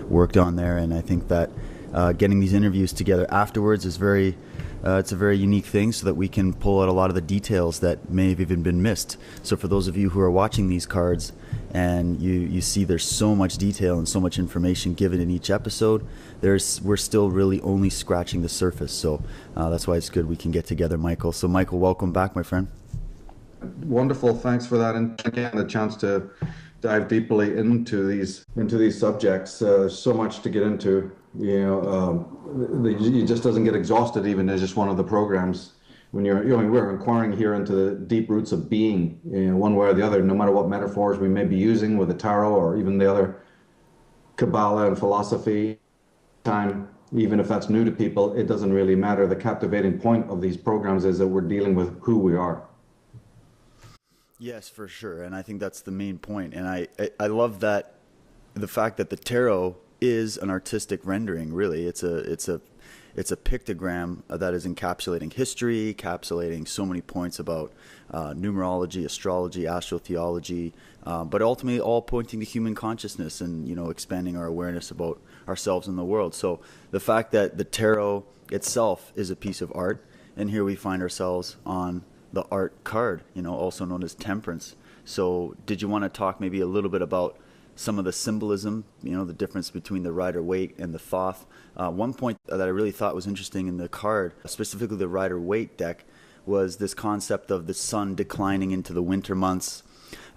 worked on there, and I think that getting these interviews together afterwards is it's a very unique thing, so that we can pull out a lot of the details that may have even been missed. So for those of you who are watching these cards and you see there's so much detail and so much information given in each episode, we're still really only scratching the surface. So that's why it's good we can get together, Michael. So Michael, welcome back, my friend. Wonderful, thanks for that, and again the chance to dive deeply into these subjects. So much to get into. It just doesn't get exhausted even as just one of the programs. When we're inquiring here into the deep roots of being, one way or the other, no matter what metaphors we may be using with the tarot or even the other Kabbalah and philosophy. Even if that's new to people, it doesn't really matter. The captivating point of these programs is that we're dealing with who we are. Yes, for sure, and I think that's the main point. And I love that the fact that the tarot is an artistic rendering. Really, it's a pictogram that is encapsulating history, encapsulating so many points about numerology, astrology, astrotheology, but ultimately all pointing to human consciousness and expanding our awareness about ourselves and the world. So the fact that the tarot itself is a piece of art, and here we find ourselves on the art card, also known as Temperance. So did you want to talk maybe a little bit about some of the symbolism, the difference between the Rider-Waite and the Thoth? One point that I really thought was interesting in the card, specifically the Rider-Waite deck, was this concept of the sun declining into the winter months.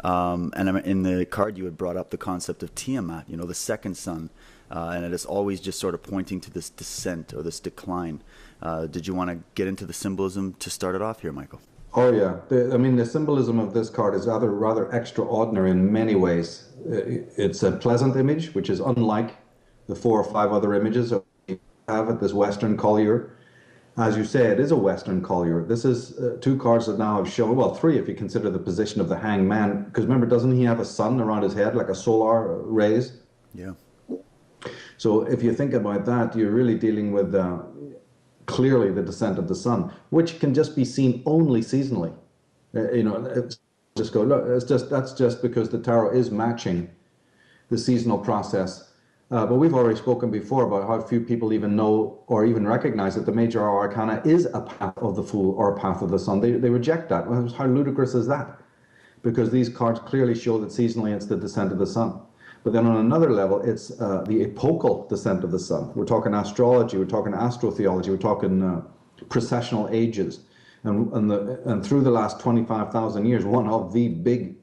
And in the card you had brought up the concept of Tiamat, the second sun. And it is always just sort of pointing to this descent or this decline. Did you want to get into the symbolism to start it off here, Michael? Oh yeah, the symbolism of this card is rather extraordinary in many ways. It's a pleasant image, which is unlike the 4 or 5 other images that we have at this Western collier. As you say, it is a Western collier. This is 2 cards that now have shown, well, 3 if you consider the position of the Hanged Man, because remember, doesn't he have a sun around his head, like a solar rays? Yeah. So if you think about that, you're really dealing with clearly the descent of the sun, which can just be seen only seasonally. Just go, look, that's just because the tarot is matching the seasonal process. But we've already spoken before about how few people even know or even recognize that the major arcana is a path of the Fool or a path of the Sun. They reject that. Well, how ludicrous is that? Because these cards clearly show that seasonally it's the descent of the sun. But then on another level, it's the epochal descent of the sun. We're talking astrology, we're talking astrotheology, we're talking precessional ages. And through the last 25,000 years, one of the big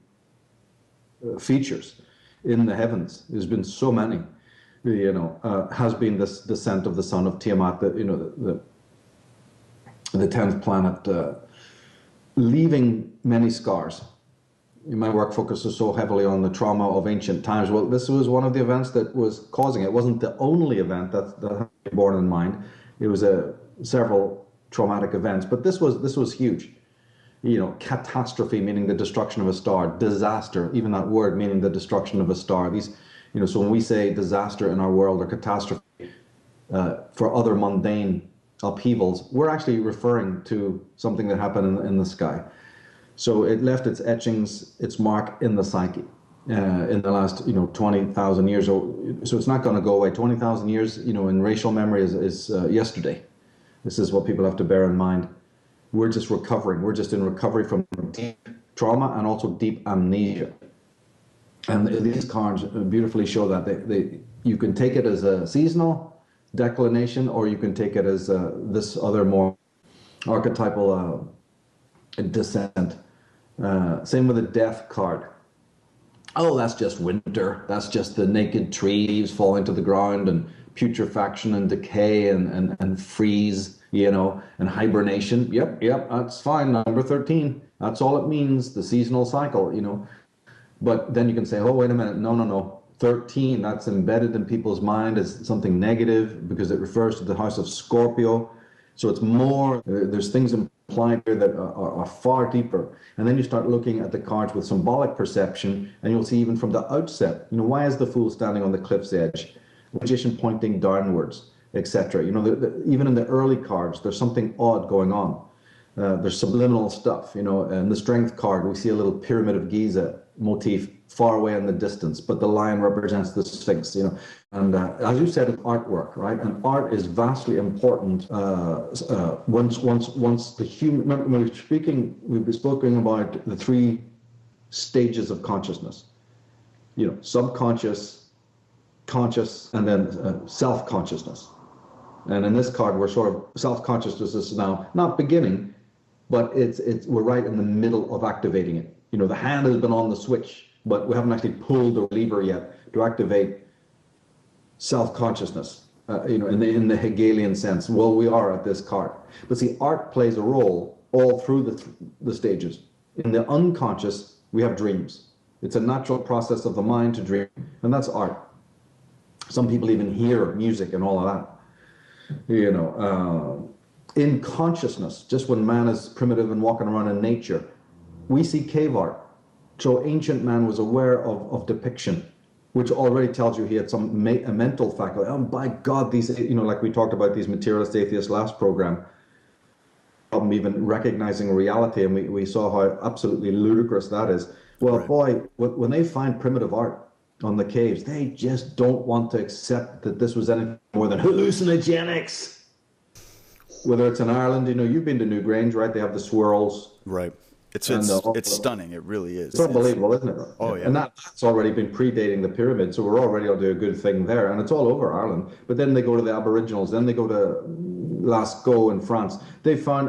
features in the heavens, there's been so many, has been this descent of the sun of Tiamat, the 10th planet, leaving many scars. My work focuses so heavily on the trauma of ancient times. Well, this was one of the events that was causing it. It wasn't the only event that had to be borne in mind. It was several traumatic events, but this was huge. Catastrophe meaning the destruction of a star, disaster, even that word meaning the destruction of a star. So when we say disaster in our world or catastrophe for other mundane upheavals, we're actually referring to something that happened in the sky. So it left its etchings, its mark in the psyche in the last 20,000 years. So it's not going to go away. 20,000 years, in racial memory is yesterday. This is what people have to bear in mind. We're just recovering. We're just in recovery from deep trauma and also deep amnesia. And these cards beautifully show that you can take it as a seasonal declination, or you can take it as this other more archetypal descent. Same with the death card. Oh, that's just winter. That's just the naked trees falling to the ground and putrefaction and decay and freeze, and hibernation. Yep, that's fine. Number 13. That's all it means, the seasonal cycle, But then you can say, oh, wait a minute. No. 13, that's embedded in people's mind as something negative because it refers to the house of Scorpio. So it's more, there's things implied here that are far deeper. And then you start looking at the cards with symbolic perception, and you'll see even from the outset, why is the Fool standing on the cliff's edge? Magician pointing downwards, etc. Even in the early cards, there's something odd going on. There's subliminal stuff, and the Strength card, we see a little Pyramid of Giza motif far away in the distance, but the lion represents the Sphinx, And as you said, it's artwork, right? And art is vastly important. Once the human, remember when we've been speaking about the three stages of consciousness. You know, subconscious, conscious, and then self-consciousness. And in this card, we're sort of self-consciousness is now not beginning, but we're right in the middle of activating it. You know, the hand has been on the switch, but we haven't actually pulled the lever yet to activate self-consciousness, you know, in the Hegelian sense. Well, we are at this card. But see, art plays a role all through the stages. In the unconscious, we have dreams. It's a natural process of the mind to dream, and that's art. Some people even hear music and all of that. You know, in consciousness, just when man is primitive and walking around in nature, we see cave art. So ancient man was aware of depiction, which already tells you he had some a mental faculty. Oh, by God, these, you know, like we talked about these materialist atheists last program, even recognizing reality, and we saw how absolutely ludicrous that is. Well, right. Boy, when they find primitive art on the caves, they just don't want to accept that this was anything more than hallucinogenics. Whether it's in Ireland, you know, you've been to Newgrange, right? They have the swirls. Right. It's stunning. It really is. It's unbelievable, isn't it? Oh, yeah. And that's already been predating the pyramid, so we're already on to a good thing there, and it's all over Ireland. But then they go to the Aboriginals, then they go to Lascaux in France. They found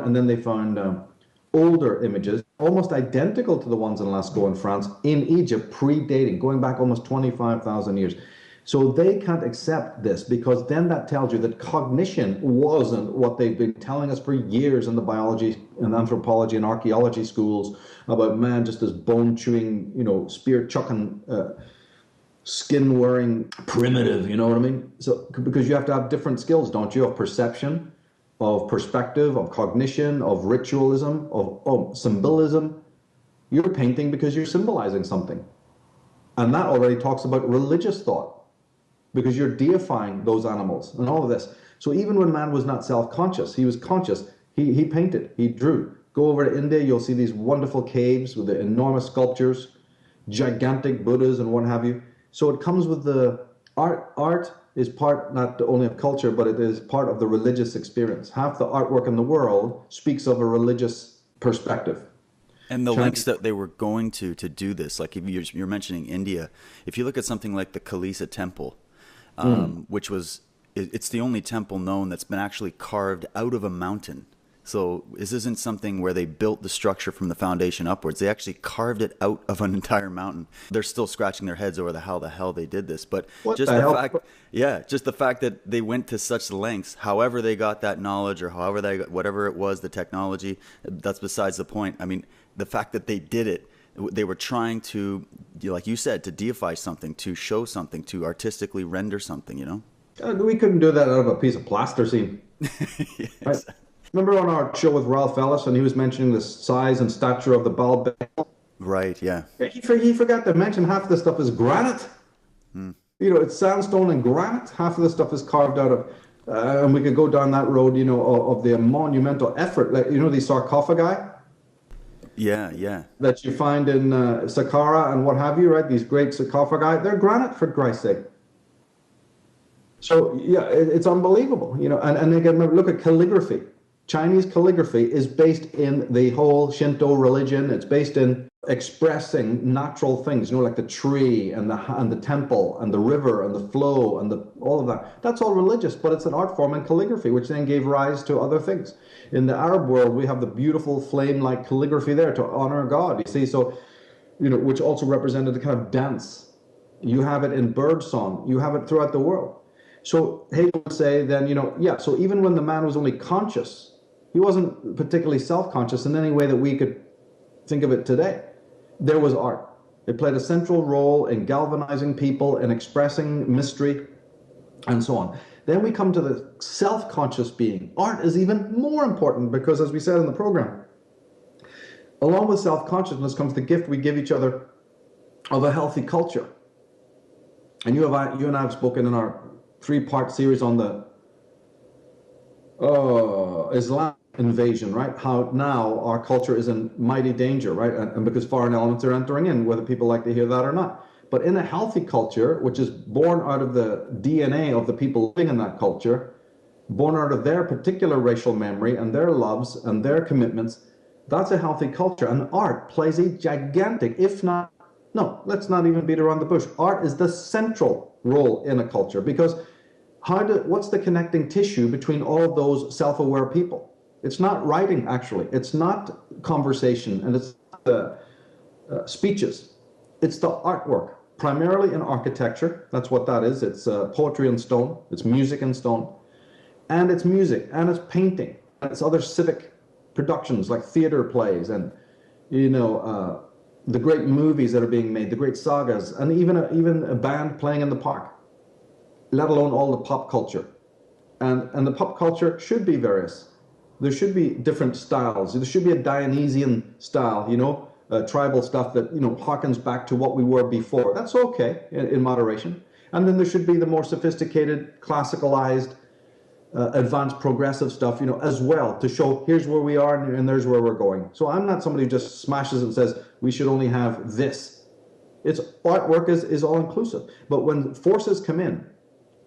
older images, almost identical to the ones in Lascaux in France, in Egypt, predating, going back almost 25,000 years. So they can't accept this, because then that tells you that cognition wasn't what they've been telling us for years in the biology and anthropology and archaeology schools about man just as bone-chewing, you know, spear-chucking, skin-wearing primitive, you know what I mean? So, because you have to have different skills, don't you, of perception, of perspective, of cognition, of ritualism, of symbolism. You're painting because you're symbolizing something. And that already talks about religious thought, because you're deifying those animals and all of this. So even when man was not self-conscious, he was conscious. He painted, he drew. Go over to India, you'll see these wonderful caves with the enormous sculptures, gigantic Buddhas and what have you. So it comes with the art. Art is part not only of culture, but it is part of the religious experience. Half the artwork in the world speaks of a religious perspective. And the lengths that they were going to do this, like if you're mentioning India, if you look at something like the Kalisa Temple, which it's the only temple known that's been actually carved out of a mountain. So this isn't something where they built the structure from the foundation upwards. They actually carved it out of an entire mountain. They're still scratching their heads over how the hell they did this. But just the fact that they went to such lengths, however they got that knowledge or however they got, whatever it was, the technology, that's besides the point. I mean, the fact that they did it, they were trying to, like you said, to deify something, to show something, to artistically render something, you know? We couldn't do that out of a piece of plasticine. Yes. Right? Remember on our show with Ralph Ellis, and he was mentioning the size and stature of the Baal? Right, yeah. He forgot to mention half of the stuff is granite. You know, it's sandstone and granite. Half of the stuff is carved out of, and we could go down that road, you know, of the monumental effort. Like, you know, these sarcophagi? Yeah. That you find in Saqqara and what have you, right? These great sarcophagi, they're granite, for Christ's sake. So, yeah, it's unbelievable, you know. And again, look at calligraphy. Chinese calligraphy is based in the whole Shinto religion. It's based in expressing natural things, you know, like the tree and the temple and the river and the flow and all of that. That's all religious, but it's an art form in calligraphy, which then gave rise to other things. In the Arab world, we have the beautiful flame-like calligraphy there to honor God. You see, so, you know, which also represented the kind of dance. You have it in bird song. You have it throughout the world. So Hegel would say then, you know, yeah, so even when the man was only conscious, he wasn't particularly self-conscious in any way that we could think of it today. There was art. It played a central role in galvanizing people, in expressing mystery, and so on. Then we come to the self-conscious being. Art is even more important because, as we said in the program, along with self-consciousness comes the gift we give each other of a healthy culture. And you and I have spoken in our 3-part series on the Islam invasion, right? How now our culture is in mighty danger, right? And because foreign elements are entering in, whether people like to hear that or not. But in a healthy culture, which is born out of the DNA of the people living in that culture, born out of their particular racial memory and their loves and their commitments, that's a healthy culture. And art plays a gigantic, if not, no, let's not even beat around the bush. Art is the central role in a culture, because what's the connecting tissue between all of those self-aware people? It's not writing, actually. It's not conversation, and it's not speeches. It's the artwork, primarily in architecture. That's what that is. It's poetry in stone. It's music in stone. And it's music, and it's painting, and it's other civic productions like theater plays, and the great movies that are being made, the great sagas, and even a band playing in the park, let alone all the pop culture. And the pop culture should be various. There should be different styles. There should be a Dionysian style, tribal stuff that, harkens back to what we were before. That's okay in moderation. And then there should be the more sophisticated, classicalized, advanced progressive stuff, as well, to show here's where we are and there's where we're going. So I'm not somebody who just smashes and says we should only have this. It's artwork is all inclusive. But when forces come in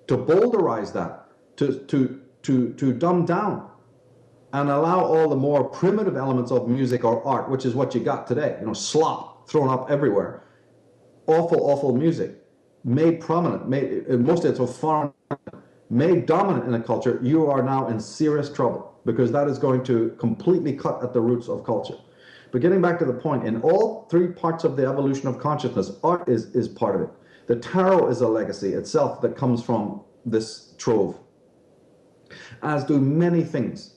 to boulderize that, to dumb down and allow all the more primitive elements of music or art, which is what you got today, slop thrown up everywhere, awful music, made prominent, most of it's of foreign, made dominant in a culture, you are now in serious trouble, because that is going to completely cut at the roots of culture. But getting back to the point, in all three parts of the evolution of consciousness, art is part of it. The tarot is a legacy itself that comes from this trove, as do many things.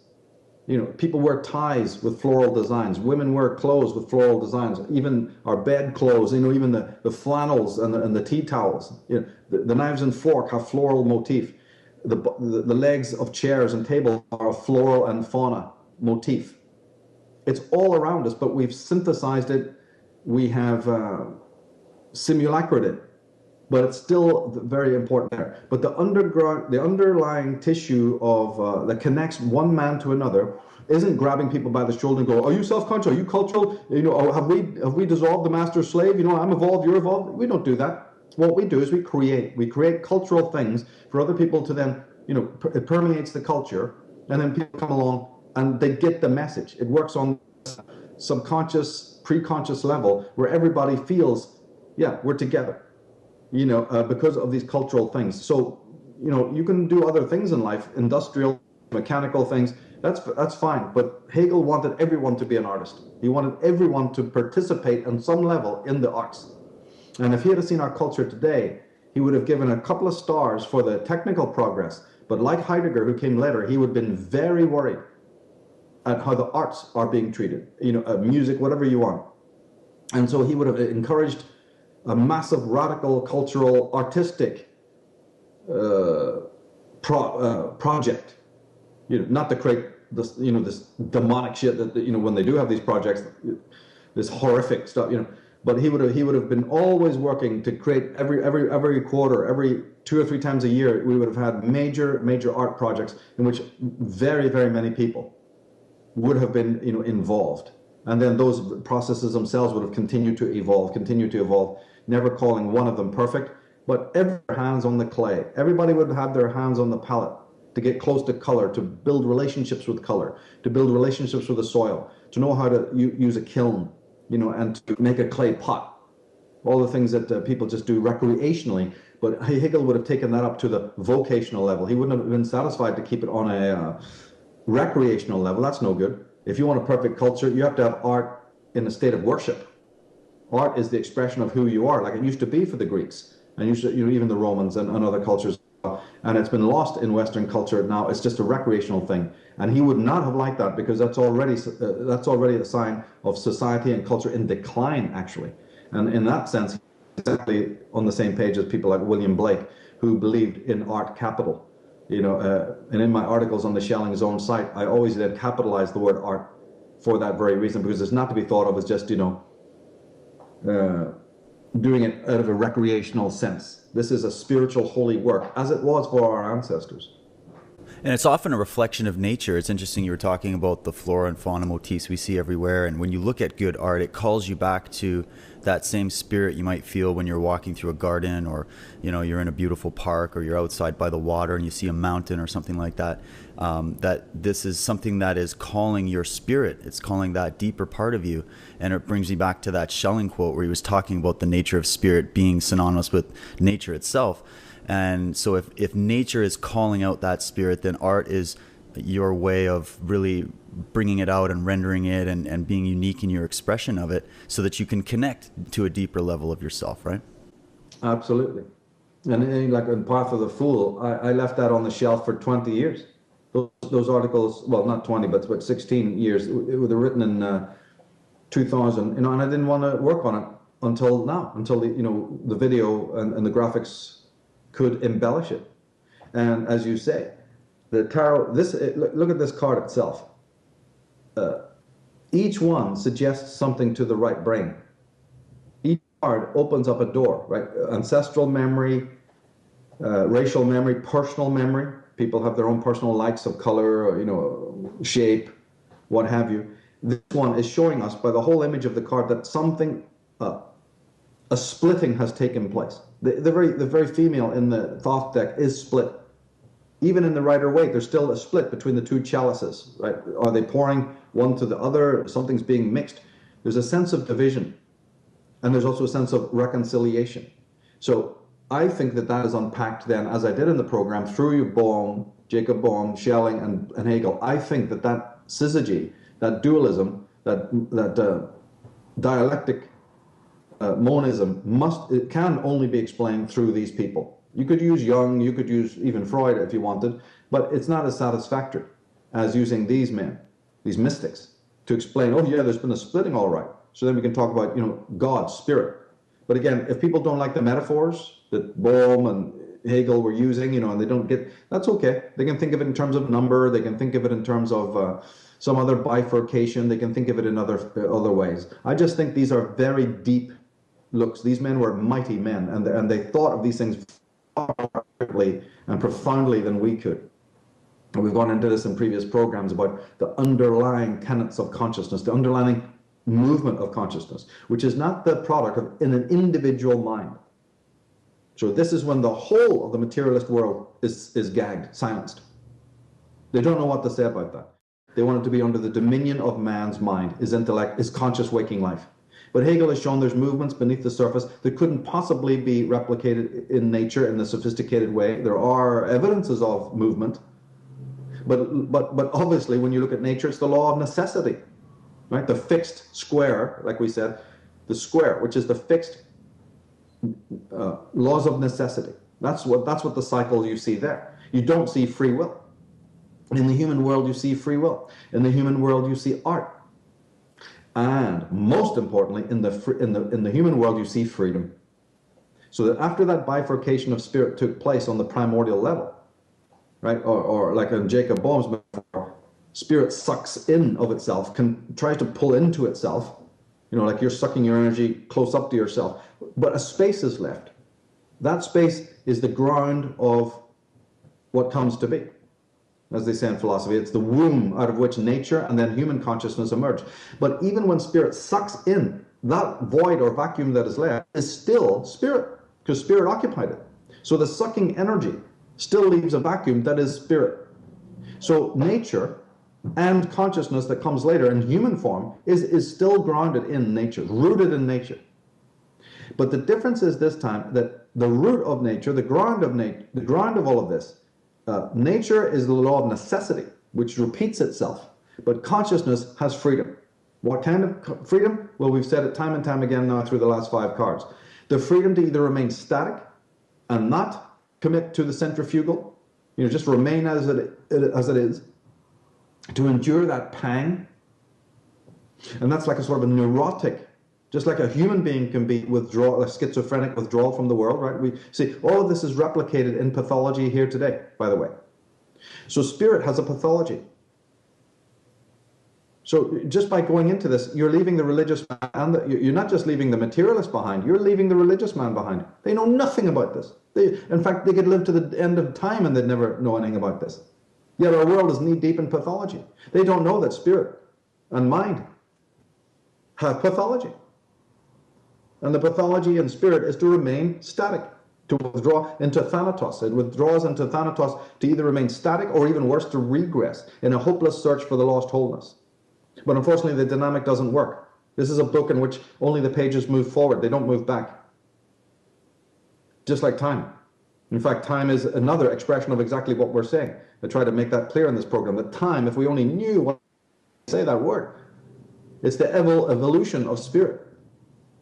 People wear ties with floral designs. Women wear clothes with floral designs. Even our bed clothes, even the flannels and the tea towels. The knives and fork have floral motif. The legs of chairs and tables are a floral and fauna motif. It's all around us, but we've synthesized it. We have simulacred it, but it's still very important there. But the underlying tissue of that connects one man to another isn't grabbing people by the shoulder and go, "Are you self-conscious? Are you cultural? Have we dissolved the master-slave? I'm evolved, you're evolved." We don't do that. What we do is we create cultural things for other people to then, it permeates the culture, and then people come along and they get the message. It works on subconscious, pre-conscious level where everybody feels, yeah, we're together, because of these cultural things. So, you can do other things in life, industrial, mechanical things, that's fine. But Hegel wanted everyone to be an artist. He wanted everyone to participate on some level in the arts. And if he had seen our culture today, he would have given a couple of stars for the technical progress. But like Heidegger, who came later, he would have been very worried at how the arts are being treated, music, whatever you want. And so he would have encouraged a massive, radical, cultural, artistic project, not to create this, this demonic shit that, when they do have these projects, this horrific stuff, But he would have been always working to create every quarter, every 2 or 3 times a year, we would have had major art projects in which very, very many people would have been involved. And then those processes themselves would have continued to evolve, never calling one of them perfect, but every hands on the clay. Everybody would have their hands on the palette to get close to color, to build relationships with color, to build relationships with the soil, to know how to use a kiln, and to make a clay pot. All the things that people just do recreationally. But Hegel would have taken that up to the vocational level. He wouldn't have been satisfied to keep it on a recreational level. That's no good. If you want a perfect culture, you have to have art in a state of worship. Art is the expression of who you are, like it used to be for the Greeks, and even the Romans and other cultures. And it's been lost in Western culture now. It's just a recreational thing. And he would not have liked that, because that's already a sign of society and culture in decline, actually. And in that sense, he's exactly on the same page as people like William Blake, who believed in art capital. And in my articles on the Schelling Zone site, I always then capitalize the word art for that very reason, because it's not to be thought of as just, doing it out of a recreational sense. This is a spiritual holy work, as it was for our ancestors. And it's often a reflection of nature. It's interesting you were talking about the flora and fauna motifs we see everywhere. And when you look at good art, it calls you back to that same spirit you might feel when you're walking through a garden, or, you know, you're in a beautiful park, or you're outside by the water and you see a mountain or something like that. That this is something that is calling your spirit. It's calling that deeper part of you. And it brings me back to that Schelling quote where he was talking about the nature of spirit being synonymous with nature itself. And so if nature is calling out that spirit, then art is your way of really bringing it out and rendering it, and being unique in your expression of it, so that you can connect to a deeper level of yourself, right? Absolutely. And like in Path of the Fool, I left that on the shelf for 20 years. Those articles, well, not 20, but 16 years. They were written in 2000, you know, and I didn't want to work on it until now, until the video and the graphics could embellish it. And as you say, the tarot, look at this card itself. Each one suggests something to the right brain. Each card opens up a door, right? Ancestral memory, racial memory, personal memory. People have their own personal likes of color, or, shape, what have you. This one is showing us by the whole image of the card that something, a splitting has taken place. The very female in the Thoth deck is split. Even in the Rider-Waite, there's still a split between the two chalices, right? Are they pouring one to the other? Something's being mixed. There's a sense of division, and there's also a sense of reconciliation. So I think that is unpacked then, as I did in the program, through Bohm, Jacob Bohm, Schelling, and Hegel. I think that syzygy, that dualism, that dialectic monism it can only be explained through these people. You could use Jung, you could use even Freud if you wanted, but it's not as satisfactory as using these men, these mystics, to explain, oh yeah, there's been a splitting, all right. So then we can talk about, God, spirit. But again, if people don't like the metaphors that Bohm and Hegel were using, and they don't get, that's okay. They can think of it in terms of number, they can think of it in terms of some other bifurcation, they can think of it in other ways. I just think these are very deep looks. These men were mighty men, and they thought of these things far more accurately and profoundly than we could. And we've gone into this in previous programs about the underlying tenets of consciousness, the underlying movement of consciousness, which is not the product of in an individual mind. So this is when the whole of the materialist world is gagged, silenced. They don't know what to say about that. They want it to be under the dominion of man's mind, his intellect, his conscious waking life. But Hegel has shown there's movements beneath the surface that couldn't possibly be replicated in nature in a sophisticated way. There are evidences of movement, but obviously when you look at nature, it's the law of necessity, right? The fixed square, like we said, the square, which is the fixed laws of necessity. That's what the cycle you see there. You don't see free will. In the human world, you see free will. In the human world, you see art. And most importantly, in the human world, you see freedom. So that after that bifurcation of spirit took place on the primordial level, right, or like in Jacob Bohm's metaphor, spirit sucks in of itself, tries to pull into itself, like you're sucking your energy close up to yourself, but a space is left. That space is the ground of what comes to be. As they say in philosophy, it's the womb out of which nature and then human consciousness emerge. But even when spirit sucks in, that void or vacuum that is left is still spirit, because spirit occupied it. So the sucking energy still leaves a vacuum that is spirit. So nature and consciousness that comes later in human form is still grounded in nature, rooted in nature. But the difference is this time that the root of nature, the ground of all of this, nature is the law of necessity, which repeats itself, but consciousness has freedom. What kind of freedom? Well, we've said it time and time again now through the last 5 cards. The freedom to either remain static and not commit to the centrifugal, just remain as it is, to endure that pang. And that's like a sort of a neurotic, just like a human being can be a schizophrenic withdrawal from the world, right? We see all of this is replicated in pathology here today, by the way. So spirit has a pathology. So just by going into this, you're leaving the religious man, and you're not just leaving the materialist behind, you're leaving the religious man behind. They know nothing about this. In fact, they could live to the end of time and they'd never know anything about this. Yet our world is knee-deep in pathology. They don't know that spirit and mind have pathology. And the pathology in spirit is to remain static, to withdraw into thanatos. It withdraws into thanatos to either remain static or, even worse, to regress in a hopeless search for the lost wholeness. But unfortunately, the dynamic doesn't work. This is a book in which only the pages move forward. They don't move back. Just like time. In fact, time is another expression of exactly what we're saying. I try to make that clear in this program, that time, if we only knew what to say that word, it's the evolution of spirit.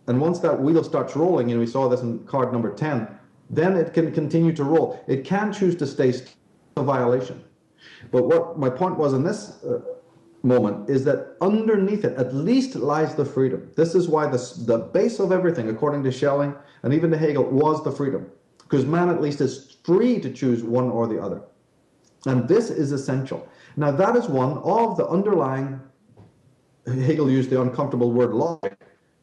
And once that wheel starts rolling, and we saw this in card number 10, then it can continue to roll. It can choose to stay still, a violation. But what my point was in this moment is that underneath it at least lies the freedom. This is why the base of everything, according to Schelling and even to Hegel, was the freedom. Because man at least is free to choose one or the other. And this is essential. Now that is one of the underlying, Hegel used the uncomfortable word logic.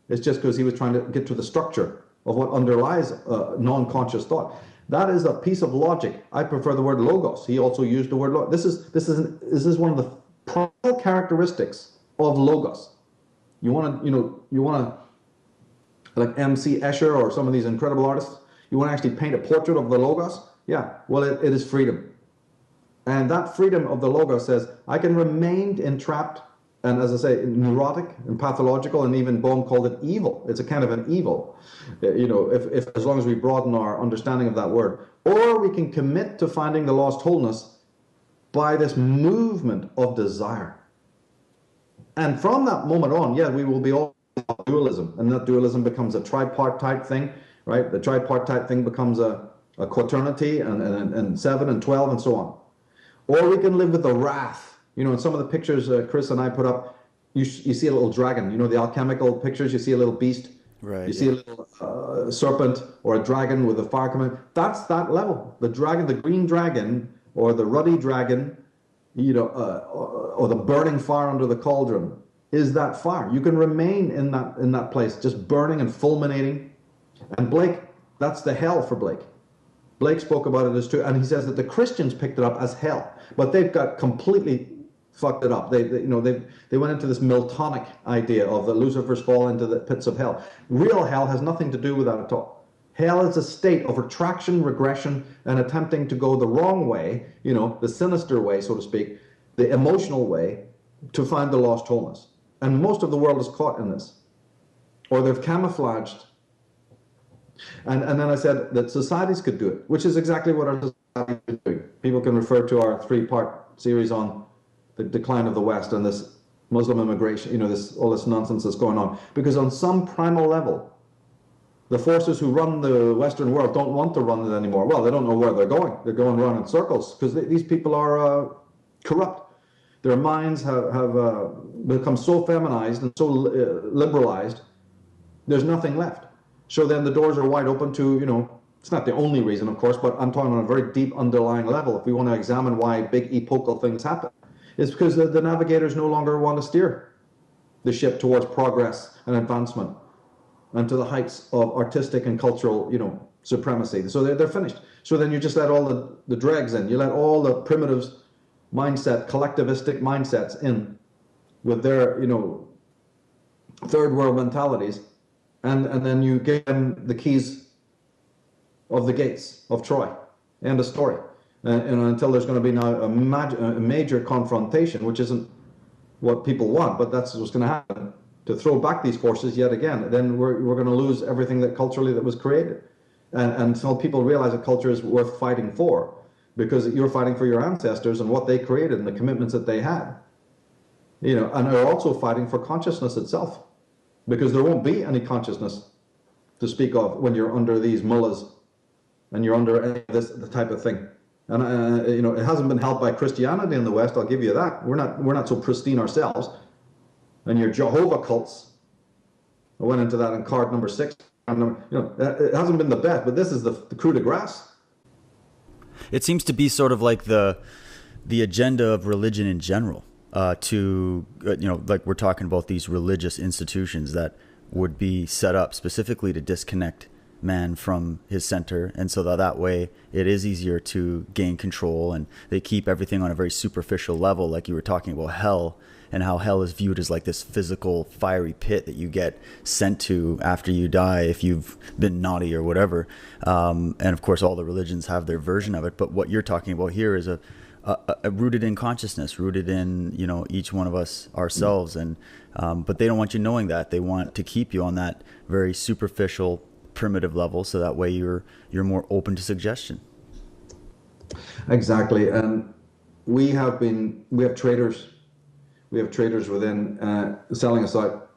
It's just because he was trying to get to the structure of what underlies non-conscious thought. That is a piece of logic. I prefer the word logos. He also used the word logos. This is one of the primal characteristics of logos. You want to like M.C. Escher or some of these incredible artists. You want to actually paint a portrait of the logos? Yeah. Well, it is freedom, and that freedom of the logos says I can remain entrapped. And as I say, neurotic and pathological, and even Bohm called it evil. It's a kind of an evil, if as long as we broaden our understanding of that word. Or we can commit to finding the lost wholeness by this movement of desire. And from that moment on, we will be all dualism, and that dualism becomes a tripartite thing, right? The tripartite thing becomes a quaternity, and 7 and 12 and so on. Or we can live with the wrath. In some of the pictures Chris and I put up, you see a little dragon. The alchemical pictures, you see a little beast. Right. You see a little serpent or a dragon with a fire coming. That's that level. The dragon, the green dragon, or the ruddy dragon, or the burning fire under the cauldron, is that fire. You can remain in that place, just burning and fulminating. And Blake, that's the hell for Blake. Blake spoke about it as true, and he says that the Christians picked it up as hell, but they've got completely fucked it up. They went into this Miltonic idea of the Lucifer's fall into the pits of hell. Real hell has nothing to do with that at all. Hell is a state of retraction, regression, and attempting to go the wrong way, the sinister way, so to speak, the emotional way, to find the lost wholeness. And most of the world is caught in this, or they've camouflaged. And then I said that societies could do it, which is exactly what our society is doing. People can refer to our 3-part series on the decline of the West and this Muslim immigration, all this nonsense that's going on. Because on some primal level, the forces who run the Western world don't want to run it anymore. Well, they don't know where they're going. They're going around in circles because these people are corrupt. Their minds have become so feminized and so liberalized, there's nothing left. So then the doors are wide open to, it's not the only reason, of course, but I'm talking on a very deep underlying level. If we want to examine why big epochal things happen, it's because the navigators no longer want to steer the ship towards progress and advancement and to the heights of artistic and cultural, supremacy. So they're finished. So then you just let all the dregs in. You let all the primitives mindset, collectivistic mindsets in with their, third world mentalities. And then you give them the keys of the gates of Troy. End of story. And until there's going to be now a major confrontation, which isn't what people want, but that's what's going to happen, to throw back these forces yet again, then we're going to lose everything that culturally that was created. And until people realize that culture is worth fighting for, because you're fighting for your ancestors and what they created and the commitments that they had, and are also fighting for consciousness itself. Because there won't be any consciousness to speak of when you're under these mullahs and you're under any of this the type of thing. And it hasn't been helped by Christianity in the West. I'll give you that. We're not so pristine ourselves. And your Jehovah cults. I went into that in card number 6. It hasn't been the best, but this is the coup de grace. It seems to be sort of like the agenda of religion in general. Like we're talking about these religious institutions that would be set up specifically to disconnect man from his center, and so that way it is easier to gain control, and they keep everything on a very superficial level, like you were talking about hell, and how hell is viewed as like this physical fiery pit that you get sent to after you die if you've been naughty or whatever. And of course all the religions have their version of it, but what you're talking about here is a rooted in consciousness, rooted in, you know, each one of us ourselves. And but they don't want you knowing that. They want to keep you on that very superficial, primitive level, so that way you're more open to suggestion. Exactly. And we have traders within selling us out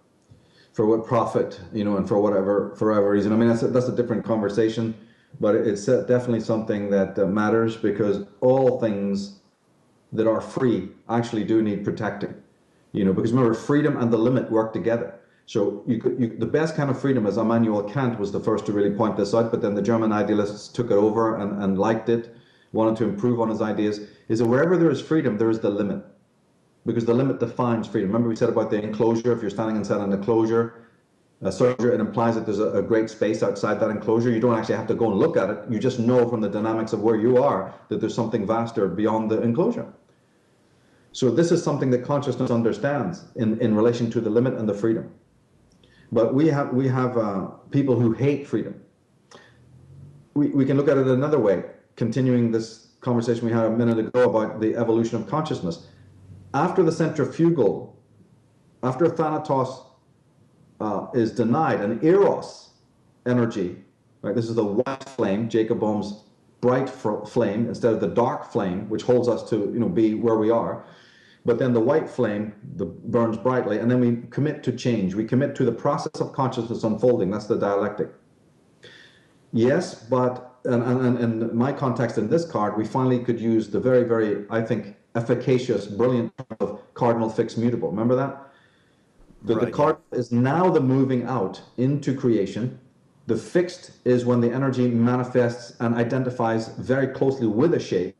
for what profit, you know, and for whatever reason. I mean, that's a different conversation, but it's definitely something that matters, because all things that are free actually do need protecting, you know, because remember, freedom and the limit work together. So the best kind of freedom, as Immanuel Kant was the first to really point this out, but then the German idealists took it over and liked it, wanted to improve on his ideas, is that wherever there is freedom, there is the limit. Because the limit defines freedom. Remember we said about the enclosure, if you're standing inside an enclosure, it implies that there's a great space outside that enclosure. You don't actually have to go and look at it. You just know from the dynamics of where you are that there's something vaster beyond the enclosure. So this is something that consciousness understands in relation to the limit and the freedom. But we have people who hate freedom. We can look at it another way, continuing this conversation we had a minute ago about the evolution of consciousness. After Thanatos is denied, an eros energy, right? This is the white flame, Jacob Boehm's bright flame, instead of the dark flame, which holds us to, you know, be where we are. But then the white flame burns brightly, and then we commit to change. We commit to the process of consciousness unfolding. That's the dialectic. Yes, but in my context in this card, we finally could use the very, very, I think, efficacious, brilliant term of cardinal fixed mutable. Remember that? Right. The cardinal is now the moving out into creation. The fixed is when the energy manifests and identifies very closely with a shape.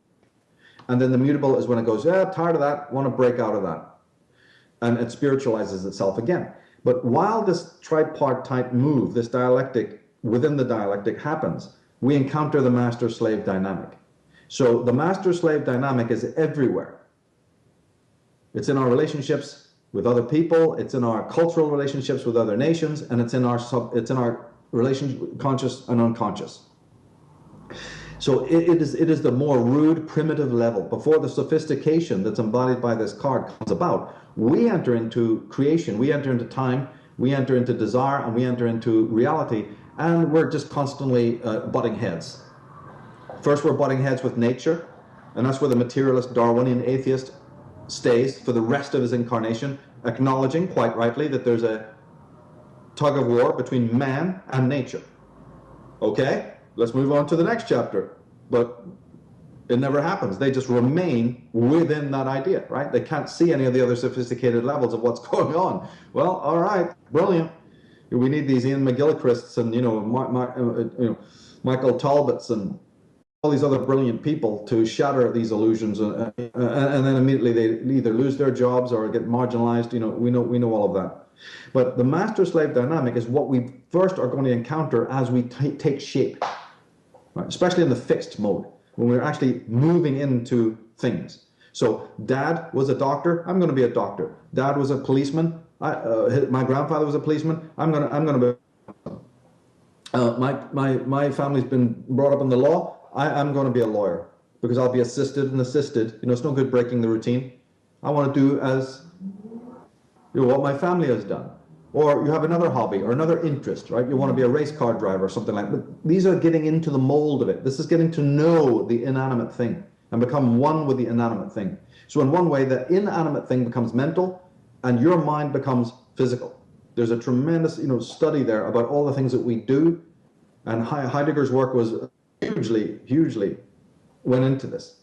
And then the mutable is when it goes, yeah, tired of that, want to break out of that. And it spiritualizes itself again. But while this tripartite move, this dialectic, within the dialectic happens, we encounter the master-slave dynamic. So the master-slave dynamic is everywhere. It's in our relationships with other people, it's in our cultural relationships with other nations, and it's in our relationship, conscious and unconscious. So it is the more rude, primitive level. Before the sophistication that's embodied by this card comes about, we enter into creation, we enter into time, we enter into desire, and we enter into reality, and we're just constantly butting heads. First, we're butting heads with nature, and that's where the materialist Darwinian atheist stays for the rest of his incarnation, acknowledging, quite rightly, that there's a tug of war between man and nature. Okay, let's move on to the next chapter. But it never happens. They just remain within that idea, right? They can't see any of the other sophisticated levels of what's going on. Well, all right, brilliant. We need these Ian McGillichrists and, you know, Michael Talbots and all these other brilliant people to shatter these illusions, and then immediately they either lose their jobs or get marginalized. You know, we know all of that. But the master-slave dynamic is what we first are going to encounter as we take shape, right? Especially in the fixed mode, when we're actually moving into things. So Dad was a doctor, I'm going to be a doctor. Dad was a policeman, my grandfather was a policeman, I'm going to be my family's been brought up in the law, I'm going to be a lawyer, because I'll be assisted and assisted. You know, it's no good breaking the routine. I want to do as, you know, what my family has done. Or you have another hobby or another interest, right? You want to be a race car driver or something like that. But these are getting into the mold of it. This is getting to know the inanimate thing and become one with the inanimate thing. So in one way, the inanimate thing becomes mental and your mind becomes physical. There's a tremendous, you know, study there about all the things that we do. And Heidegger's work was hugely went into this.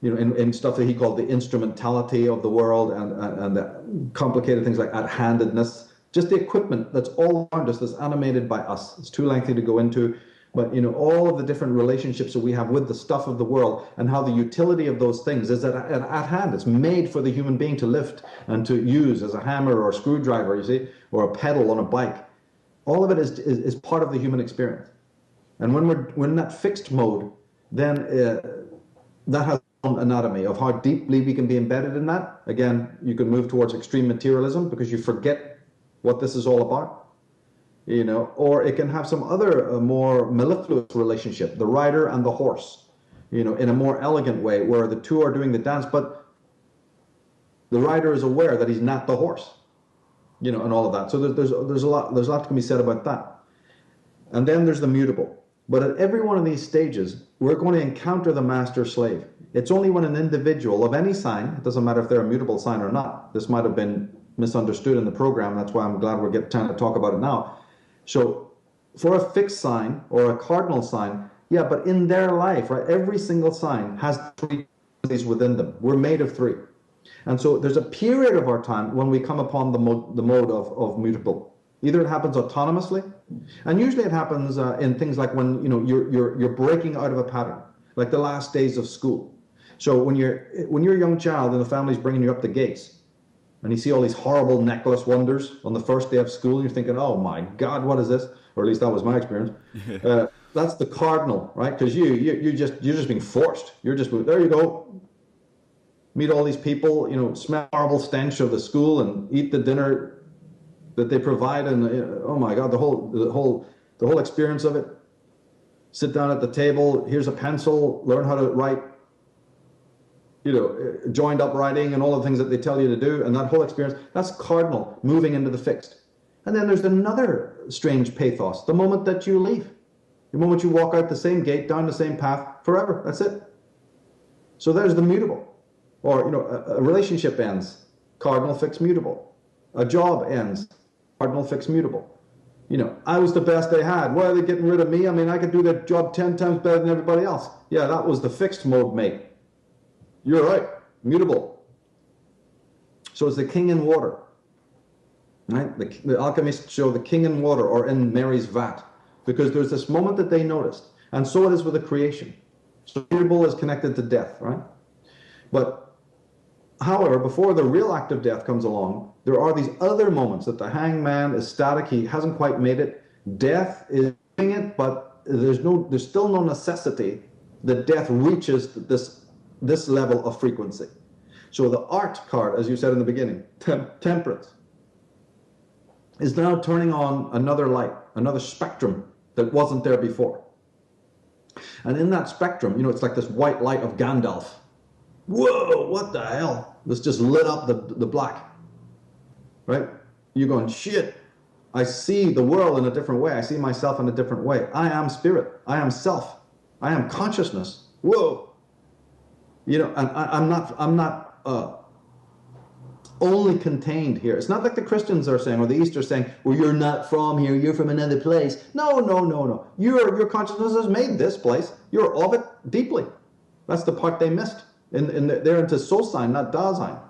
You know, in stuff that he called the instrumentality of the world and the complicated things like at-handedness, just the equipment that's all around us, that's animated by us. It's too lengthy to go into, but you know, all of the different relationships that we have with the stuff of the world and how the utility of those things is at hand. It's made for the human being to lift and to use as a hammer or a screwdriver, you see, or a pedal on a bike. All of it is part of the human experience. And when we're in that fixed mode, then that has an anatomy of how deeply we can be embedded in that. Again, you can move towards extreme materialism because you forget what this is all about, or it can have some other more mellifluous relationship, the rider and the horse, in a more elegant way where the two are doing the dance, but the rider is aware that he's not the horse, and all of that. So there's a lot that can be said about that. And then there's the mutable. But at every one of these stages, we're going to encounter the master-slave. It's only when an individual of any sign, it doesn't matter if they're a mutable sign or not, this might have been misunderstood in the program, that's why I'm glad we're getting time to talk about it now. So for a fixed sign or a cardinal sign, yeah, but in their life, right, every single sign has 3 qualities within them. We're made of 3. And so there's a period of our time when we come upon the mode of mutable. Either it happens autonomously, and usually it happens in things like when you're breaking out of a pattern, like the last days of school. So when you're a young child and the family's bringing you up the gates, and you see all these horrible necklace wonders on the first day of school, and you're thinking, "Oh my God, what is this?" Or at least that was my experience. That's the cardinal, right? Because you're just being forced. You're just there. You go. Meet all these people, smell the horrible stench of the school, and eat the dinner that they provide, and oh my God, the whole experience of it. Sit down at the table. Here's a pencil. Learn how to write. Joined up writing and all the things that they tell you to do, and that whole experience. That's cardinal, moving into the fixed. And then there's another strange pathos: the moment that you leave, the moment you walk out the same gate, down the same path, forever. That's it. So there's the mutable. Or a relationship ends, cardinal, fixed, mutable. A job ends, cardinal, fixed, mutable. I was the best they had. Why are they getting rid of me? I mean, I could do that job 10 times better than everybody else. Yeah, that was the fixed mode, mate. You're right, mutable. So it's the king in water. Right? The alchemists show the king in water, or in Mary's vat, because there's this moment that they noticed. And so it is with the creation. So mutable is connected to death, right? But however, before the real act of death comes along, there are these other moments that the hangman is static, he hasn't quite made it. Death is doing it, but there's still no necessity that death reaches this level of frequency. So the art card, as you said in the beginning, Temperance, is now turning on another light, another spectrum that wasn't there before. And in that spectrum, it's like this white light of Gandalf. Whoa, what the hell? This just lit up the black, right? You're going, shit, I see the world in a different way. I see myself in a different way. I am spirit. I am self. I am consciousness. Whoa. And I'm not only contained here. It's not like the Christians are saying, or the East are saying, well, you're not from here, you're from another place. No. Your consciousness has made this place. You're of it deeply. That's the part they missed. They're into Soulsign, not Dasein.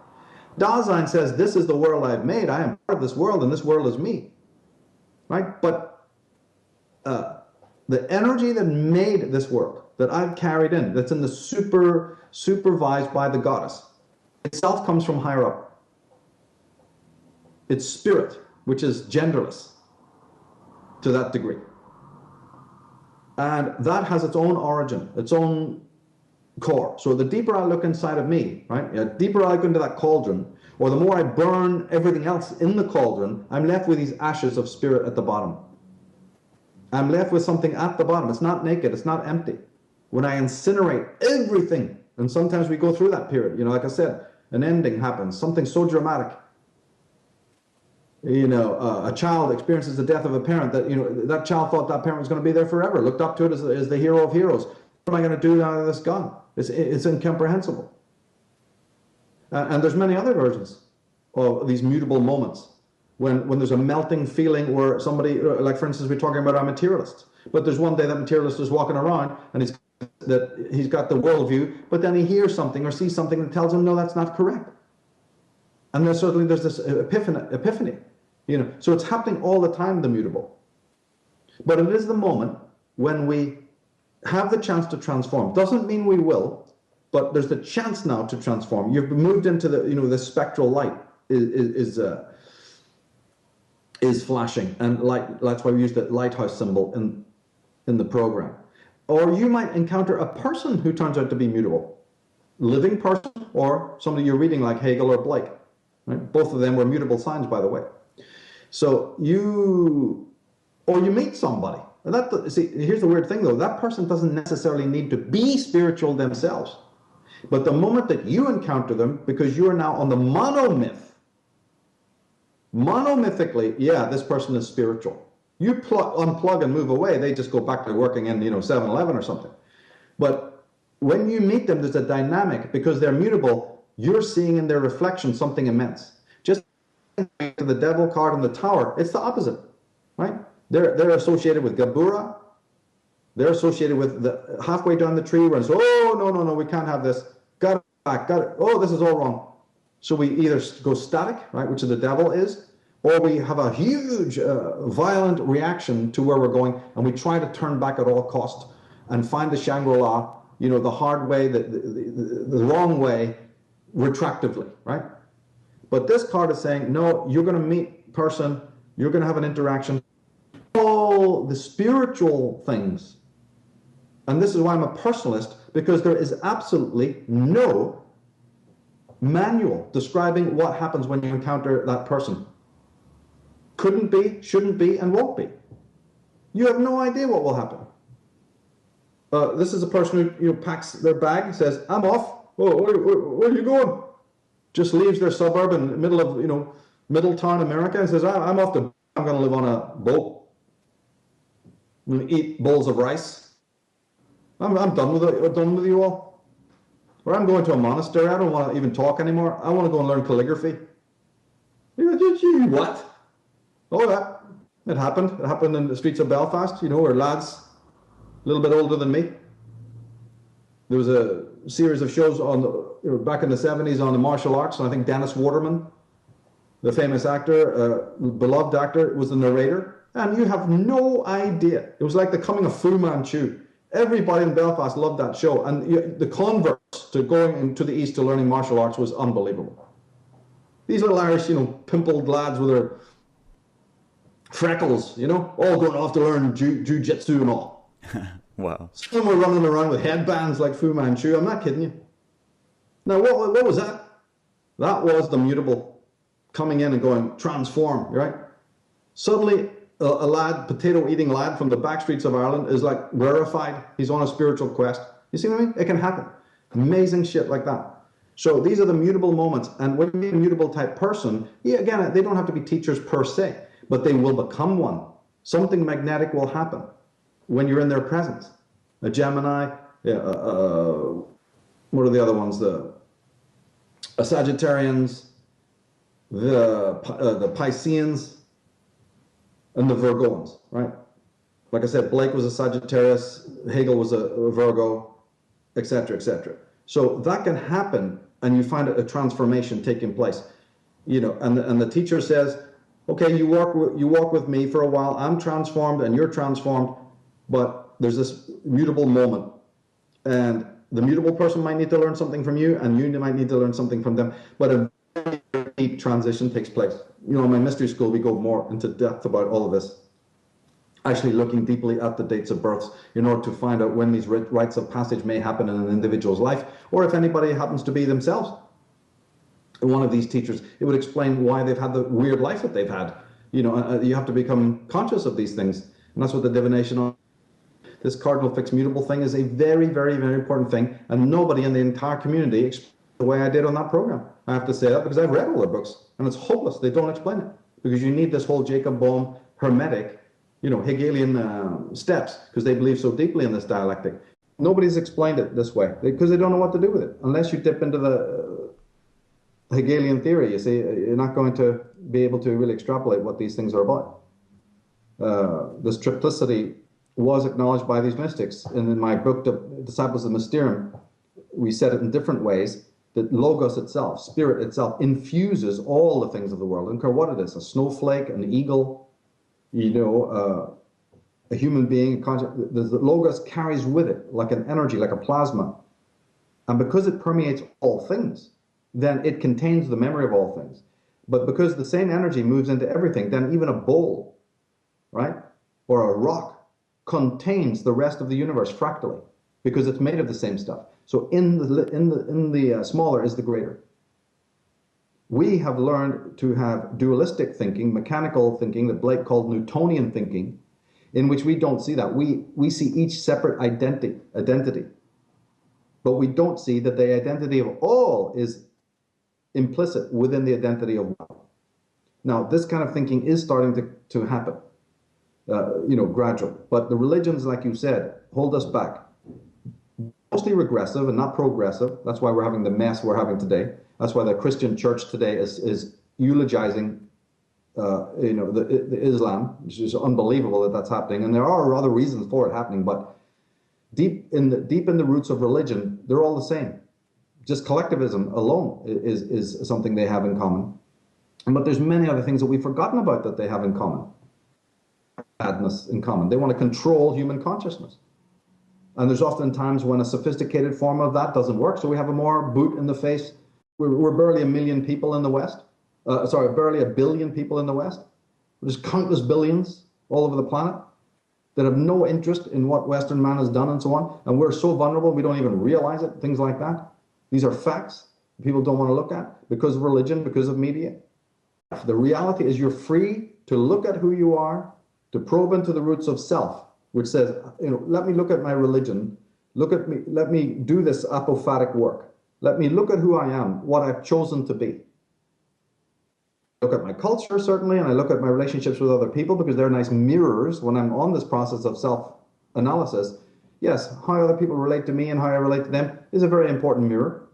Dasein says, this is the world I've made. I am part of this world, and this world is me. Right? But the energy that made this world, that I've carried in, that's in the supervised by the goddess, itself comes from higher up. It's spirit, which is genderless to that degree. And that has its own origin, its own core. So the deeper I look inside of me, right, the deeper I look into that cauldron, or the more I burn everything else in the cauldron, I'm left with these ashes of spirit at the bottom. I'm left with something at the bottom. It's not naked, it's not empty. When I incinerate everything, and sometimes we go through that period, like I said, an ending happens, something so dramatic. A child experiences the death of a parent that, that child thought that parent was going to be there forever, looked up to it as the hero of heroes. What am I going to do out of this gun? It's incomprehensible. And there's many other versions of these mutable moments when there's a melting feeling where somebody, like for instance, we're talking about our materialists, but there's one day that materialist is walking around and he's got the worldview, but then he hears something or sees something that tells him, no, that's not correct. And there's this epiphany, so it's happening all the time, the mutable. But it is the moment when we have the chance to transform. Doesn't mean we will, but there's the chance now to transform. You've moved into the spectral light is is flashing, and light, that's why we use the lighthouse symbol in the program. Or you might encounter a person who turns out to be mutable. Living person or somebody you're reading like Hegel or Blake. Right? Both of them were mutable signs, by the way. So you meet somebody. See, here's the weird thing though. That person doesn't necessarily need to be spiritual themselves. But the moment that you encounter them, because you are now on the monomythically, yeah, this person is spiritual. You unplug and move away, they just go back to working in 7-Eleven or something. But when you meet them, there's a dynamic, because they're mutable, you're seeing in their reflection something immense. Just to the devil card in the tower, it's the opposite, right? They're associated with Gabura. They're associated with the halfway down the tree where it's, oh, no, we can't have this. Got it back, got it. Oh, this is all wrong. So we either go static, right, which the devil is, or we have a huge, violent reaction to where we're going, and we try to turn back at all cost and find the Shangri-La, the hard way, the wrong way, retractively, right? But this card is saying, no, you're going to meet person, you're going to have an interaction, all the spiritual things. And this is why I'm a personalist, because there is absolutely no manual describing what happens when you encounter that person. Couldn't be, shouldn't be, and won't be. You have no idea what will happen. This is a person who packs their bag, says, I'm off. Oh, where are you going? Just leaves their suburb in the middle of, middle town America and says, I'm off to, I'm going to live on a boat. I'm going to eat bowls of rice. I'm done with it. I'm done with you all. Or I'm going to a monastery. I don't want to even talk anymore. I want to go and learn calligraphy. What? Oh, that. It happened. It happened in the streets of Belfast, where lads a little bit older than me. There was a series of shows back in the 70s on the martial arts, and I think Dennis Waterman, the famous actor, beloved actor, was the narrator. And you have no idea. It was like the coming of Fu Manchu. Everybody in Belfast loved that show. And the converse to going into the East to learning martial arts was unbelievable. These little Irish, pimpled lads with their freckles, all going off to learn jiu-jitsu and all. Wow. Some were running around with headbands like Fu Manchu. I'm not kidding you. Now, what was that? That was the mutable coming in and going, transform, right? Suddenly, a lad, potato-eating lad from the back streets of Ireland is like rarefied. He's on a spiritual quest. You see what I mean? It can happen. Amazing shit like that. So these are the mutable moments. And when you're a mutable type person, again, they don't have to be teachers per se, but they will become one. Something magnetic will happen when you're in their presence. A Gemini, what are the other ones? The Sagittarians, the Pisceans, and the Virgoans, right? Like I said, Blake was a Sagittarius, Hegel was a Virgo, etc., etc. So that can happen, and you find a transformation taking place, and the teacher says, okay, you walk with me for a while, I'm transformed and you're transformed, but there's this mutable moment, and the mutable person might need to learn something from you, and you might need to learn something from them, but a very deep transition takes place. In my mystery school, we go more into depth about all of this, actually looking deeply at the dates of births in order to find out when these rites of passage may happen in an individual's life, or if anybody happens to be themselves one of these teachers. It would explain why they've had the weird life that they've had. You have to become conscious of these things, and that's what the divination, this cardinal fixed mutable thing, is a very, very, very important thing, and nobody in the entire community explains the way I did on that program. I have to say that because I've read all their books, and it's hopeless. They don't explain it, because you need this whole Jacob Bohm hermetic, Hegelian steps, because they believe so deeply in this dialectic. Nobody's explained it this way, because they don't know what to do with it. Unless you dip into the Hegelian theory, you see, you're not going to be able to really extrapolate what these things are about. This triplicity was acknowledged by these mystics. And in my book, Disciples of Mysterium, we said it in different ways, that Logos itself, Spirit itself, infuses all the things of the world. I don't care what it is, a snowflake, an eagle, a human being, the Logos carries with it like an energy, like a plasma. And because it permeates all things, then it contains the memory of all things. But because the same energy moves into everything, then even a bowl, right, or a rock contains the rest of the universe fractally because it's made of the same stuff. So in the smaller is the greater. We have learned to have dualistic thinking, mechanical thinking that Blake called Newtonian thinking, in which we don't see that. We see each separate identity, but we don't see that the identity of all is implicit within the identity of one. Now, this kind of thinking is starting to happen, gradually. But the religions, like you said, hold us back. Mostly regressive and not progressive. That's why we're having the mess we're having today. That's why the Christian church today is eulogizing, the Islam, which is unbelievable that that's happening. And there are other reasons for it happening, but deep in the roots of religion, they're all the same. Just collectivism alone is something they have in common. But there's many other things that we've forgotten about that they have in common. Madness in common. They want to control human consciousness. And there's often times when a sophisticated form of that doesn't work. So we have a more boot in the face. We're barely a million people in the West. Barely a billion people in the West. There's countless billions all over the planet that have no interest in what Western man has done and so on. And we're so vulnerable, we don't even realize it, things like that. These are facts people don't want to look at because of religion, because of media. The reality is you're free to look at who you are, to probe into the roots of self, which says, let me look at my religion, look at me, let me do this apophatic work. Let me look at who I am, what I've chosen to be. Look at my culture, certainly, and I look at my relationships with other people because they're nice mirrors when I'm on this process of self-analysis. Yes, how other people relate to me and how I relate to them is a very important mirror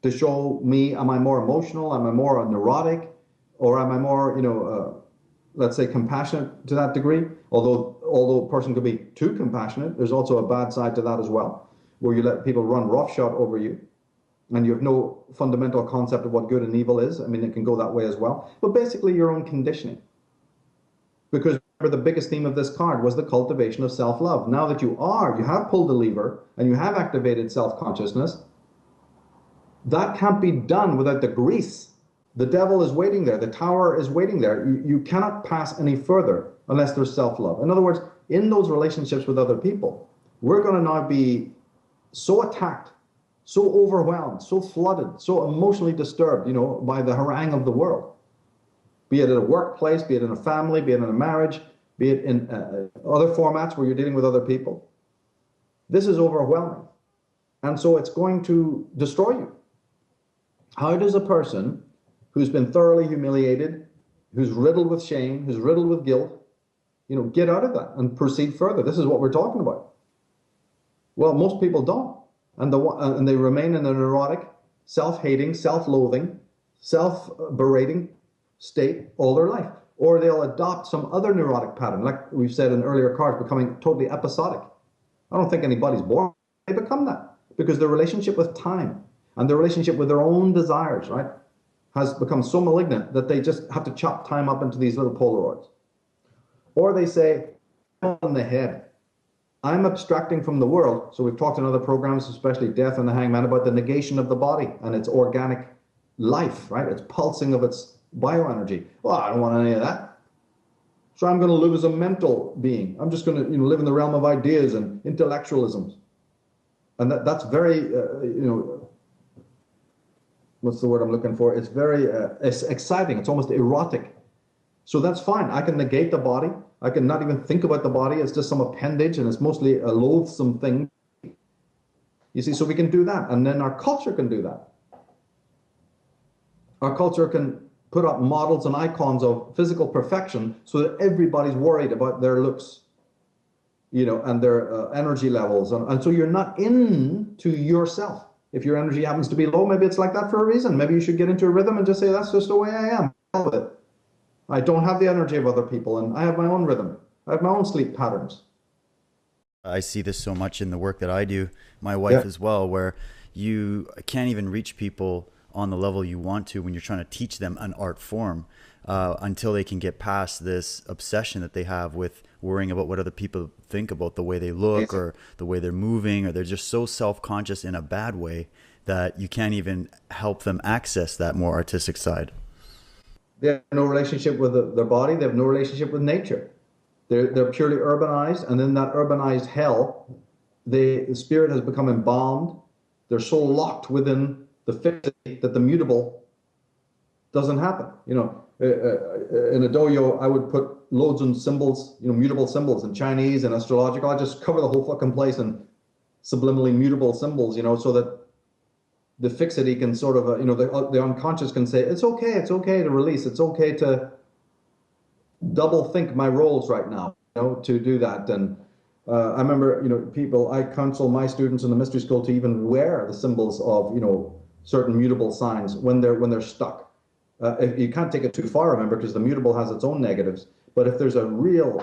to show me, am I more emotional, am I more neurotic, or am I more, let's say, compassionate to that degree? Although a person could be too compassionate, there's also a bad side to that as well, where you let people run roughshod over you, and you have no fundamental concept of what good and evil is. I mean, it can go that way as well. But basically, your own conditioning. Because remember, the biggest theme of this card was the cultivation of self-love. Now that you have pulled the lever, and you have activated self-consciousness, that can't be done without the grease. The devil is waiting there. The tower is waiting there. You cannot pass any further unless there's self-love. In other words, in those relationships with other people, we're going to now be so attacked, so overwhelmed, so flooded, so emotionally disturbed, by the harangue of the world. Be it at a workplace, be it in a family, be it in a marriage, be it in other formats where you're dealing with other people. This is overwhelming. And so it's going to destroy you. How does a person who's been thoroughly humiliated, who's riddled with shame, who's riddled with guilt, get out of that and proceed further? This is what we're talking about. Well, most people don't. And they remain in a neurotic, self-hating, self-loathing, self-berating state all their life. Or they'll adopt some other neurotic pattern, like we've said in earlier cards, becoming totally episodic. I don't think anybody's born. They become that because their relationship with time and their relationship with their own desires, right, has become so malignant that they just have to chop time up into these little Polaroids. Or they say, in the head, I'm abstracting from the world. So we've talked in other programs, especially Death and the Hangman, about the negation of the body and its organic life, right? Its pulsing of its bioenergy. Well, I don't want any of that. So I'm going to live as a mental being. I'm just going to live in the realm of ideas and intellectualisms. And that's very, what's the word I'm looking for? It's very it's exciting. It's almost erotic. So that's fine. I can negate the body. I can not even think about the body. It's just some appendage, and it's mostly a loathsome thing. You see, so we can do that. And then our culture can do that. Our culture can put up models and icons of physical perfection so that everybody's worried about their looks, and their energy levels. And so you're not into yourself. If your energy happens to be low, maybe it's like that for a reason. Maybe you should get into a rhythm and just say, that's just the way I am. With it. I don't have the energy of other people, and I have my own rhythm. I have my own sleep patterns. I see this so much in the work that I do, my wife as well, where you can't even reach people on the level you want to when you're trying to teach them an art form until they can get past this obsession that they have with worrying about what other people think about the way they look or the way they're moving, or they're just so self-conscious in a bad way that you can't even help them access that more artistic side. They have no relationship with their body. They have no relationship with nature. They're purely urbanized, and in that urbanized hell, the spirit has become embalmed. They're so locked within the fixity that the mutable doesn't happen. In a dojo, I would put loads of symbols, mutable symbols in Chinese and astrological. I just cover the whole fucking place in subliminally mutable symbols, so that the fixity can sort of, the unconscious can say, it's okay to release. It's okay to double think my roles right now, to do that. And I remember, I counsel my students in the mystery school to even wear the symbols of, certain mutable signs when they're stuck. If you can't take it too far, remember, because the mutable has its own negatives. But if there's a real,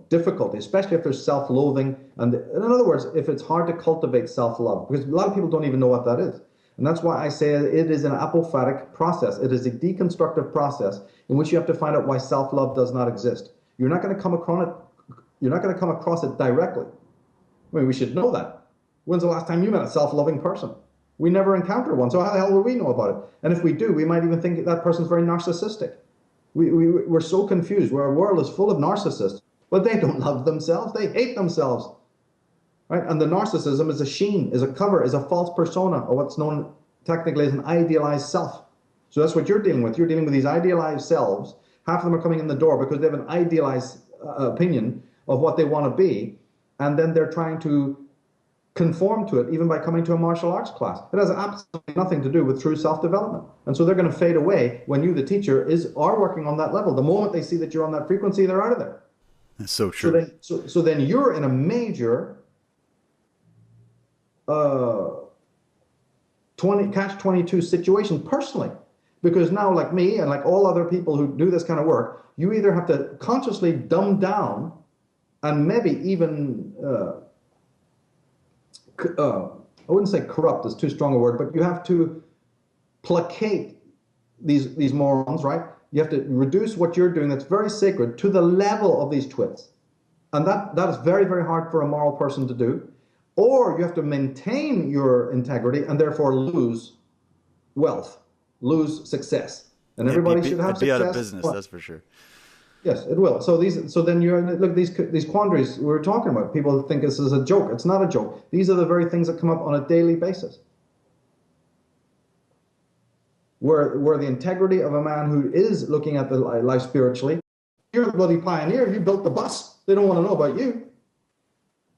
difficulty, especially if there's self-loathing, and in other words, if it's hard to cultivate self-love, because a lot of people don't even know what that is. And that's why I say it is an apophatic process. It is a deconstructive process in which you have to find out why self-love does not exist. You're not going to come across it. You're not going to come across it directly. I mean, we should know that. When's the last time you met a self-loving person? We never encounter one, so how the hell will we know about it? And if we do, we might even think that person's very narcissistic. We're so confused. Our world is full of narcissists, but they don't love themselves. They hate themselves. Right? And the narcissism is a sheen, is a cover, is a false persona, or what's known technically as an idealized self. So that's what you're dealing with. You're dealing with these idealized selves. Half of them are coming in the door because they have an idealized opinion of what they want to be, and then they're trying to conform to it, even by coming to a martial arts class. It has absolutely nothing to do with true self-development. And so they're going to fade away when you, the teacher, are working on that level. The moment they see that you're on that frequency, they're out of there. That's so true. So then you're in a major catch-22 situation personally, because now, like me and like all other people who do this kind of work, you either have to consciously dumb down and maybe even I wouldn't say corrupt is too strong a word, but you have to placate these morons, right? You have to reduce what you're doing that's very sacred to the level of these twits. And that is very, very hard for a moral person to do. Or you have to maintain your integrity and therefore lose wealth, lose success. And everybody should have success. Be out of business, that's for sure. Yes, it will. So then look, these quandaries we were talking about. People think this is a joke. It's not a joke. These are the very things that come up on a daily basis. Where the integrity of a man who is looking at the life spiritually, you're a bloody pioneer. You built the bus. They don't want to know about you.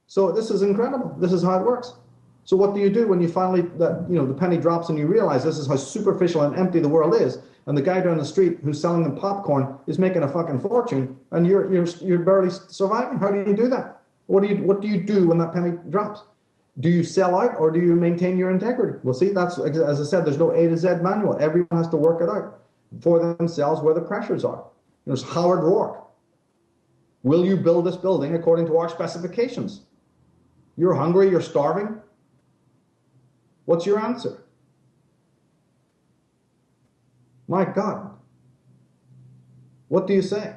So this is incredible. This is how it works. So what do you do when you finally, the penny drops and you realize this is how superficial and empty the world is, and the guy down the street who's selling them popcorn is making a fucking fortune, and you're barely surviving? How do you do that? What do you do when that penny drops? Do you sell out or do you maintain your integrity? Well, see, that's, as I said, there's no A to Z manual. Everyone has to work it out for themselves where the pressures are. There's Howard Rourke. Will you build this building according to our specifications? You're hungry, you're starving. What's your answer? My God. What do you say?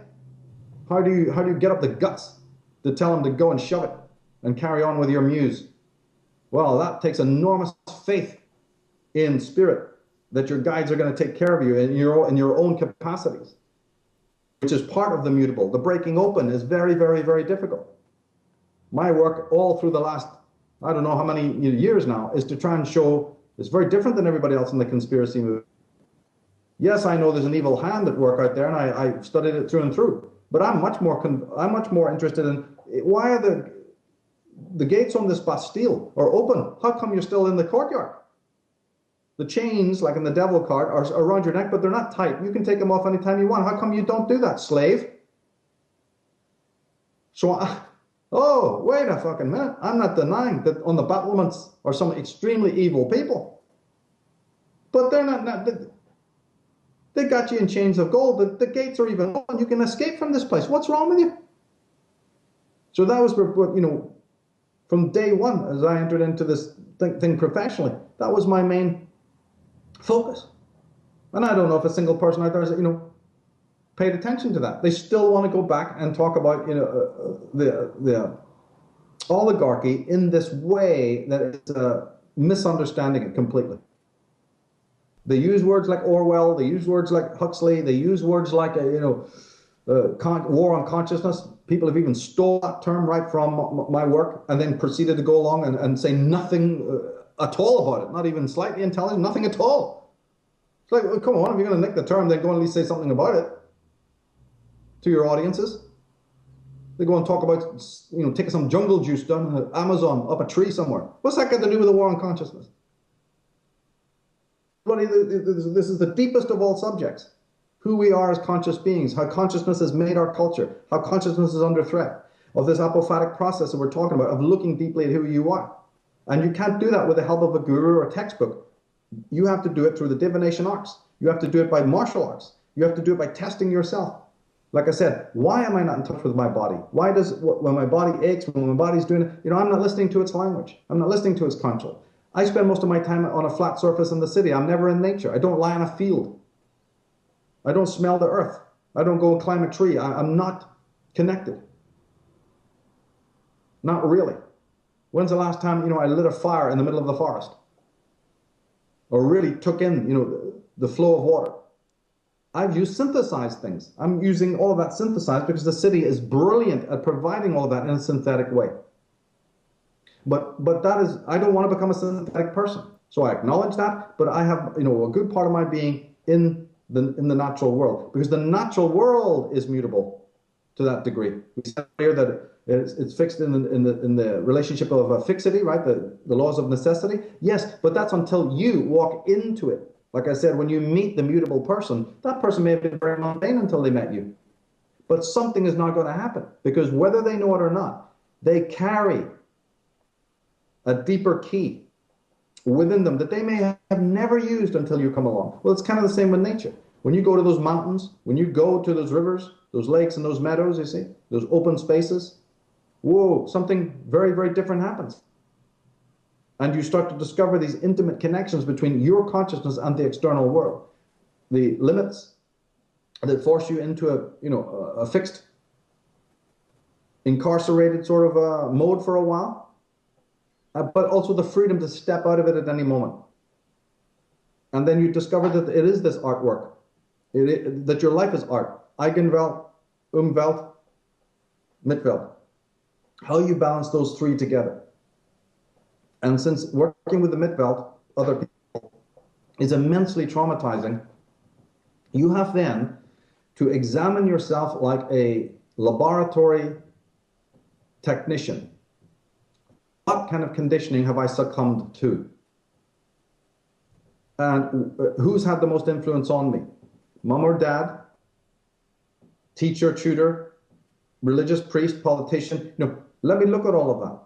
How do you get up the guts to tell them to go and shove it and carry on with your muse? Well, that takes enormous faith in spirit that your guides are going to take care of you in your own capacities, which is part of the mutable. The breaking open is very, very, very difficult. My work all through the last, I don't know how many years now, is to try and show it's very different than everybody else in the conspiracy movement. Yes, I know there's an evil hand at work out there, and I studied it through and through. But I'm much more interested in why are the gates on this Bastille are open? How come you're still in the courtyard? The chains, like in the devil card, are around your neck, but they're not tight. You can take them off anytime you want. How come you don't do that, slave? So, oh, wait a fucking minute. I'm not denying that on the battlements are some extremely evil people. But they're not they got you in chains of gold. The gates are even open. You can escape from this place. What's wrong with you? So that was, from day one, as I entered into this thing professionally, that was my main focus. And I don't know if a single person out there has, paid attention to that. They still want to go back and talk about, the oligarchy in this way that is misunderstanding it completely. They use words like Orwell, they use words like Huxley, they use words like, war on consciousness. People have even stole that term right from my work and then proceeded to go along and say nothing at all about it, not even slightly intelligent, nothing at all. It's like, well, come on, if you're going to nick the term, then go and at least say something about it to your audiences. They go and talk about, taking some jungle juice down in the Amazon, up a tree somewhere. What's that got to do with the war on consciousness? This is the deepest of all subjects. Who we are as conscious beings, how consciousness has made our culture, how consciousness is under threat, of this apophatic process that we're talking about, of looking deeply at who you are. And you can't do that with the help of a guru or a textbook. You have to do it through the divination arts. You have to do it by martial arts. You have to do it by testing yourself. Like I said, why am I not in touch with my body? Why does, when my body aches, when my body's doing it, I'm not listening to its language. I'm not listening to its control. I spend most of my time on a flat surface in the city. I'm never in nature. I don't lie on a field. I don't smell the earth. I don't go and climb a tree. I'm not connected. Not really. When's the last time, I lit a fire in the middle of the forest? Or really took in, the flow of water? I've used synthesized things. I'm using all of that synthesized because the city is brilliant at providing all of that in a synthetic way. But that is, I don't want to become a synthetic person. So I acknowledge that, but I have, a good part of my being in the natural world, because the natural world is mutable to that degree. We said here that it's fixed in the relationship of fixity, right? The laws of necessity. Yes, but that's until you walk into it. Like I said, when you meet the mutable person, that person may have been very mundane until they met you. But something is not going to happen, because whether they know it or not, they carry a deeper key within them that they may have never used until you come along. Well, it's kind of the same with nature. When you go to those mountains, when you go to those rivers, those lakes and those meadows, you see, those open spaces, whoa, something very, very different happens. And you start to discover these intimate connections between your consciousness and the external world. The limits that force you into a fixed, incarcerated sort of mode for a while, but also the freedom to step out of it at any moment. And then you discover that it is this artwork, that your life is art. Eigenwelt, Umwelt, Mitwelt. How you balance those three together. And since working with the Mitwelt, other people, is immensely traumatizing, you have then to examine yourself like a laboratory technician. What kind of conditioning have I succumbed to? And who's had the most influence on me? Mom or dad? Teacher, tutor? Religious priest, politician? Let me look at all of that.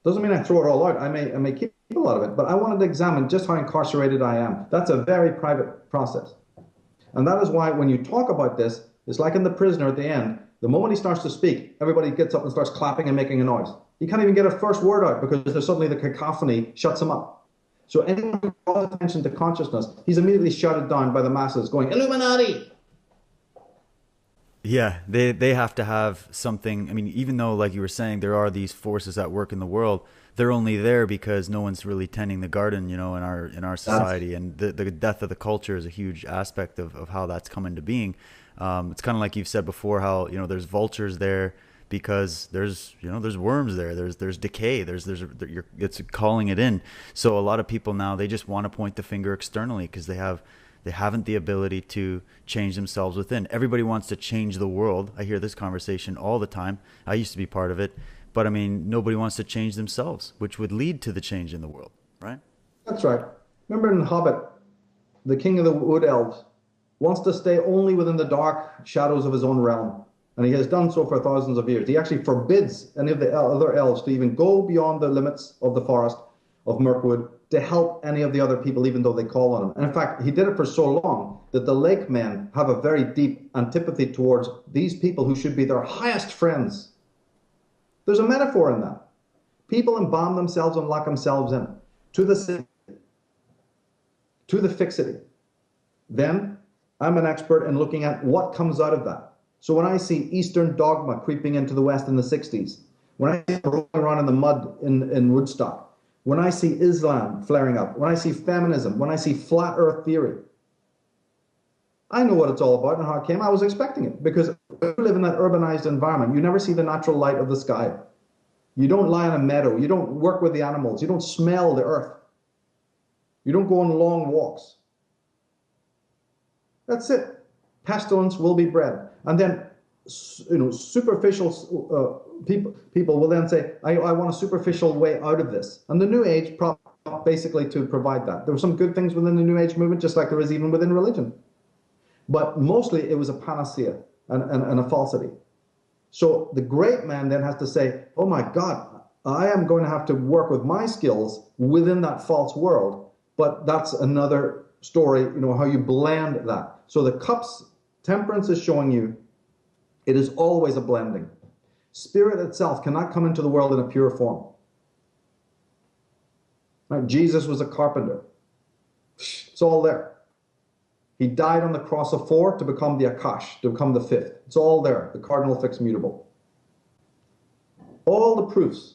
Doesn't mean I throw it all out. I may keep a lot of it, but I wanted to examine just how incarcerated I am. That's a very private process. And that is why when you talk about this, it's like in The Prisoner at the end. The moment he starts to speak, everybody gets up and starts clapping and making a noise. He can't even get a first word out because there's suddenly the cacophony shuts him up. So anyone who draws attention to consciousness, he's immediately shouted down by the masses going, Illuminati! Yeah, they have to have something. I mean, even though, like you were saying, there are these forces at work in the world, they're only there because no one's really tending the garden, in our society. And the death of the culture is a huge aspect of how that's come into being. It's kind of like you've said before, how there's vultures there because there's worms there, there's decay, it's calling it in. So a lot of people now, they just want to point the finger externally because they haven't the ability to change themselves within. Everybody wants to change the world. I hear this conversation all the time. I used to be part of it. But I mean, nobody wants to change themselves, which would lead to the change in the world, right? That's right. Remember in Hobbit, the king of the wood elves wants to stay only within the dark shadows of his own realm. And he has done so for thousands of years. He actually forbids any of the other elves to even go beyond the limits of the forest of Mirkwood to help any of the other people, even though they call on him. And in fact, he did it for so long that the lake men have a very deep antipathy towards these people who should be their highest friends. There's a metaphor in that. People embalm themselves and lock themselves in to the city, to the fixity. Then I'm an expert in looking at what comes out of that. So when I see Eastern dogma creeping into the West in the 60s, when I see rolling around in the mud in Woodstock, when I see Islam flaring up, when I see feminism, when I see flat earth theory, I know what it's all about and how it came. I was expecting it because you live in that urbanized environment. You never see the natural light of the sky. You don't lie on a meadow. You don't work with the animals. You don't smell the earth. You don't go on long walks. That's it. Pestilence will be bred. And then, superficial people will then say, I want a superficial way out of this. And the New Age basically to provide that. There were some good things within the New Age movement, just like there is even within religion. But mostly it was a panacea and a falsity. So the great man then has to say, oh my God, I am going to have to work with my skills within that false world. But that's another story, how you blend that. So the cups, temperance is showing you, it is always a blending. Spirit itself cannot come into the world in a pure form. Right? Jesus was a carpenter. It's all there. He died on the cross of 4 to become the Akash, to become the 5th. It's all there, the cardinal fixed mutable. All the proofs,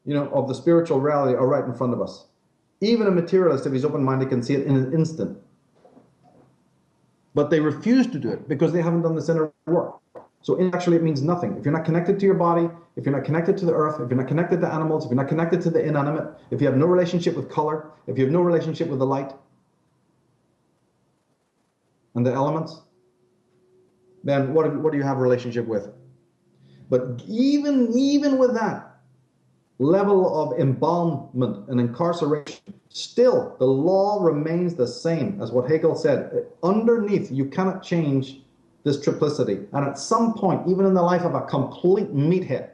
of the spiritual reality are right in front of us. Even a materialist, if he's open-minded, can see it in an instant. But they refuse to do it because they haven't done this inner work. So actually it means nothing. If you're not connected to your body, if you're not connected to the earth, if you're not connected to animals, if you're not connected to the inanimate, if you have no relationship with color, if you have no relationship with the light and the elements, then what do you have a relationship with? But even with that level of embalmment and incarceration, still the law remains the same as what Hegel said. Underneath, you cannot change this triplicity. And at some point, even in the life of a complete meathead,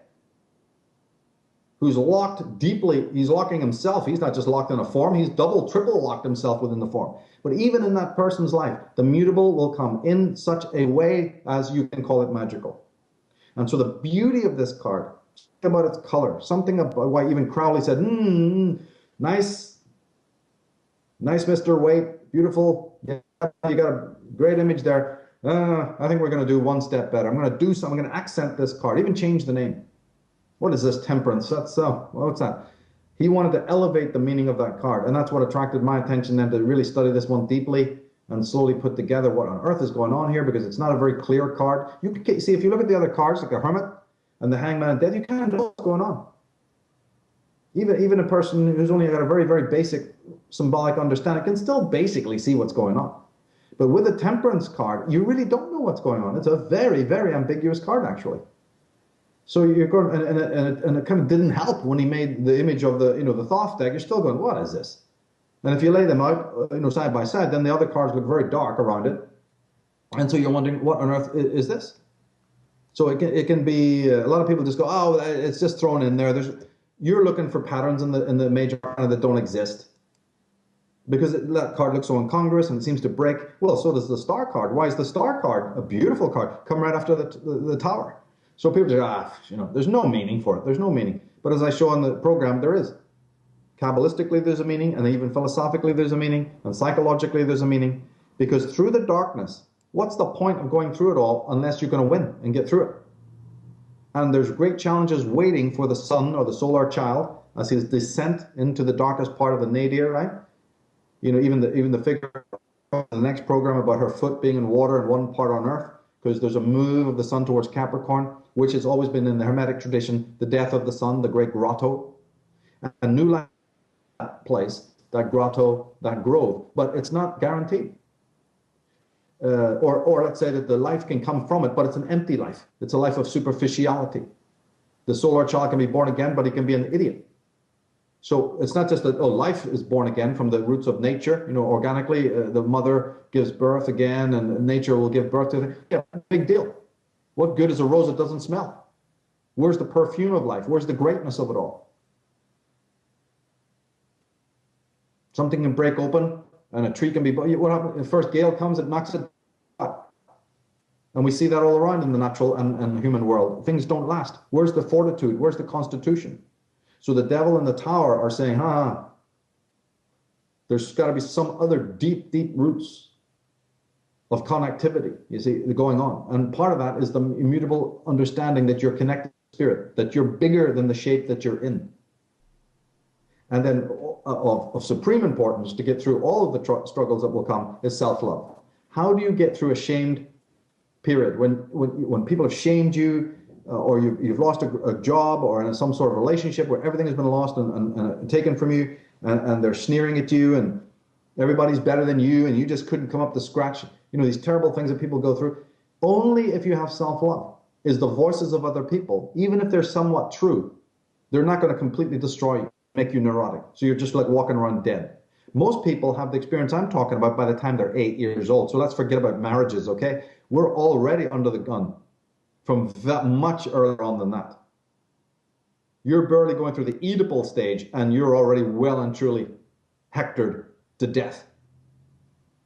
who's locked deeply, he's locking himself. He's not just locked in a form, he's double, triple locked himself within the form. But even in that person's life, the mutable will come in such a way as you can call it magical. And so the beauty of this card, about its color, something about why even Crowley said, nice Mr. Waite, beautiful, yeah, you got a great image there. I think we're going to do one step better. I'm going to do something, I'm going to accent this card, even change the name. What is this, Temperance? That's, what's that? He wanted to elevate the meaning of that card, and that's what attracted my attention then to really study this one deeply and slowly put together what on earth is going on here, because it's not a very clear card. You can see, if you look at the other cards, like the Hermit and the Hangman and Death, you kind of know what's going on. Even a person who's only got a very, very basic symbolic understanding can still basically see what's going on. But with the Temperance card, you really don't know what's going on. It's a very, very ambiguous card, actually. So you're going, and it kind of didn't help when he made the image of the, the Thoth deck. You're still going, what is this? And if you lay them out, side by side, then the other cards look very dark around it. And so you're wondering, what on earth is this? So it can be, a lot of people just go, oh, it's just thrown in there. You're looking for patterns in the major arcana that don't exist. Because that card looks so incongruous and it seems to break. Well, so does the Star card. Why is the Star card, a beautiful card, come right after the Tower? So people say, there's no meaning for it. There's no meaning. But as I show on the program, there is. Kabbalistically, there's a meaning, and even philosophically, there's a meaning, and psychologically, there's a meaning. Because through the darkness, what's the point of going through it all unless you're going to win and get through it? And there's great challenges waiting for the sun or the solar child as his descent into the darkest part of the nadir, right? Even the figure of the next program about her foot being in water and one part on earth, because there's a move of the sun towards Capricorn, which has always been in the Hermetic tradition, the death of the sun, the great grotto. And New Land, that place, that grotto, that grove, but it's not guaranteed. Or let's say that the life can come from it, but it's an empty life. It's a life of superficiality. The solar child can be born again, but he can be an idiot. So it's not just that, life is born again from the roots of nature, organically, the mother gives birth again and nature will give birth to it. Yeah, big deal. What good is a rose that doesn't smell? Where's the perfume of life? Where's the greatness of it all? Something can break open and a tree can be, what happens? The first gale comes, it knocks it out. And we see that all around in the natural and human world. Things don't last. Where's the fortitude? Where's the constitution? So the devil and the tower are saying, there's got to be some other deep, deep roots of connectivity, you see, going on. And part of that is the immutable understanding that you're connected to spirit, that you're bigger than the shape that you're in. And then of supreme importance to get through all of the struggles that will come is self-love. How do you get through a shamed period when people have shamed you, or you've lost a job, or in some sort of relationship where everything has been lost and taken from you, and they're sneering at you, and everybody's better than you, and you just couldn't come up to scratch. These terrible things that people go through. Only if you have self-love is the voices of other people, even if they're somewhat true, they're not going to completely destroy you, make you neurotic. So you're just like walking around dead. Most people have the experience I'm talking about by the time they're 8 years old. So let's forget about marriages, okay? We're already under the gun from that much earlier on than that. You're barely going through the Oedipal stage and you're already well and truly hectored to death.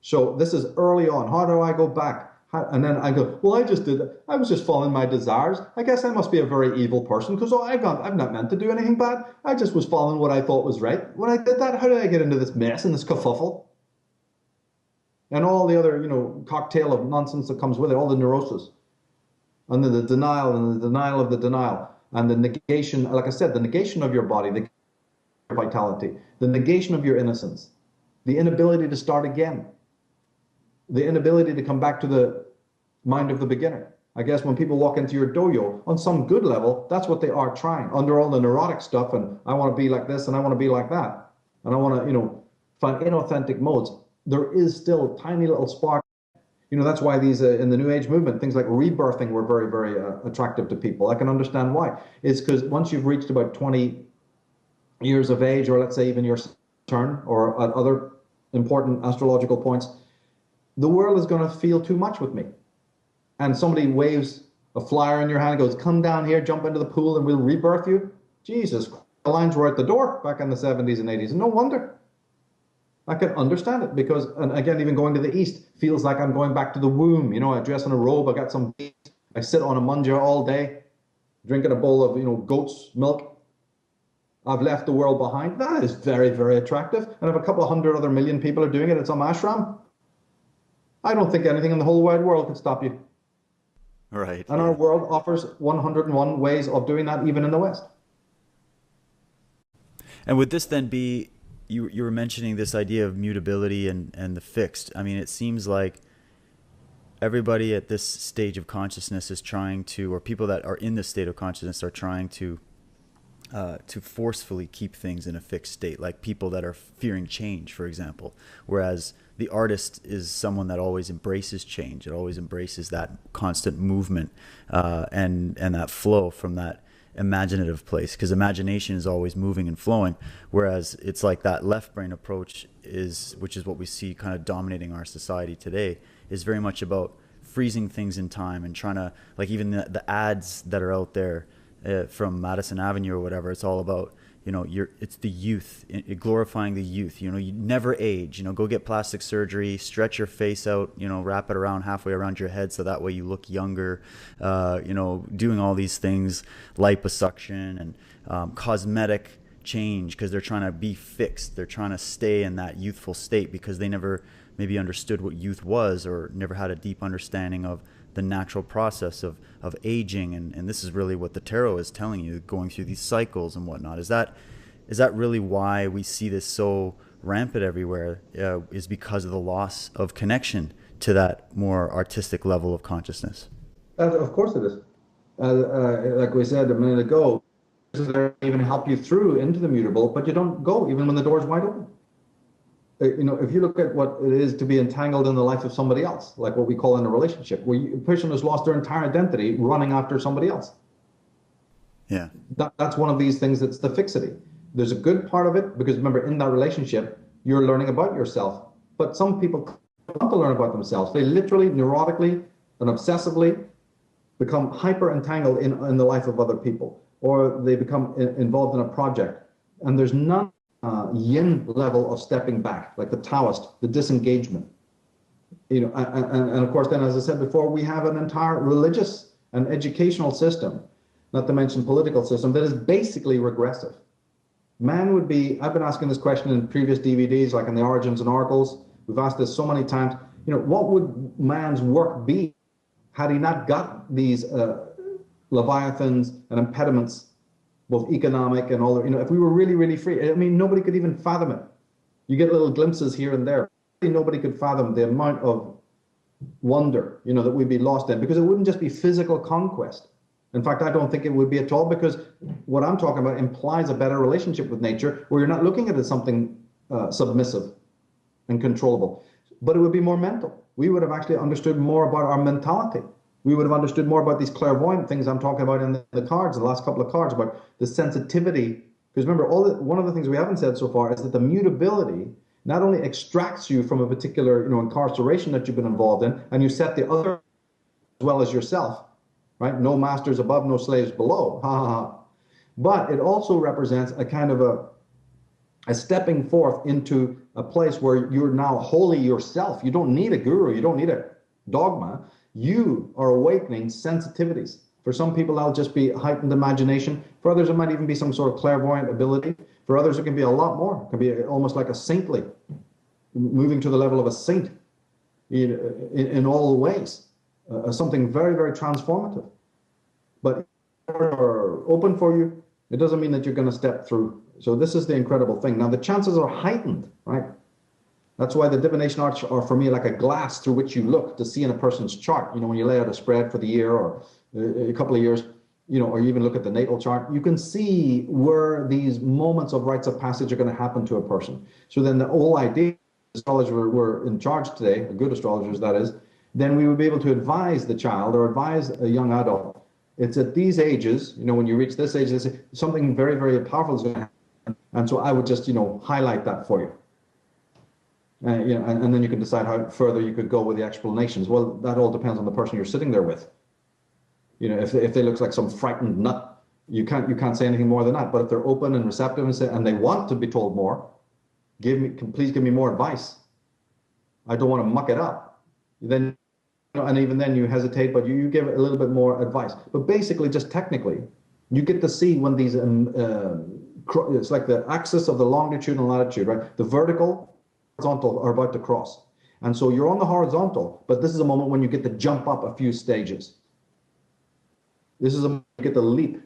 So this is early on. How do I go back? And then I go, well, I just did that. I was just following my desires. I guess I must be a very evil person because I'm not meant to do anything bad. I just was following what I thought was right. When I did that, how did I get into this mess and this kerfuffle? And all the other, cocktail of nonsense that comes with it, all the neurosis. And then the denial and the denial of the denial. And the negation, like I said, the negation of your body, the vitality, the negation of your innocence, the inability to start again, the inability to come back to the mind of the beginner. I guess when people walk into your dojo, on some good level, that's what they are trying. Under all the neurotic stuff, and I want to be like this, and I want to be like that, and I want to, find inauthentic modes. There is still a tiny little spark. That's why these, in the New Age movement, things like rebirthing were very, very attractive to people. I can understand why. It's because once you've reached about 20 years of age, or let's say even your turn, or at other important astrological points, the world is going to feel too much with me. And somebody waves a flyer in your hand and goes, come down here, jump into the pool, and we'll rebirth you. Jesus, the lines were at the door back in the 70s and 80s. And no wonder. I can understand it because, and again, even going to the East feels like I'm going back to the womb. I dress in a robe, I got some beads, I sit on a manja all day, drinking a bowl of, goat's milk. I've left the world behind. That is very, very attractive. And if a couple of 100 million other people are doing it at some ashram, I don't think anything in the whole wide world can stop you. Right. And our world offers 101 ways of doing that, even in the West. And would this then be, you were mentioning this idea of mutability and the fixed. I mean, it seems like everybody at this stage of consciousness is trying to, or people that are in this state of consciousness are trying to forcefully keep things in a fixed state, like people that are fearing change, for example. Whereas the artist is someone that always embraces change. It always embraces that constant movement and that flow from that imaginative place, because imagination is always moving and flowing. Whereas it's like that left brain approach which is what we see kind of dominating our society today, is very much about freezing things in time and trying to, like, even the ads that are out there from Madison Avenue or whatever, it's all about, it's the youth, glorifying the youth. You never age. Go get plastic surgery, stretch your face out, wrap it around halfway around your head so that way you look younger. Doing all these things, liposuction and cosmetic change, because they're trying to be fixed. They're trying to stay in that youthful state because they never maybe understood what youth was, or never had a deep understanding of the natural process of aging, and this is really what the tarot is telling you, going through these cycles and whatnot. Is that really why we see this so rampant everywhere? Is because of the loss of connection to that more artistic level of consciousness? Of course it is. Like we said a minute ago, they even help you through into the mutable, but you don't go even when the door's wide open. If you look at what it is to be entangled in the life of somebody else, like what we call in a relationship, where a person has lost their entire identity running after somebody else. Yeah. That's one of these things that's the fixity. There's a good part of it, because remember, in that relationship, you're learning about yourself. But some people don't want to learn about themselves. They literally, neurotically, and obsessively become hyper entangled in the life of other people, or they become involved in a project. And there's none yin level of stepping back, like the Taoist, the disengagement. And of course, then, as I said before, we have an entire religious and educational system, not to mention political system, that is basically regressive. Man would be, I've been asking this question in previous DVDs, like in the Origins and Oracles. We've asked this so many times. What would man's work be had he not got these leviathans and impediments both economic and all the, if we were really, really free, I mean, nobody could even fathom it. You get little glimpses here and there. Nobody could fathom the amount of wonder, that we'd be lost in, because it wouldn't just be physical conquest. In fact, I don't think it would be at all, because what I'm talking about implies a better relationship with nature where you're not looking at it as something submissive and controllable, but it would be more mental. We would have actually understood more about our mentality. We would have understood more about these clairvoyant things I'm talking about in the cards, the last couple of cards, about the sensitivity. Because remember, one of the things we haven't said so far is that the mutability not only extracts you from a particular incarceration that you've been involved in, and you set the other as well as yourself, right? No masters above, no slaves below. Ha ha ha. But it also represents a kind of a stepping forth into a place where you're now wholly yourself. You don't need a guru. You don't need a dogma. You are awakening sensitivities. For some people, that'll just be heightened imagination. For others, it might even be some sort of clairvoyant ability. For others, it can be a lot more. It can be almost like a saintly, moving to the level of a saint in all ways. Something very, very transformative. But if are open for you, it doesn't mean that you're going to step through. So this is the incredible thing. Now, the chances are heightened, right? That's why the divination arts are, for me, like a glass through which you look to see in a person's chart. When you lay out a spread for the year or a couple of years, or you even look at the natal chart, you can see where these moments of rites of passage are going to happen to a person. So then the whole idea, astrologers were in charge today, good astrologers that is, then we would be able to advise the child or advise a young adult. It's at these ages, when you reach this age, something very, very powerful is going to happen. And so I would just, highlight that for you. And then you can decide how further you could go with the explanations. Well, that all depends on the person you're sitting there with. If they look like some frightened nut, you can't say anything more than that. But if they're open and receptive and they want to be told more, please give me more advice. I don't want to muck it up. Then, and even then you hesitate, but you give a little bit more advice. But basically, just technically, you get to see when these it's like the axis of the longitude and latitude, right? The vertical, horizontal are about to cross. And so you're on the horizontal, but this is a moment when you get to jump up a few stages. This is a moment you get to leap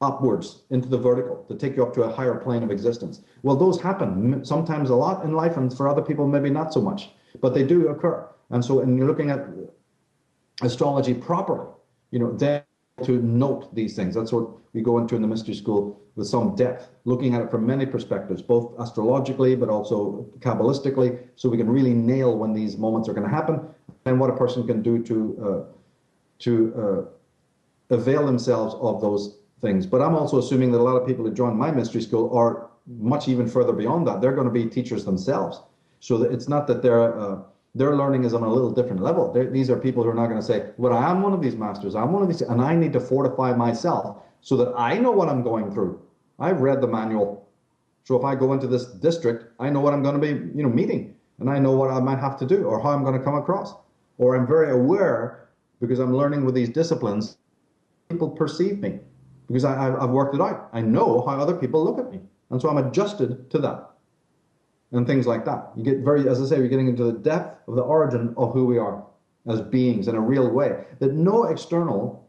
upwards into the vertical to take you up to a higher plane of existence. Well, those happen sometimes a lot in life, and for other people, maybe not so much, but they do occur. And so when you're looking at astrology properly, then to note these things. That's what we go into in the mystery school with some depth, looking at it from many perspectives, both astrologically, but also Kabbalistically, so we can really nail when these moments are going to happen and what a person can do to avail themselves of those things. But I'm also assuming that a lot of people who join my mystery school are much even further beyond that. They're going to be teachers themselves. So that it's not that their learning is on a little different level. These are people who are not going to say, well, I am one of these masters, I'm one of these, and I need to fortify myself so that I know what I'm going through. I've read the manual. So if I go into this district, I know what I'm going to be, meeting, and I know what I might have to do or how I'm going to come across. Or I'm very aware, because I'm learning with these disciplines, people perceive me because I've worked it out. I know how other people look at me. And so I'm adjusted to that. And things like that. You get as I say, you're getting into the depth of the origin of who we are as beings in a real way. That no external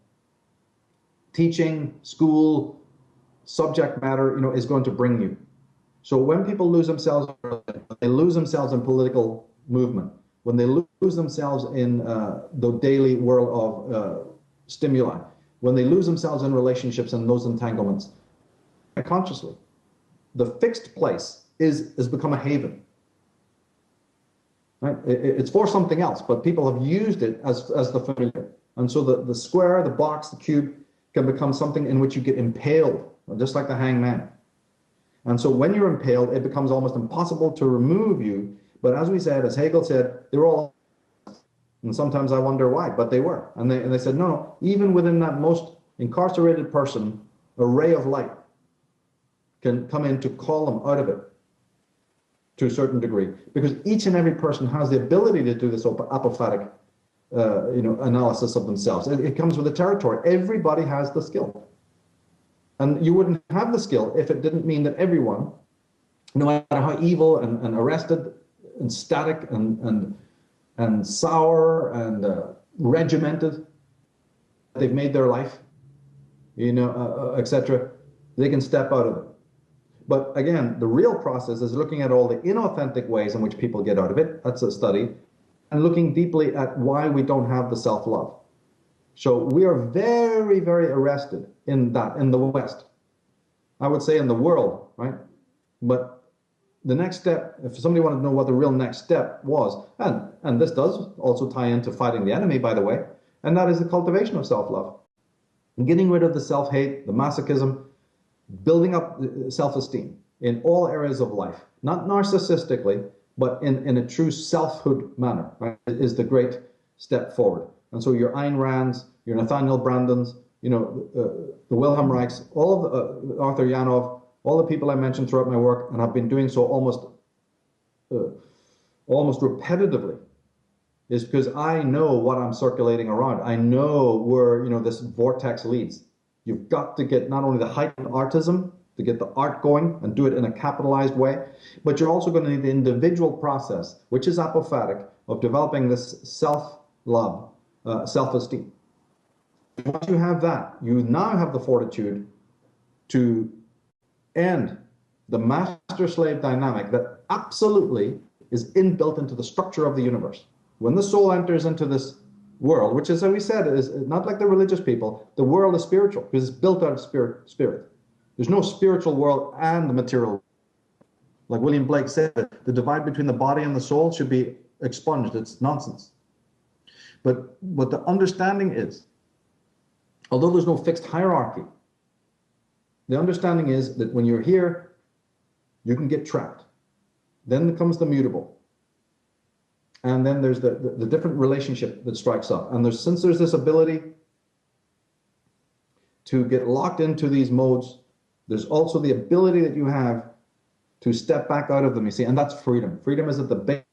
teaching, school, subject matter, is going to bring you. So when people lose themselves, they lose themselves in political movement. When they lose themselves in the daily world of stimuli. When they lose themselves in relationships and those entanglements, consciously, the fixed place has become a haven. Right? It's for something else, but people have used it as the familiar. And so the square, the box, the cube can become something in which you get impaled, just like the hangman. And so when you're impaled, it becomes almost impossible to remove you. But as we said, as Hegel said, they were all, and sometimes I wonder why, but they were. And they said, no, even within that most incarcerated person, a ray of light can come in to call them out of it to a certain degree. Because each and every person has the ability to do this apophatic analysis of themselves. It comes with the territory. Everybody has the skill. And you wouldn't have the skill if it didn't mean that everyone, no matter how evil and arrested and static and sour and regimented they've made their life, etc., they can step out of it. But again, the real process is looking at all the inauthentic ways in which people get out of it. That's a study. And looking deeply at why we don't have the self-love. So we are very, very arrested in that, in the West. I would say in the world, right? But the next step, if somebody wanted to know what the real next step was, and this does also tie into fighting the enemy, by the way, and that is the cultivation of self-love. Getting rid of the self-hate, the masochism, building up self-esteem in all areas of life, not narcissistically, but in a true selfhood manner, right, is the great step forward. And so your Ayn Rands, your Nathaniel Brandons, the Wilhelm Reichs, all of the, Arthur Yanov, all the people I mentioned throughout my work, and have been doing so almost repetitively, is because I know what I'm circulating around. I know where this vortex leads. You've got to get not only the heightened artism to get the art going and do it in a capitalized way, but you're also going to need the individual process, which is apophatic, of developing this self-love, self-esteem. Once you have that, you now have the fortitude to end the master-slave dynamic that absolutely is inbuilt into the structure of the universe. When the soul enters into this world, which is, as we said, is not like the religious people, the world is spiritual because it's built out of spirit. There's no spiritual world and the material world. Like William Blake said, the divide between the body and the soul should be expunged. It's nonsense. But what the understanding is, although there's no fixed hierarchy, the understanding is that when you're here, you can get trapped. Then comes the mutable. And then there's the different relationship that strikes up. And since there's this ability to get locked into these modes, there's also the ability that you have to step back out of them, you see, and that's freedom. Freedom is at the base.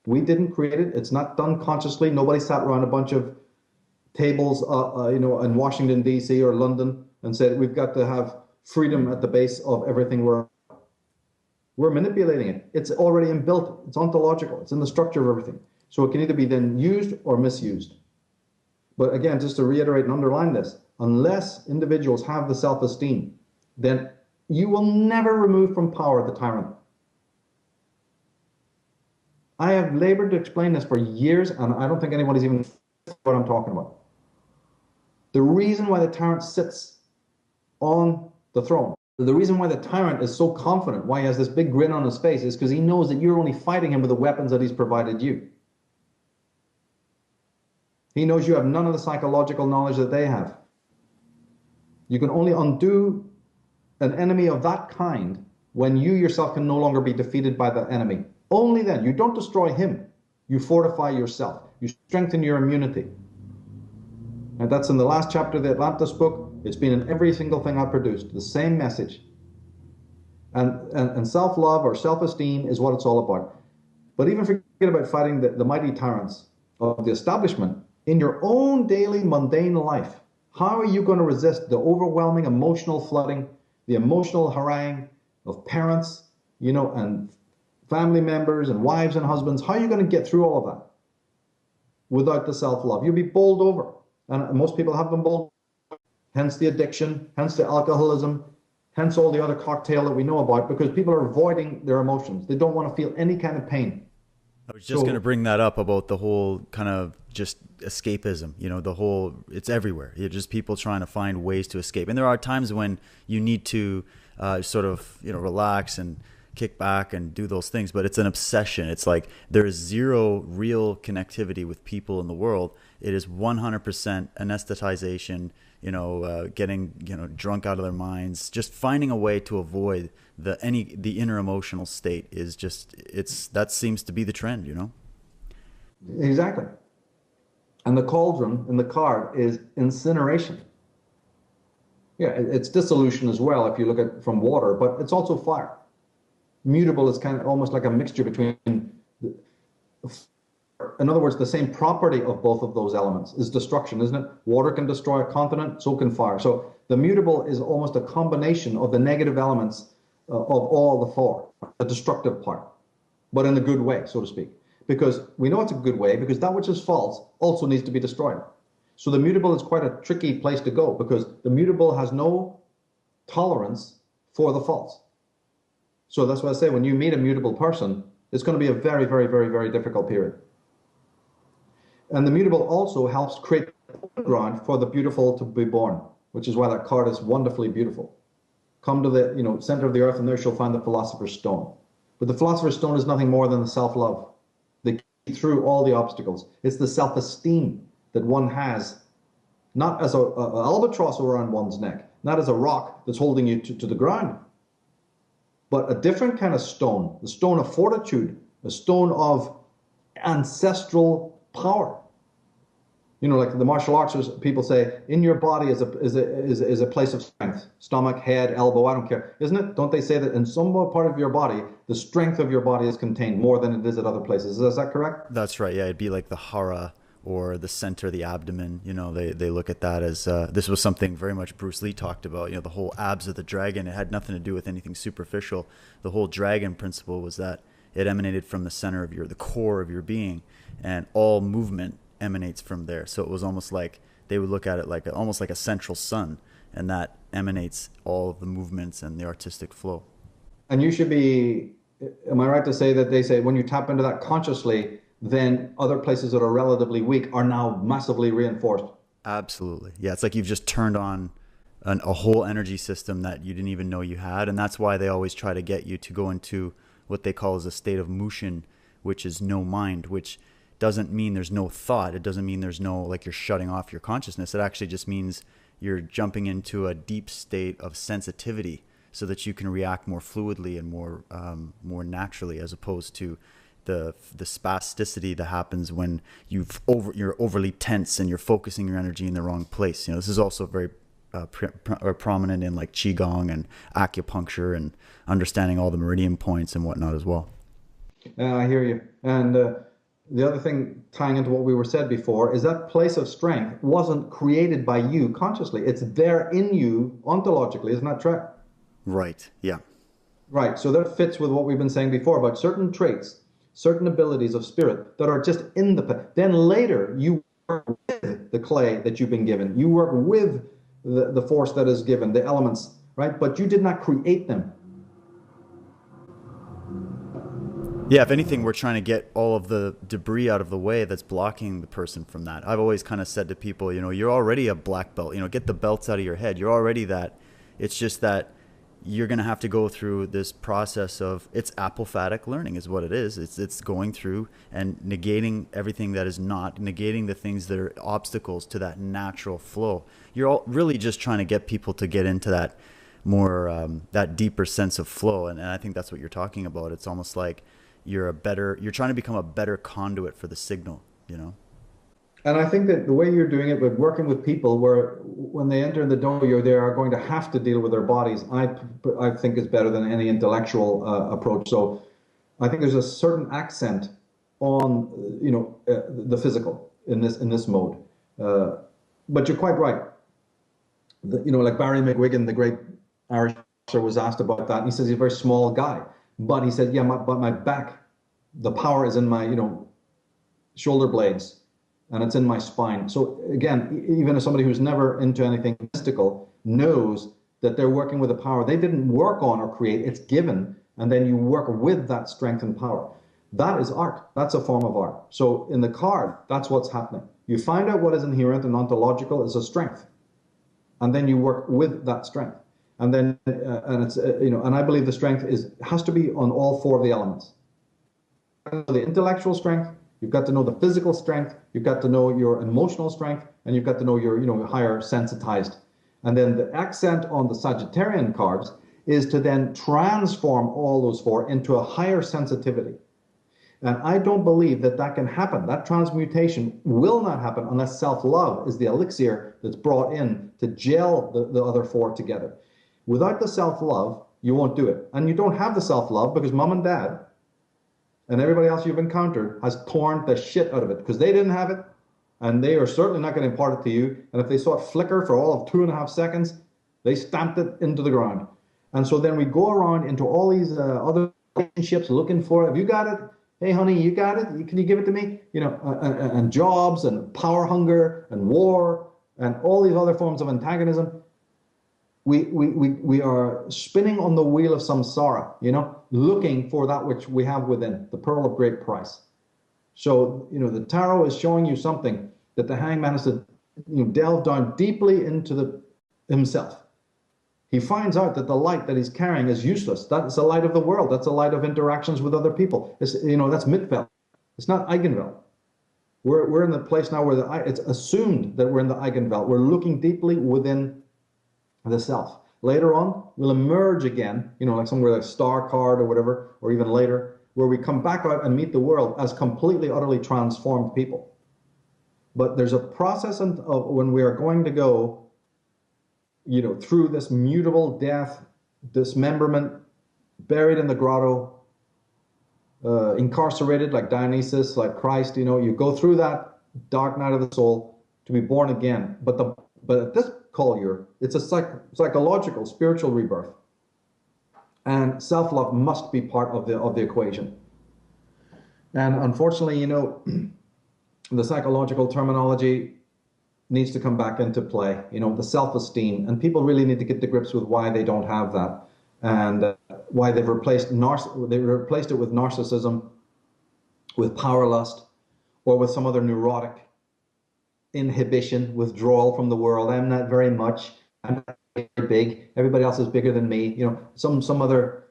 We didn't create it. It's not done consciously. Nobody sat around a bunch of tables, in Washington, D.C. or London and said, we've got to have freedom at the base of everything we're manipulating it. It's already inbuilt. It's ontological. It's in the structure of everything. So it can either be then used or misused. But again, just to reiterate and underline this, unless individuals have the self-esteem, then you will never remove from power the tyrant. I have labored to explain this for years, and I don't think anybody's even what I'm talking about. The reason why the tyrant sits on the throne, the reason why the tyrant is so confident, why he has this big grin on his face, is because he knows that you're only fighting him with the weapons that he's provided you. He knows you have none of the psychological knowledge that they have. You can only undo an enemy of that kind when you yourself can no longer be defeated by the enemy. Only then. You don't destroy him. You fortify yourself. You strengthen your immunity. And that's in the last chapter of the Atlantis book. It's been in every single thing I've produced. The same message. And self-love or self-esteem is what it's all about. But even forget about fighting the mighty tyrants of the establishment. In your own daily mundane life, how are you going to resist the overwhelming emotional flooding, the emotional harangue of parents, and family members and wives and husbands? How are you going to get through all of that without the self-love? You'll be bowled over. And most people have been bowled over. Hence the addiction, hence the alcoholism, hence all the other cocktail that we know about, because people are avoiding their emotions. They don't want to feel any kind of pain. I was just going to bring that up about the whole kind of just escapism, it's everywhere. You're just people trying to find ways to escape. And there are times when you need to relax and kick back and do those things, but it's an obsession. It's like there is zero real connectivity with people in the world. It is 100% anesthetization, getting, drunk out of their minds, just finding a way to avoid the inner emotional state is just, that seems to be the trend, Exactly. And the cauldron in the card is incineration. Yeah, it's dissolution as well if you look at from water, but it's also fire. Mutable is kind of almost like a mixture between, in other words, the same property of both of those elements is destruction, isn't it? Water can destroy a continent, so can fire. So the mutable is almost a combination of the negative elements of all the four, the destructive part, but in a good way, so to speak. Because we know it's a good way, because that which is false also needs to be destroyed. So the mutable is quite a tricky place to go, because the mutable has no tolerance for the false. So that's why I say when you meet a mutable person, it's going to be a very, very, very, very difficult period. And the mutable also helps create ground for the beautiful to be born, which is why that card is wonderfully beautiful. Come to the center of the earth, and there shall find the philosopher's stone. But the philosopher's stone is nothing more than the self-love. The key through all the obstacles. It's the self-esteem that one has, not as a albatross around one's neck, not as a rock that's holding you to the ground, but a different kind of stone, the stone of fortitude, a stone of ancestral power. Like the martial arts people say, in your body is a place of strength. Stomach, head, elbow, I don't care. Isn't it? Don't they say that in some part of your body, the strength of your body is contained more than it is at other places? Is that correct? That's right. Yeah, it'd be like the hara, or the center of the abdomen. They look at that as, this was something very much Bruce Lee talked about, the whole abs of the dragon. It had nothing to do with anything superficial. The whole dragon principle was that it emanated from the center of the core of your being, and all movement emanates from there. So it was almost like they would look at it like almost like a central sun, and that emanates all of the movements and the artistic flow. And you should be, am I right to say that they say when you tap into that consciously, then other places that are relatively weak are now massively reinforced? Absolutely. Yeah, it's like you've just turned on a whole energy system that you didn't even know you had. And that's why they always try to get you to go into what they call as a state of mushin, which is no mind, which doesn't mean there's no thought. It doesn't mean there's no, like, you're shutting off your consciousness. It actually just means you're jumping into a deep state of sensitivity so that you can react more fluidly and more naturally, as opposed to the spasticity that happens when you're overly tense and you're focusing your energy in the wrong place. This is also very prominent in like qigong and acupuncture and understanding all the meridian points and whatnot as well. I hear you. And the other thing, tying into what we were said before, is that place of strength wasn't created by you consciously. It's there in you ontologically. Isn't that true? Right. Yeah. Right. So that fits with what we've been saying before about certain traits, certain abilities of spirit that are just in the... Then later, you work with the clay that you've been given. You work with the force that is given, the elements, right? But you did not create them. Yeah, if anything, we're trying to get all of the debris out of the way that's blocking the person from that. I've always kind of said to people, you're already a black belt. Get the belts out of your head. You're already that. It's just that you're going to have to go through this process of, it's apophatic learning is what it is. It's going through and negating everything that is not, negating the things that are obstacles to that natural flow. You're all really just trying to get people to get into that more, that deeper sense of flow. And I think that's what you're talking about. It's almost like you're trying to become a better conduit for the signal, And I think that the way you're doing it with working with people, where when they enter the door, they are going to have to deal with their bodies, I think is better than any intellectual approach. So I think there's a certain accent on the physical in this mode. But you're quite right. Like Barry McGuigan, the great Irish was asked about that, and he says he's a very small guy, but he said, yeah, but my back, the power is in my shoulder blades. And it's in my spine. So again, even as somebody who's never into anything mystical knows that they're working with a power they didn't work on or create, it's given, and then you work with that strength and power. That is art. That's a form of art. So in the card, that's what's happening. You find out what is inherent and ontological is a strength, and then you work with that strength. And then, and it's, and I believe the strength has to be on all four of the elements. The intellectual strength, you've got to know the physical strength, you've got to know your emotional strength, and you've got to know your higher sensitized. And then the accent on the Sagittarian cards is to then transform all those four into a higher sensitivity. And I don't believe that can happen. That transmutation will not happen unless self-love is the elixir that's brought in to gel the other four together. Without the self-love, you won't do it. And you don't have the self-love because mom and dad and everybody else you've encountered has torn the shit out of it because they didn't have it, and they are certainly not going to impart it to you. And if they saw it flicker for all of 2.5 seconds, they stamped it into the ground. And so then we go around into all these other relationships looking for it. Have you got it? Hey, honey, you got it? Can you give it to me? And jobs and power hunger and war and all these other forms of antagonism. we are spinning on the wheel of samsara, looking for that which we have within, the pearl of great price. So, the tarot is showing you something that the hangman has to delve down deeply into himself. He finds out that the light that he's carrying is useless. That's the light of the world. That's the light of interactions with other people. That's Mitfeld. It's not Eigenwelt. We're in the place now where it's assumed that we're in the Eigenwelt. We're looking deeply within the self. Later on, we'll emerge again, like somewhere like Star Card or whatever, or even later, where we come back out and meet the world as completely, utterly transformed people. But there's a process of when we are going to go, through this mutable death, dismemberment, buried in the grotto, incarcerated like Dionysus, like Christ, you go through that dark night of the soul to be born again. But at this collier, it's a psychological, spiritual rebirth. And self-love must be part of the equation. And unfortunately, the psychological terminology needs to come back into play, the self-esteem. And people really need to get to grips with why they don't have that, and why they've replaced it with narcissism, with power lust, or with some other neurotic inhibition, withdrawal from the world. I'm not very much. I'm not very big. Everybody else is bigger than me. Some other,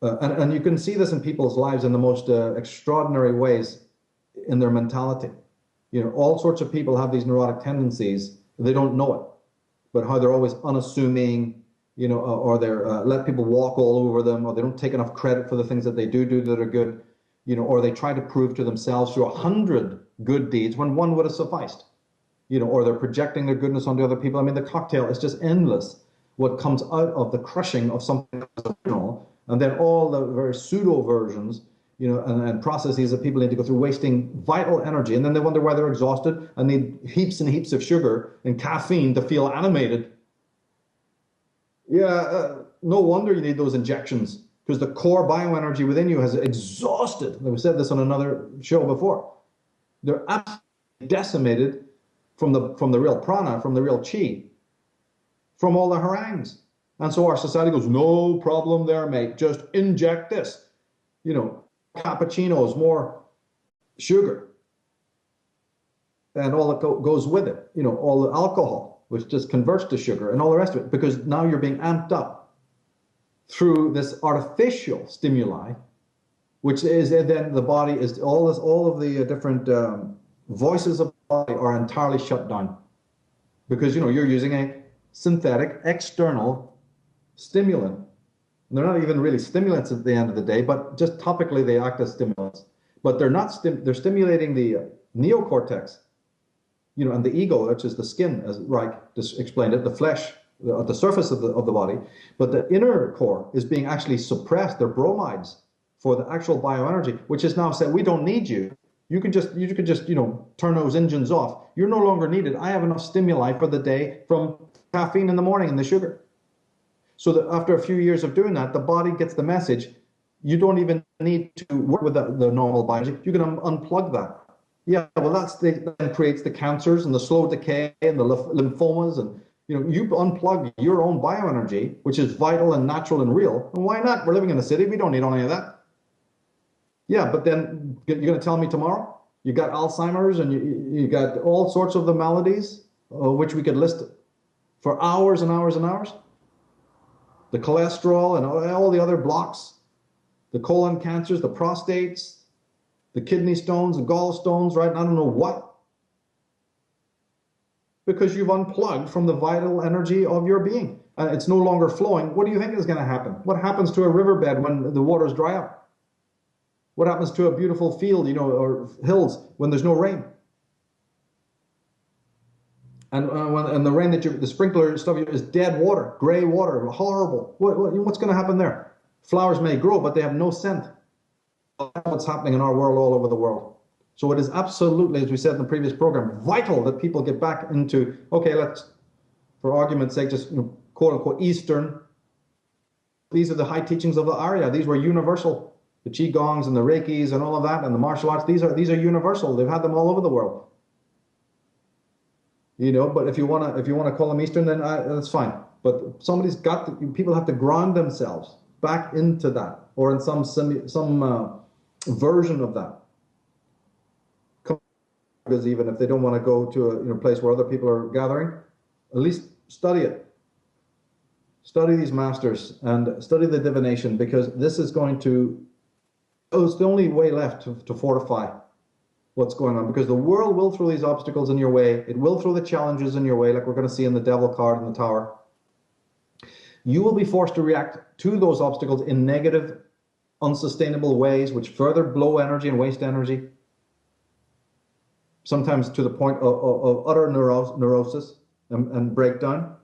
and you can see this in people's lives in the most extraordinary ways in their mentality. All sorts of people have these neurotic tendencies. They don't know it, but how they're always unassuming, or they're let people walk all over them, or they don't take enough credit for the things that they do that are good, or they try to prove to themselves through 100 good deeds when one would have sufficed, or they're projecting their goodness onto other people. I mean, the cocktail is just endless. What comes out of the crushing of something original, and then all the very pseudo versions, and processes that people need to go through, wasting vital energy, and then they wonder why they're exhausted and need heaps and heaps of sugar and caffeine to feel animated. Yeah, no wonder you need those injections, because the core bioenergy within you has exhausted. We said this on another show before. They're absolutely decimated from the real prana, from the real chi, from all the harangues. And so our society goes, no problem there, mate. Just inject this. Cappuccinos, more sugar, and all that goes with it. All the alcohol, which just converts to sugar, and all the rest of it, because now you're being amped up through this artificial stimuli, which is then the body is all of the different voices of the body are entirely shut down, because you're using a synthetic external stimulant. And they're not even really stimulants at the end of the day, but just topically they act as stimulants. But they're not they're stimulating the neocortex, and the ego, which is the skin, as Reich just explained it, the flesh, the surface of the body. But the inner core is being actually suppressed. They're bromides for the actual bioenergy, which is now said, we don't need you. You could just turn those engines off. You're no longer needed. I have enough stimuli for the day from caffeine in the morning and the sugar. So that after a few years of doing that, the body gets the message. You don't even need to work with the normal biology. You can unplug that. Yeah, well, that creates the cancers and the slow decay and the lymphomas. And, you unplug your own bioenergy, which is vital and natural and real. And why not? We're living in a city. We don't need any of that. Yeah, but then you're going to tell me tomorrow you got Alzheimer's and you got all sorts of the maladies, which we could list for hours and hours and hours. The cholesterol and all the other blocks, the colon cancers, the prostates, the kidney stones, the gallstones, right? I don't know what. Because you've unplugged from the vital energy of your being. It's no longer flowing. What do you think is going to happen? What happens to a riverbed when the waters dry up? What happens to a beautiful field, or hills when there's no rain? And the rain the sprinkler stuff is dead water, gray water, horrible. What's going to happen there? Flowers may grow, but they have no scent. That's what's happening in our world, all over the world. So it is absolutely, as we said in the previous program, vital that people get back into, okay, let's, for argument's sake, just quote unquote Eastern. These are the high teachings of the Arya. These were universal. The Qigongs and the Reikis and all of that and the martial arts, these are universal. They've had them all over the world. But if you wanna call them Eastern, then that's fine. But people have to ground themselves back into that, or in some version of that. Because even if they don't want to go to a place where other people are gathering, at least study it. Study these masters and study the divination, because this is going to, it's the only way left to fortify what's going on, because the world will throw these obstacles in your way. It will throw the challenges in your way, like we're going to see in the devil card in the tower. You will be forced to react to those obstacles in negative, unsustainable ways, which further blow energy and waste energy, sometimes to the point of utter neurosis and breakdown.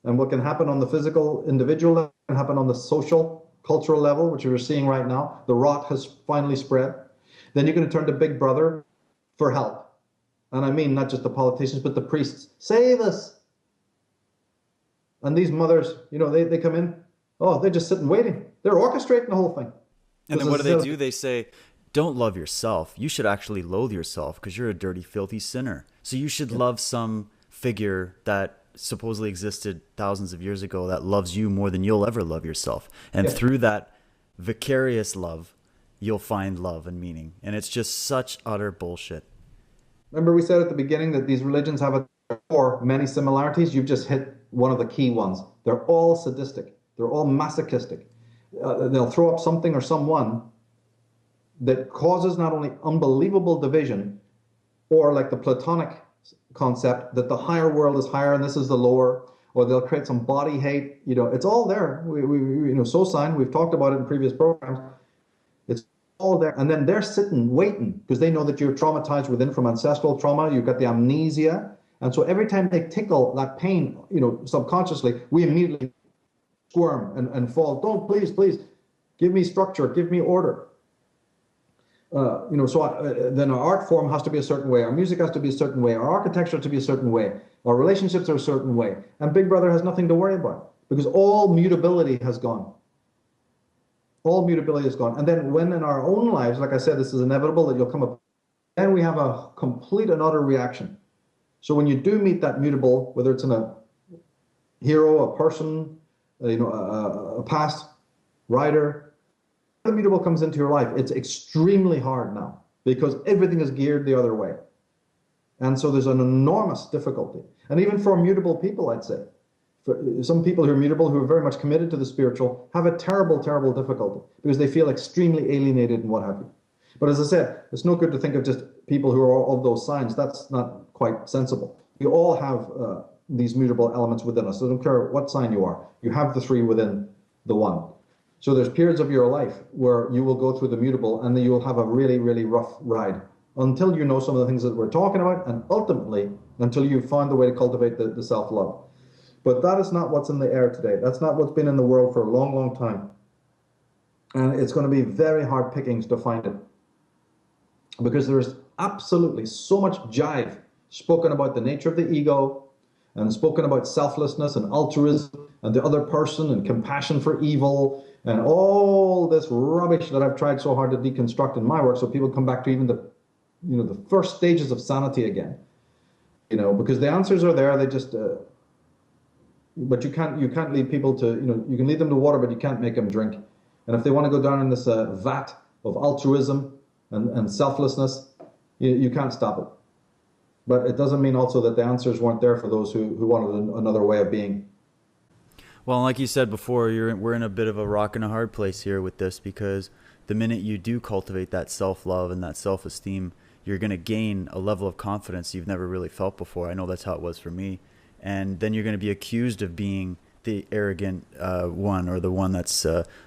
And what can happen on the physical, individual level can happen on the social, cultural level, which we're seeing right now. The rot has finally spread. Then you're going to turn to Big Brother for help. And I mean not just the politicians, but the priests. Save us! And these mothers, they come in. Oh, they're just sitting waiting. They're orchestrating the whole thing. And then what do? They say, don't love yourself. You should actually loathe yourself because you're a dirty, filthy sinner. So you should love some figure that supposedly existed thousands of years ago that loves you more than you'll ever love yourself. And through that vicarious love, you'll find love and meaning. And it's just such utter bullshit. Remember we said at the beginning that these religions have many similarities. You've just hit one of the key ones. They're all sadistic. They're all masochistic. They'll throw up something or someone that causes not only unbelievable division, or like the Platonic concept that the higher world is higher and this is the lower, or they'll create some body hate. It's all there. Sosign, we've talked about it in previous programs. It's all there. And then they're sitting waiting because they know that you're traumatized within from ancestral trauma. You've got the amnesia. And so every time they tickle that pain, subconsciously, we immediately squirm and fall. Don't, please, give me structure, give me order. Then our art form has to be a certain way, our music has to be a certain way, our architecture to be a certain way, our relationships are a certain way. And Big Brother has nothing to worry about because all mutability has gone. All mutability is gone. And then when in our own lives, like I said, this is inevitable that you'll come up, then we have a complete and utter reaction. So when you do meet that mutable, whether it's in a hero, a person, a past rider, the mutable comes into your life, it's extremely hard now because everything is geared the other way. And so there's an enormous difficulty. And even for mutable people, I'd say, for some people who are mutable, who are very much committed to the spiritual, have a terrible, terrible difficulty because they feel extremely alienated and what have you. But as I said, it's no good to think of just people who are of those signs. That's not quite sensible. We all have these mutable elements within us. So I don't care what sign you are. You have the three within the one. So there's periods of your life where you will go through the mutable and then you will have a really, really rough ride until you know some of the things that we're talking about, and ultimately until you find the way to cultivate the self-love. But that is not what's in the air today. That's not what's been in the world for a long, long time. And it's going to be very hard pickings to find it. Because there's absolutely so much jive spoken about the nature of the ego, and spoken about selflessness and altruism and the other person and compassion for evil and all this rubbish that I've tried so hard to deconstruct in my work, so people come back to even the first stages of sanity again. Because the answers are there. They just but you can't lead people to, you can lead them to water, but you can't make them drink. And if they want to go down in this vat of altruism and selflessness, you can't stop it. But it doesn't mean also that the answers weren't there for those who wanted another way of being. Well, like you said before, we're in a bit of a rock and a hard place here with this, because the minute you do cultivate that self-love and that self-esteem, you're going to gain a level of confidence you've never really felt before. I know that's how it was for me. And then you're going to be accused of being the arrogant one, or the one that's,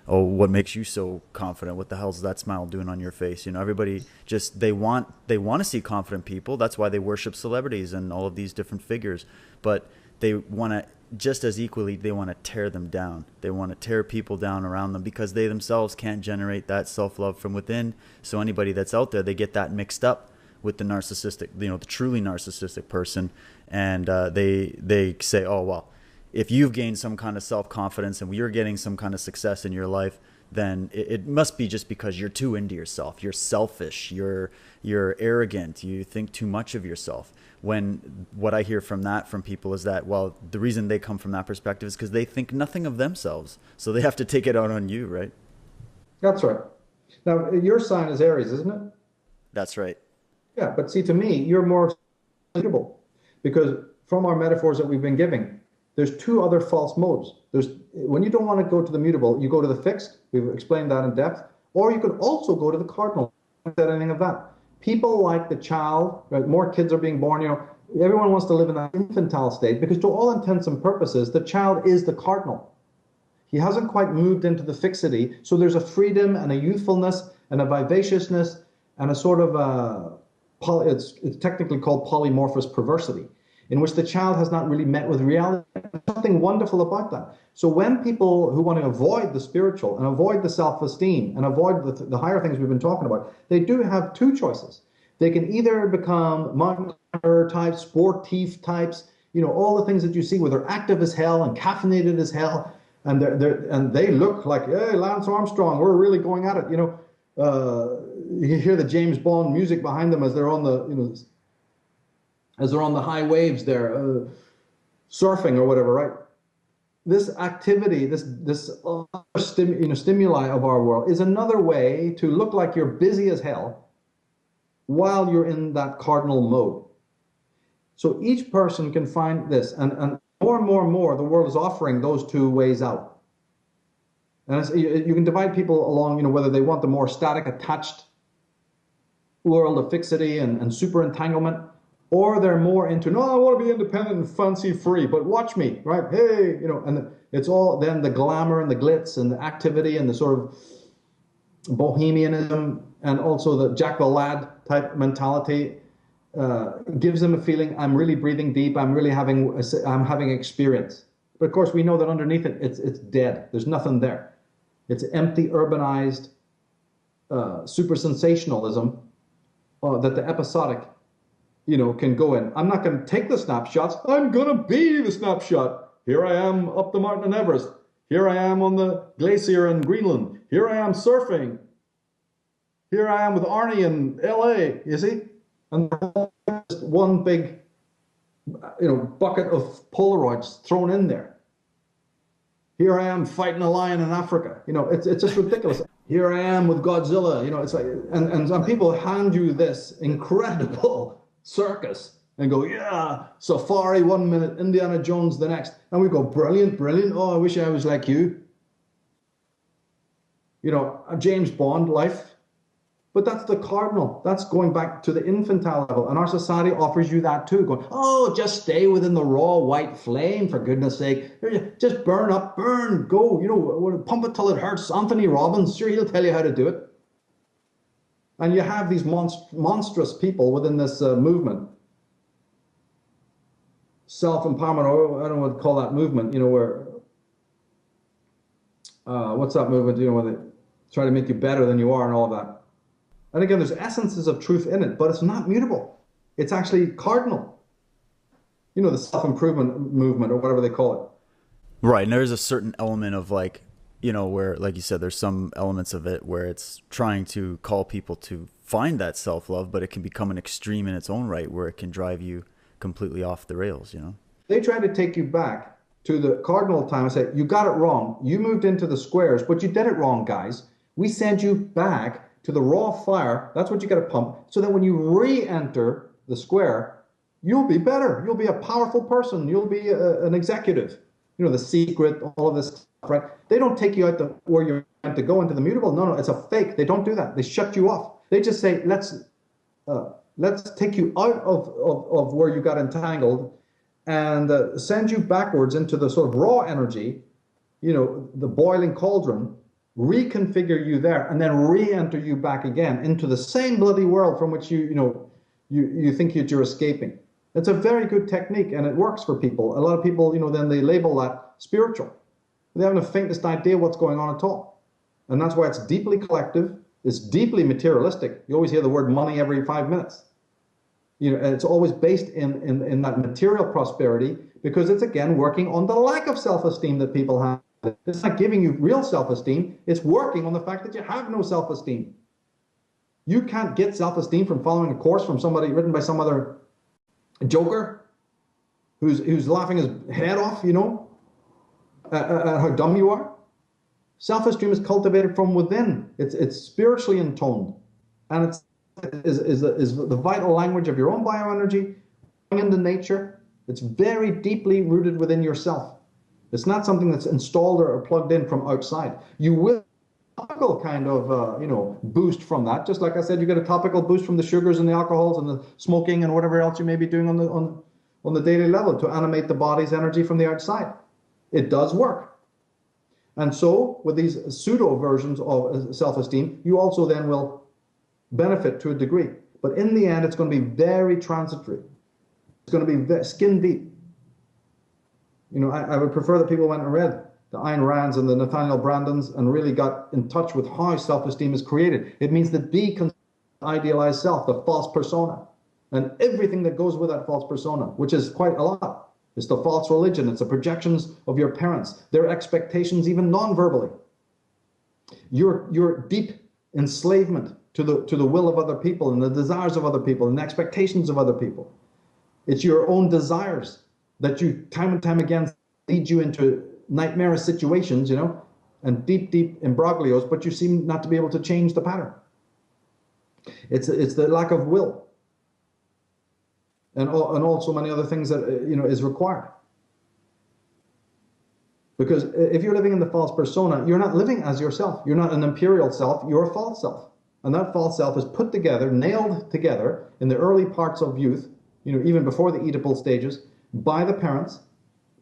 what makes you so confident? What the hell's that smile doing on your face? Everybody just, they want to see confident people. That's why they worship celebrities and all of these different figures. But they want to, just as equally, they want to tear them down. They want to tear people down around them because they themselves can't generate that self-love from within. So anybody that's out there, they get that mixed up with the narcissistic, the truly narcissistic person. And they say, oh, well, if you've gained some kind of self-confidence and you're getting some kind of success in your life, then it must be just because you're too into yourself. You're selfish. You're arrogant. You think too much of yourself. When what I hear from people is that, well, the reason they come from that perspective is because they think nothing of themselves. So they have to take it out on you, right? That's right. Now, your sign is Aries, isn't it? That's right. Yeah, but see, to me, you're more suitable because from our metaphors that we've been giving, there's two other false modes. There's when you don't want to go to the mutable, you go to the fixed. We've explained that in depth. Or you could also go to the cardinal. I haven't said anything of that. People like the child, right? More kids are being born. Everyone wants to live in that infantile state because, to all intents and purposes, the child is the cardinal. He hasn't quite moved into the fixity, so there's a freedom and a youthfulness and a vivaciousness and a sort of it's technically called polymorphous perversity, in which the child has not really met with reality. There's something wonderful about that. So when people who want to avoid the spiritual and avoid the self-esteem and avoid the higher things we've been talking about, they do have two choices. They can either become mountain climber types, sportif types, all the things that you see where they're active as hell and caffeinated as hell, and they look like, hey, Lance Armstrong, we're really going at it. You hear the James Bond music behind them as they're on the as they're on the high waves there, surfing or whatever, right? This activity, this stimuli of our world is another way to look like you're busy as hell while you're in that cardinal mode. So each person can find this, and more and more and more, the world is offering those two ways out. And you can divide people along, whether they want the more static, attached world of fixity and super entanglement, or they're more into, no, I want to be independent and fancy free, but watch me, right? Hey, and it's all then the glamour and the glitz and the activity and the sort of bohemianism and also the Jack the Lad type mentality gives them a feeling, I'm really breathing deep, I'm having experience. But of course, we know that underneath it's dead. There's nothing there. It's empty, urbanized, super sensationalism that the episodic can go in. I'm not going to take the snapshots. I'm going to be the snapshot. Here I am up the mountain Everest. Here I am on the glacier in Greenland. Here I am surfing. Here I am with Arnie in LA, you see? And just one big, bucket of Polaroids thrown in there. Here I am fighting a lion in Africa. It's just ridiculous. Here I am with Godzilla. It's like, and some people hand you this incredible circus and go, yeah, safari 1 minute, Indiana Jones the next. And we go, brilliant, brilliant. Oh, I wish I was like you. A James Bond life. But that's the cardinal. That's going back to the infantile level. And our society offers you that too. Going, oh, just stay within the raw white flame, for goodness sake. Just burn up, burn, go. Pump it till it hurts. Anthony Robbins, sure, he'll tell you how to do it. And you have these monstrous people within this movement. Self-empowerment, or I don't know what to call that movement, where, what's that movement, where they try to make you better than you are and all of that. And again, there's essences of truth in it, but it's not mutable. It's actually cardinal. The self-improvement movement or whatever they call it. Right. And there's a certain element of where, like you said, there's some elements of it where it's trying to call people to find that self-love, but it can become an extreme in its own right where it can drive you completely off the rails, They try to take you back to the cardinal time and say, you got it wrong. You moved into the squares, but you did it wrong, guys. We send you back to the raw fire. That's what you got to pump, so that when you re-enter the square, you'll be better. You'll be a powerful person. You'll be an executive. The Secret, all of this stuff, right? They don't take you out where you're meant to go into the mutable. No, it's a fake. They don't do that. They shut you off. They just say, let's take you out of where you got entangled and send you backwards into the sort of raw energy, the boiling cauldron, reconfigure you there, and then re-enter you back again into the same bloody world from which you think that you're escaping. It's a very good technique, and it works for people. A lot of people, then they label that spiritual. They haven't the faintest idea what's going on at all. And that's why it's deeply collective, it's deeply materialistic. You always hear the word money every 5 minutes. And it's always based in that material prosperity, because it's, again, working on the lack of self-esteem that people have. It's not giving you real self-esteem. It's working on the fact that you have no self-esteem. You can't get self-esteem from following a course from somebody written by some other joker who's laughing his head off, at how dumb you are. Self-esteem is cultivated from within. It's spiritually intoned, and is the vital language of your own bioenergy, into nature. It's very deeply rooted within yourself. It's not something that's installed or plugged in from outside. You will topical kind of boost from that. Just like I said, you get a topical boost from the sugars and the alcohols and the smoking and whatever else you may be doing on the daily level to animate the body's energy from the outside. It does work. And so with these pseudo versions of self-esteem, you also then will benefit to a degree. But in the end, it's going to be very transitory. It's going to be skin deep. I would prefer that people went and read the Ayn Rands and the Nathaniel Brandons and really got in touch with how self-esteem is created. It means the de-idealized self, the false persona, and everything that goes with that false persona, which is quite a lot. It's the false religion. It's the projections of your parents, their expectations, even non-verbally. Your deep enslavement to the will of other people and the desires of other people and the expectations of other people. It's your own desires that you time and time again lead you into nightmarish situations, and deep imbroglios, but you seem not to be able to change the pattern. It's the lack of will, and also many other things that is required. Because if you're living in the false persona, you're not living as yourself. You're not an imperial self. You're a false self, and that false self is put together, nailed together in the early parts of youth, even before the Oedipal stages, by the parents,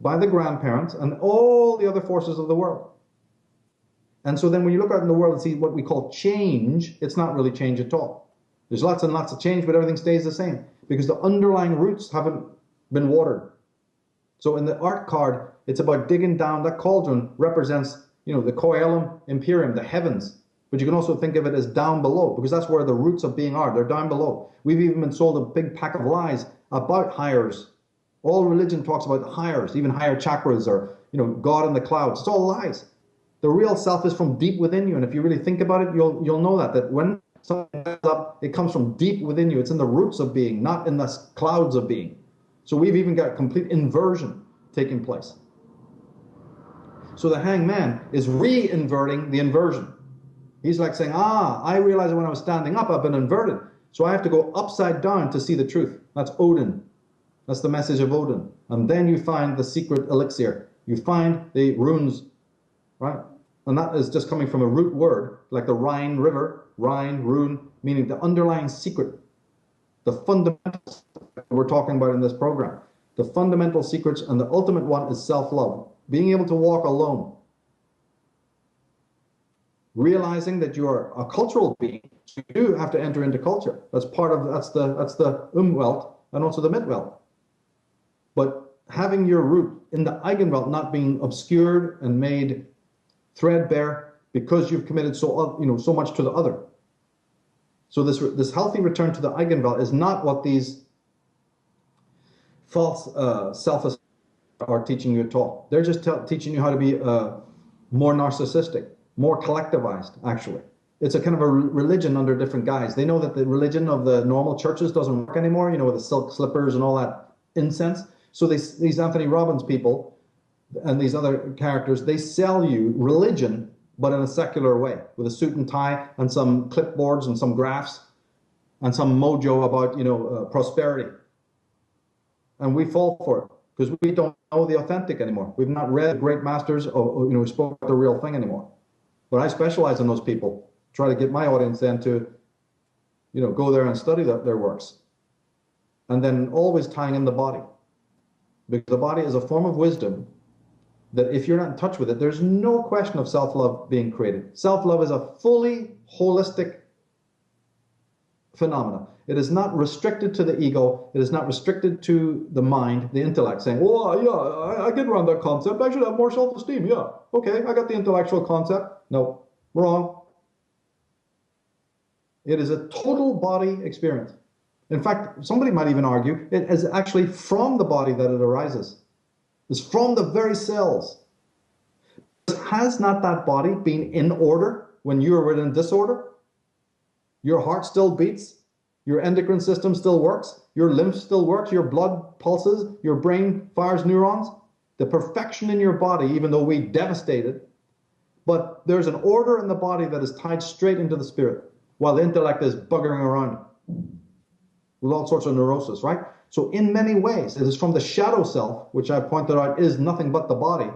by the grandparents, and all the other forces of the world. And so then when you look out in the world and see what we call change, it's not really change at all. There's lots and lots of change, but everything stays the same because the underlying roots haven't been watered. So in the art card, it's about digging down. That cauldron represents, the coelum imperium, the heavens. But you can also think of it as down below, because that's where the roots of being are. They're down below. We've even been sold a big pack of lies about higher. All religion talks about higher, even higher chakras, or God in the clouds. It's all lies. The real self is from deep within you, and if you really think about it, you'll know that when something comes up, it comes from deep within you. It's in the roots of being, not in the clouds of being. So we've even got complete inversion taking place. So the hangman is re-inverting the inversion. He's like saying, I realized when I was standing up, I've been inverted. So I have to go upside down to see the truth. That's Odin. That's the message of Odin. And then you find the secret elixir. You find the runes, right? And that is just coming from a root word, like the Rhine River, Rhine, rune, meaning the underlying secret. The fundamentals we're talking about in this program. The fundamental secrets, and the ultimate one is self-love. Being able to walk alone. Realizing that you are a cultural being, you do have to enter into culture. That's the Umwelt and also the Mitwelt. But having your root in the Eigenwelt not being obscured and made threadbare because you've committed so much to the other. So this healthy return to the Eigenwelt is not what these false self-esteem are teaching you at all. They're just teaching you how to be more narcissistic, more collectivized, actually. It's a kind of a religion under different guise. They know that the religion of the normal churches doesn't work anymore, with the silk slippers and all that incense. So these Anthony Robbins people and these other characters, they sell you religion, but in a secular way, with a suit and tie and some clipboards and some graphs and some mojo about, prosperity. And we fall for it because we don't know the authentic anymore. We've not read great masters who spoke about the real thing anymore. But I specialize in those people, try to get my audience then to, go there and study their works. And then always tying in the body. Because the body is a form of wisdom that if you're not in touch with it, there's no question of self-love being created. Self-love is a fully holistic phenomena. It is not restricted to the ego. It is not restricted to the mind, the intellect, saying, oh, yeah, I get around that concept. I should have more self-esteem. Yeah, okay, I got the intellectual concept. No, wrong. It is a total body experience. In fact, somebody might even argue it is actually from the body that it arises. It's from the very cells. has not that body been in order when you are in disorder? Your heart still beats, your endocrine system still works, your lymph still works, your blood pulses, your brain fires neurons. The perfection in your body, even though we devastate it, but there's an order in the body that is tied straight into the spirit, while the intellect is buggering around with all sorts of neurosis, right? So in many ways, it is from the shadow self, which I pointed out is nothing but the body.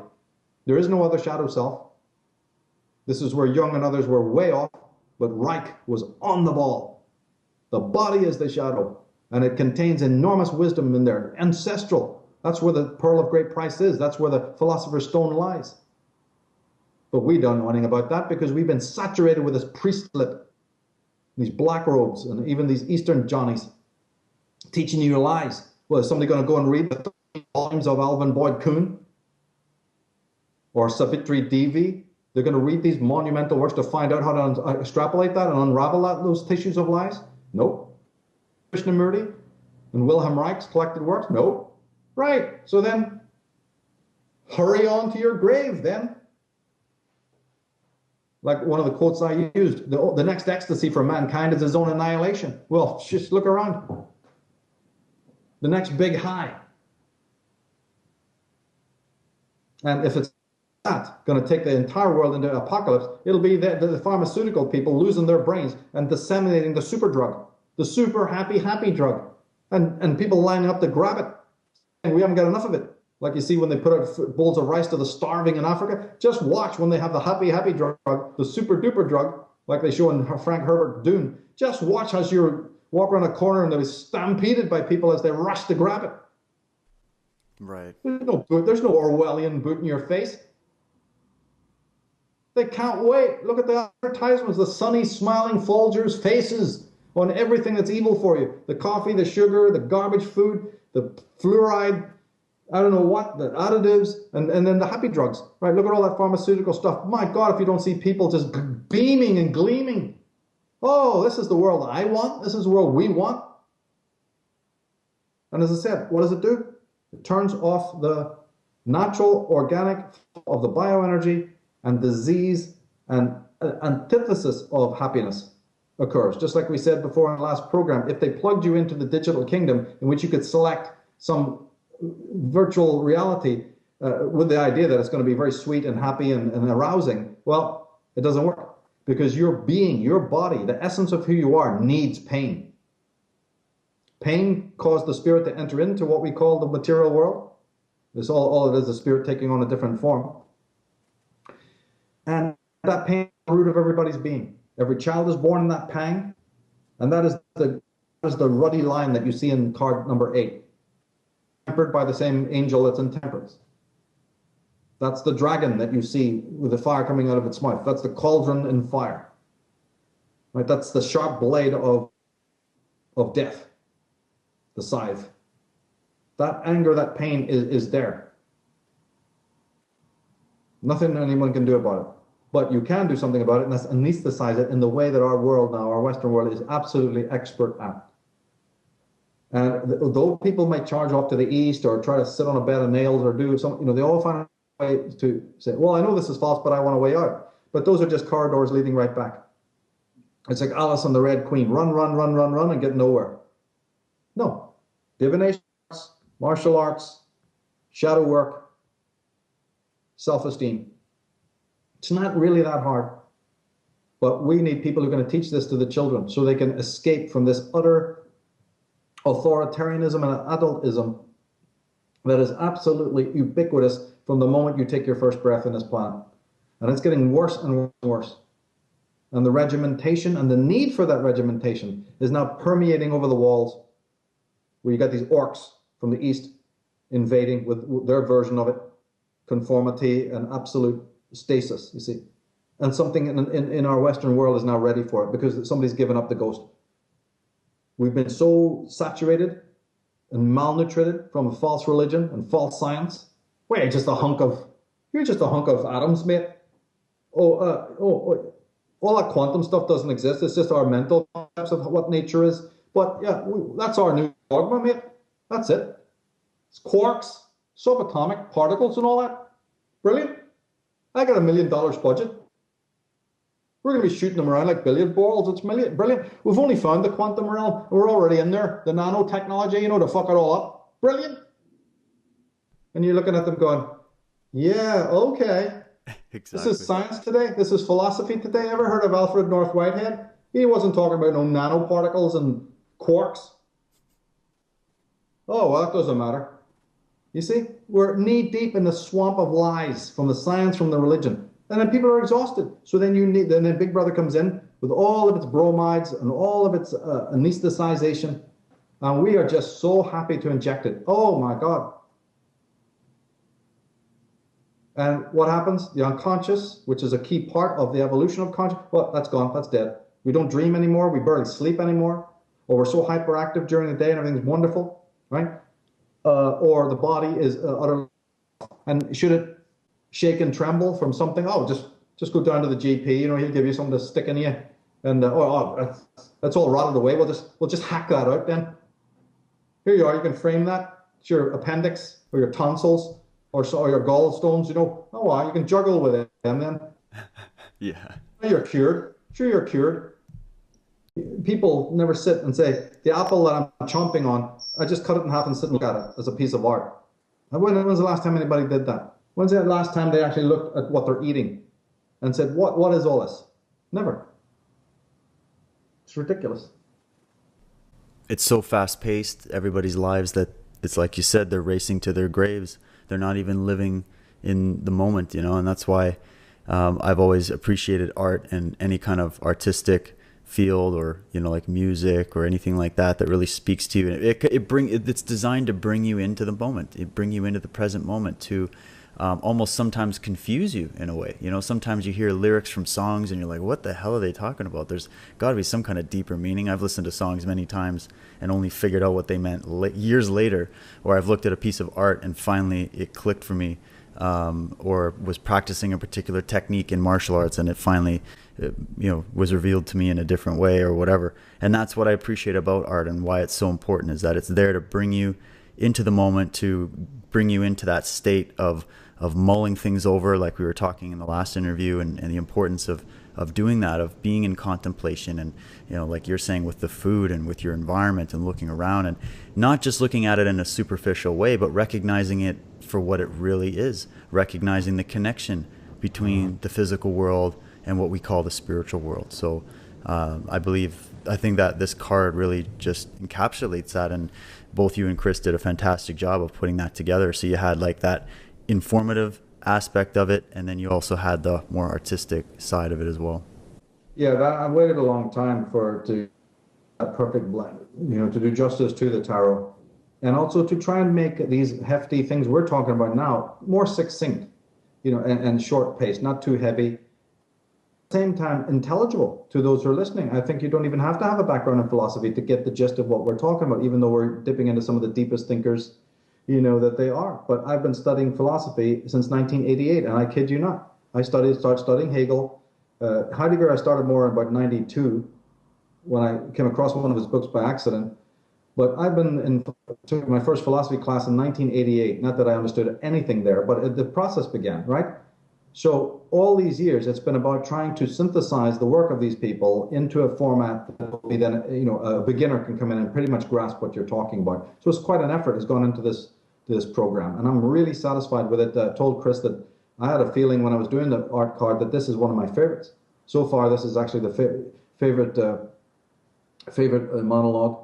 There is no other shadow self. This is where Jung and others were way off, but Reich was on the ball. The body is the shadow, and it contains enormous wisdom in there, ancestral. That's where the pearl of great price is. That's where the philosopher's stone lies. But we don't know anything about that because we've been saturated with this priestlet, these black robes, and even these Eastern Johnnies teaching you lies. Well, is somebody going to go and read the 30 volumes of Alvin Boyd Kuhn or Savitri Devi? They're going to read these monumental works to find out how to extrapolate that and unravel those tissues of lies? Nope. Krishnamurti and Wilhelm Reich's collected works? Nope. Right. So then, hurry on to your grave then. Like one of the quotes I used, the next ecstasy for mankind is his own annihilation. Well, just look around. The next big high. And if it's not going to take the entire world into apocalypse, it'll be the pharmaceutical people losing their brains and disseminating the super drug, the super happy drug, and people lining up to grab it. And we haven't got enough of it. Like you see when they put out bowls of rice to the starving in Africa. Just watch when they have the happy drug, the super duper drug, like they show in Frank Herbert Dune. Just watch as you walk around a corner and they're stampeded by people as they rush to grab it. Right. There's no Orwellian boot in your face. They can't wait. Look at the advertisements, the sunny, smiling Folgers faces on everything that's evil for you. The coffee, the sugar, the garbage food, the fluoride, I don't know what, the additives, and then the happy drugs, right? Look at all that pharmaceutical stuff. My God, if you don't see people just beaming and gleaming. Oh, this is the world I want. This is the world we want. And as I said, what does it do? It turns off the natural, organic of the bioenergy, and disease and antithesis of happiness occurs. Just like we said before in the last program, if they plugged you into the digital kingdom in which you could select some virtual reality with the idea that it's going to be very sweet and happy and arousing, well, it doesn't work because your being, your body, the essence of who you are needs pain. Pain caused the spirit to enter into what we call the material world. It's all it is, the spirit taking on a different form. And that pain is the root of everybody's being. Every child is born in that pang, and that is the ruddy line that you see in card number 8. Tempered by the same angel that's in Temperance. That's the dragon that you see with the fire coming out of its mouth. That's the cauldron in fire. Right? That's the sharp blade of death, the scythe. That anger, that pain is there. Nothing anyone can do about it. But you can do something about it, and that's anesthetize it in the way that our world now, our Western world, is absolutely expert at. And though people might charge off to the east or try to sit on a bed of nails or do something, they all find a way to say, well, I know this is false, but I want a way out. But those are just corridors leading right back. It's like Alice and the Red Queen. Run, and get nowhere. No. Divination, martial arts, shadow work, self-esteem. It's not really that hard. But we need people who are going to teach this to the children so they can escape from this utter authoritarianism and adultism that is absolutely ubiquitous from the moment you take your first breath on this planet. And it's getting worse and worse. And the regimentation and the need for that regimentation is now permeating over the walls, where you got these orcs from the east invading with their version of it, conformity and absolute stasis, you see. And something in our Western world is now ready for it because somebody's given up the ghost. We've been so saturated and malnutrited from a false religion and false science. You're just a hunk of atoms, mate. All that quantum stuff doesn't exist. It's just our mental concepts of what nature is. But yeah, that's our new dogma, mate. That's it. It's quarks, subatomic particles and all that. Brilliant. I got $1 million budget. We're going to be shooting them around like billiard balls. It's brilliant. We've only found the quantum realm. We're already in there. The nanotechnology, to fuck it all up. Brilliant. And you're looking at them going, yeah, okay. This is Exactly. science today. This is philosophy today. Ever heard of Alfred North Whitehead? He wasn't talking about no nanoparticles and quarks. Oh, well, that doesn't matter. You see, we're knee deep in the swamp of lies from the science, from the religion. And then people are exhausted. So then Big Brother comes in with all of its bromides and all of its anesthetization. And we are just so happy to inject it. Oh my God. And what happens? The unconscious, which is a key part of the evolution of conscious, well, that's gone. That's dead. We don't dream anymore. We barely sleep anymore. Or we're so hyperactive during the day and everything's wonderful, right? Or the body is utterly. And should it shake and tremble from something? Oh, just go down to the GP. He'll give you something to stick in you, and that's all rotted away. We'll just hack that out then. Here you are. You can frame that. It's your appendix or your tonsils or your gallstones. Oh, wow, you can juggle with it, and then Yeah. you're cured. Sure, you're cured. People never sit and say, the apple that I'm chomping on, I just cut it in half and sit and look at it as a piece of art. When's the last time anybody did that? When's the last time they actually looked at what they're eating and said, what is all this? Never. It's ridiculous. It's so fast paced, everybody's lives, that it's like you said, they're racing to their graves. They're not even living in the moment, and that's why I've always appreciated art and any kind of artistic field, or like music or anything like that really speaks to you. It's designed to bring you into the moment. It bring you into the present moment to almost sometimes confuse you in a way. Sometimes you hear lyrics from songs and you're like, what the hell are they talking about? There's got to be some kind of deeper meaning. I've listened to songs many times and only figured out what they meant years later, or I've looked at a piece of art and finally it clicked for me, or was practicing a particular technique in martial arts and it finally was revealed to me in a different way or whatever. And that's what I appreciate about art and why it's so important, is that it's there to bring you into the moment, to bring you into that state of mulling things over, like we were talking in the last interview, and the importance of doing that, of being in contemplation, and like you're saying, with the food and with your environment and looking around, and not just looking at it in a superficial way, but recognizing it for what it really is, recognizing the connection between the physical world and what we call the spiritual world. So I think that this card really just encapsulates that, and both you and Chris did a fantastic job of putting that together. So you had like that informative aspect of it, and then you also had the more artistic side of it as well. Yeah, I waited a long time to that perfect blend, to do justice to the tarot, and also to try and make these hefty things we're talking about now more succinct, and short-paced, not too heavy. Same time intelligible to those who are listening. I think you don't even have to have a background in philosophy to get the gist of what we're talking about, even though we're dipping into some of the deepest thinkers, that they are. But I've been studying philosophy since 1988, and I kid you not. I started studying Hegel. Heidegger I started more in about 92 when I came across one of his books by accident. But I've been took my first philosophy class in 1988. Not that I understood anything there, but the process began, right? So all these years, it's been about trying to synthesize the work of these people into a format that will be then, a beginner can come in and pretty much grasp what you're talking about. So it's quite an effort has gone into this program, and I'm really satisfied with it. I told Chris that I had a feeling when I was doing the art card that this is one of my favorites. So far, this is actually the favorite monologue,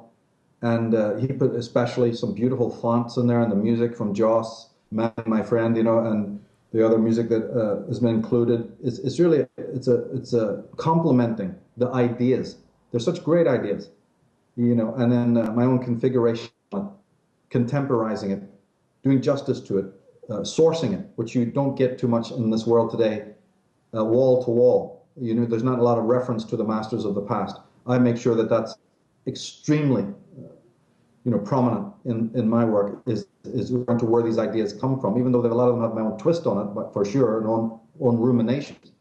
and he put especially some beautiful fonts in there, and the music from Joss, my friend, and the other music that has been included. It's really a complementing the ideas. They're such great ideas, and then my own configuration, contemporizing it, doing justice to it, sourcing it, which you don't get too much in this world today, wall to wall. There's not a lot of reference to the masters of the past. I make sure that that's extremely prominent in my work, is to where these ideas come from, even though a lot of them have my own twist on it, but for sure, and own ruminations.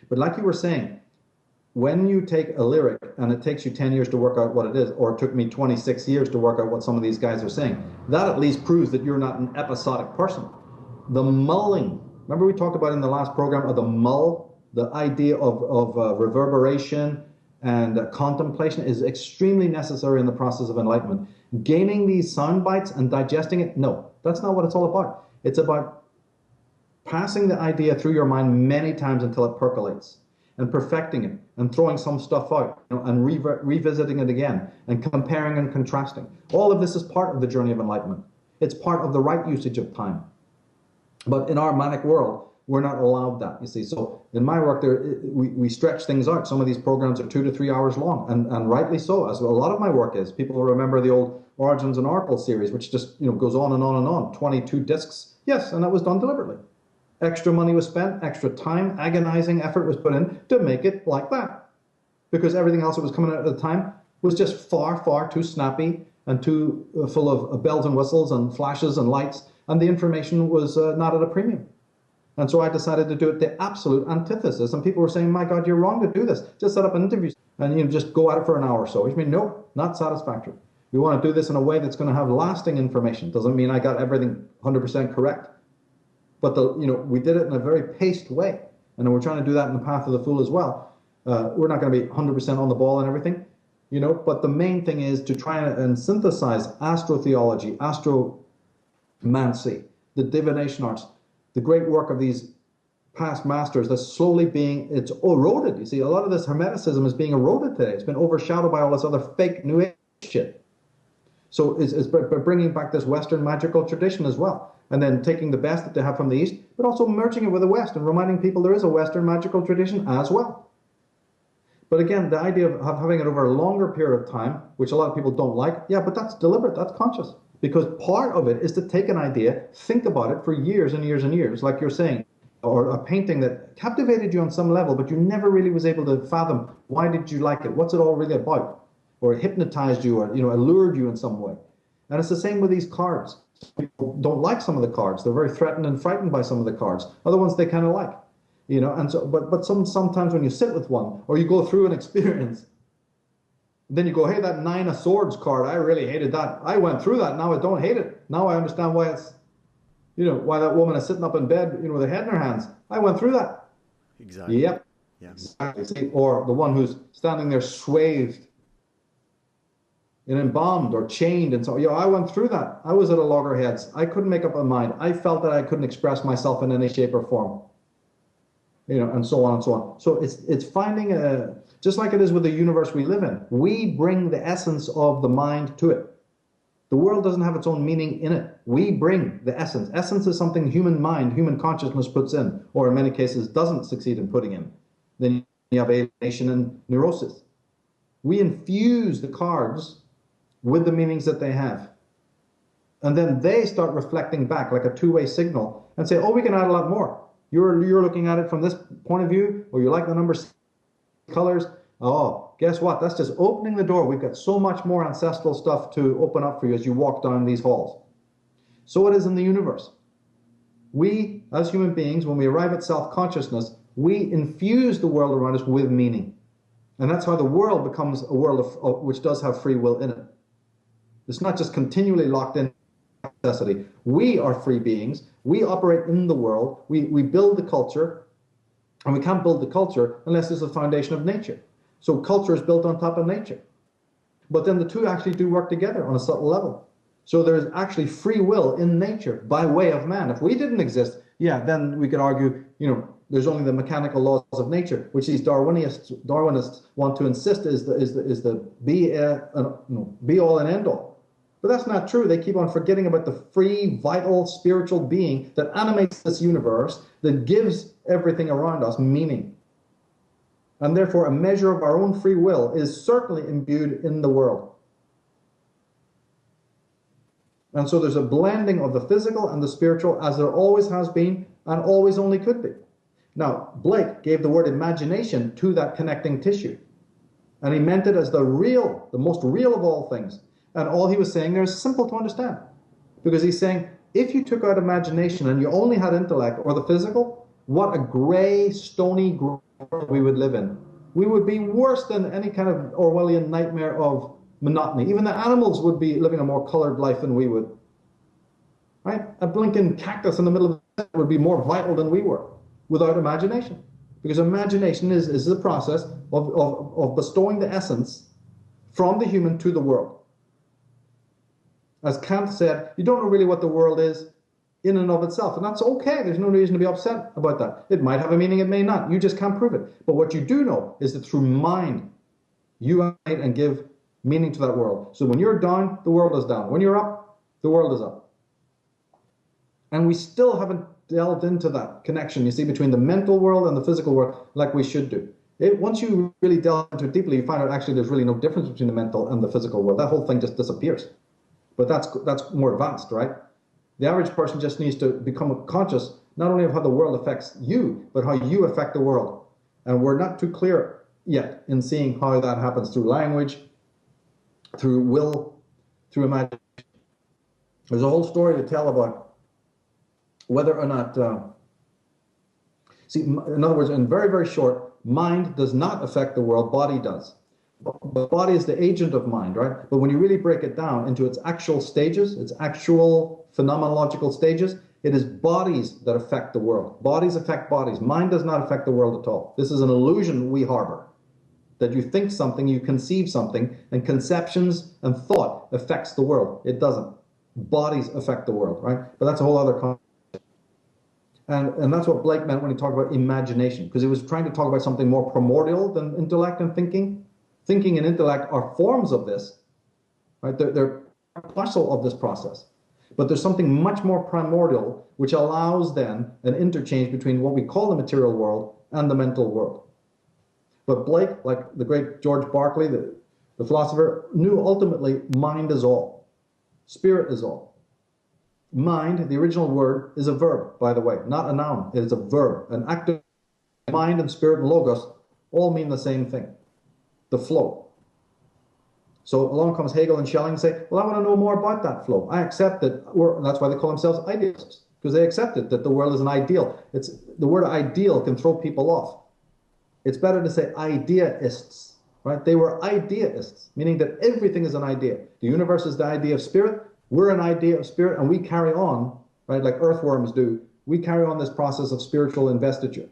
But like you were saying, when you take a lyric and it takes you 10 years to work out what it is, or it took me 26 years to work out what some of these guys are saying, that at least proves that you're not an episodic person. The mulling, Remember we talked about in the last program of the mull, the idea of reverberation and contemplation is extremely necessary in the process of enlightenment. Gaining these sound bites and digesting it, no, that's not what it's all about. It's about passing the idea through your mind many times until it percolates, and perfecting it, and throwing some stuff out, and revisiting it again, and comparing and contrasting. All of this is part of the journey of enlightenment. It's part of the right usage of time. But in our manic world, we're not allowed that, you see. So in my work, we stretch things out. Some of these programs are 2 to 3 hours long, and rightly so, as a lot of my work is. People will remember the old Origins and Oracle series, which just goes on and on and on, 22 discs. Yes, and that was done deliberately. Extra money was spent, extra time, agonizing effort was put in to make it like that. Because everything else that was coming out at the time was just far, far too snappy and too full of bells and whistles and flashes and lights, and the information was not at a premium. And so I decided to do it the absolute antithesis. And people were saying, my God, you're wrong to do this. Just set up an interview and just go at it for an hour or so. Which means, no, not satisfactory. We want to do this in a way that's going to have lasting information. Doesn't mean I got everything 100% correct. But we did it in a very paced way. And we're trying to do that in the Path of the Fool as well. We're not going to be 100% on the ball and everything. But the main thing is to try and synthesize astrotheology, astromancy, the divination arts, the great work of these past masters that's slowly it's eroded. You see, a lot of this Hermeticism is being eroded today. It's been overshadowed by all this other fake New Age shit. So it's bringing back this Western magical tradition as well, and then taking the best that they have from the East, but also merging it with the West and reminding people there is a Western magical tradition as well. But again, the idea of having it over a longer period of time, which a lot of people don't like, yeah, but that's deliberate, that's conscious. Because part of it is to take an idea, think about it for years and years and years, like you're saying, or a painting that captivated you on some level, but you never really was able to fathom, why did you like it? What's it all really about? Or it hypnotized you, or allured you in some way. And it's the same with these cards. People don't like some of the cards. They're very threatened and frightened by some of the cards. Other ones they kind of like, And so, but sometimes when you sit with one, or you go through an experience, then you go, hey, that 9 of Swords card, I really hated that. I went through that. Now I don't hate it. Now I understand why it's, why that woman is sitting up in bed, with her head in her hands. I went through that. Exactly. Yep. Yeah. Exactly. Or the one who's standing there swathed and embalmed or chained. And so, I went through that. I was at a loggerheads. I couldn't make up my mind. I felt that I couldn't express myself in any shape or form. And so on and so on. So it's finding just like it is with the universe we live in. We bring the essence of the mind to it. The world doesn't have its own meaning in it. We bring the essence. Essence is something human mind, human consciousness puts in, or in many cases doesn't succeed in putting in. Then you have alienation and neurosis. We infuse the cards with the meanings that they have. And then they start reflecting back like a two-way signal and say, oh, we can add a lot more. You're looking at it from this point of view, or you like the numbers, colors. Oh, guess what? That's just opening the door. We've got so much more ancestral stuff to open up for you as you walk down these halls. So it is in the universe. We, as human beings, when we arrive at self-consciousness, we infuse the world around us with meaning. And that's how the world becomes a world which does have free will in it. It's not just continually locked in necessity. We are free beings. We operate in the world. We build the culture, and we can't build the culture unless there's a foundation of nature. So culture is built on top of nature. But then the two actually do work together on a subtle level. So there's actually free will in nature by way of man. If we didn't exist, then we could argue, there's only the mechanical laws of nature, which these Darwinists want to insist is the be all and end all. But that's not true. They keep on forgetting about the free, vital, spiritual being that animates this universe, that gives everything around us meaning. And therefore, a measure of our own free will is certainly imbued in the world. And so there's a blending of the physical and the spiritual, as there always has been and always only could be. Now, Blake gave the word imagination to that connecting tissue. And he meant it as the most real of all things. And all he was saying there is simple to understand. Because he's saying, if you took out imagination and you only had intellect or the physical, what a gray, stony world we would live in. We would be worse than any kind of Orwellian nightmare of monotony. Even the animals would be living a more colored life than we would. Right? A blinking cactus in the middle of would be more vital than we were without imagination. Because imagination is the process of bestowing the essence from the human to the world. As Kant said, you don't know really what the world is in and of itself. And that's okay. There's no reason to be upset about that. It might have a meaning, it may not. You just can't prove it. But what you do know is that through mind, you animate and give meaning to that world. So when you're down, the world is down. When you're up, the world is up. And we still haven't delved into that connection, you see, between the mental world and the physical world like we should do. Once you really delve into it deeply, you find out actually there's really no difference between the mental and the physical world. That whole thing just disappears. But that's more advanced, right? The average person just needs to become conscious not only of how the world affects you, but how you affect the world. And we're not too clear yet in seeing how that happens through language, through will, through imagination. There's a whole story to tell about whether or not, see, in other words, in very, very short, mind does not affect the world, body does. But body is the agent of mind, right? But when you really break it down into its actual stages, its actual phenomenological stages, it is bodies that affect the world. Bodies affect bodies. Mind does not affect the world at all. This is an illusion we harbor, that you think something, you conceive something, and conceptions and thought affects the world. It doesn't. Bodies affect the world, right? But that's a whole other concept. And that's what Blake meant when he talked about imagination, because he was trying to talk about something more primordial than intellect and thinking. Thinking and intellect are forms of this, right? They're parcel of this process. But there's something much more primordial, which allows then an interchange between what we call the material world and the mental world. But Blake, like the great George Berkeley, the philosopher, knew ultimately mind is all. Spirit is all. Mind, the original word, is a verb, by the way, not a noun. It is a verb. An active mind and spirit and logos all mean the same thing. The flow. So along comes Hegel and Schelling and say, well, I want to know more about that flow. I accept that, that's why they call themselves idealists, because they accepted that the world is an ideal. The word ideal can throw people off. It's better to say ideists, right? They were ideists, meaning that everything is an idea. The universe is the idea of spirit. We're an idea of spirit, and we carry on, right, like earthworms do. We carry on this process of spiritual investiture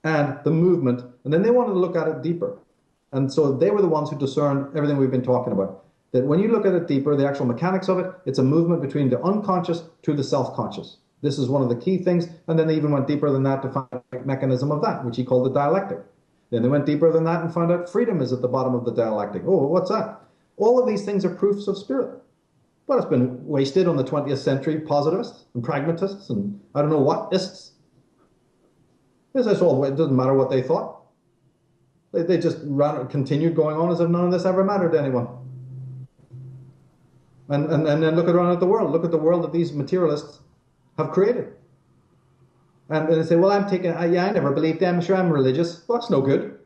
and the movement. And then they wanted to look at it deeper. And so they were the ones who discerned everything we've been talking about. That when you look at it deeper, the actual mechanics of it, it's a movement between the unconscious to the self-conscious. This is one of the key things. And then they even went deeper than that to find out the mechanism of that, which he called the dialectic. Then they went deeper than that and found out freedom is at the bottom of the dialectic. Oh, what's that? All of these things are proofs of spirit. But it's been wasted on the 20th century positivists and pragmatists and I don't know what-ists. It doesn't matter what they thought. They just continued going on as if none of this ever mattered to anyone. And then look around at the world. Look at the world that these materialists have created. And they say, well, I never believed them. Sure, I'm religious. Well, that's no good.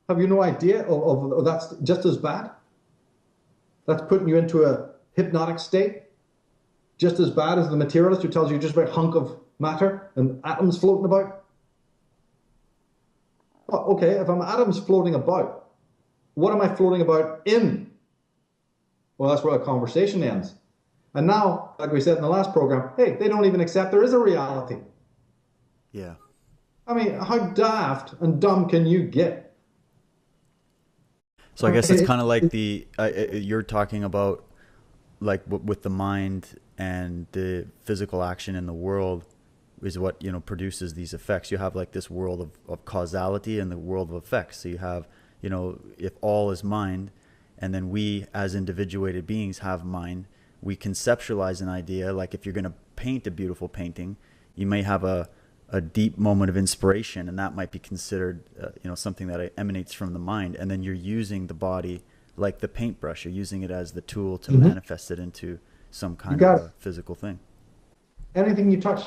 Have you no idea of that's just as bad? That's putting you into a hypnotic state. Just as bad as the materialist who tells you just about a hunk of matter and atoms floating about. Okay, if I'm atoms floating about, what am I floating about in? Well, that's where a conversation ends. And now, like we said in the last program, hey, they don't even accept there is a reality. Yeah. I mean, how daft and dumb can you get? So I guess it's kind of like you're talking about, like with the mind and the physical action in the world is what, produces these effects. You have like this world of causality and the world of effects. So you have, if all is mind, and then we as individuated beings have mind, we conceptualize an idea. Like if you're going to paint a beautiful painting, you may have a deep moment of inspiration, and that might be considered, something that emanates from the mind. And then you're using the body like the paintbrush. You're using it as the tool to manifest it into some kind of a physical thing. Anything you touch.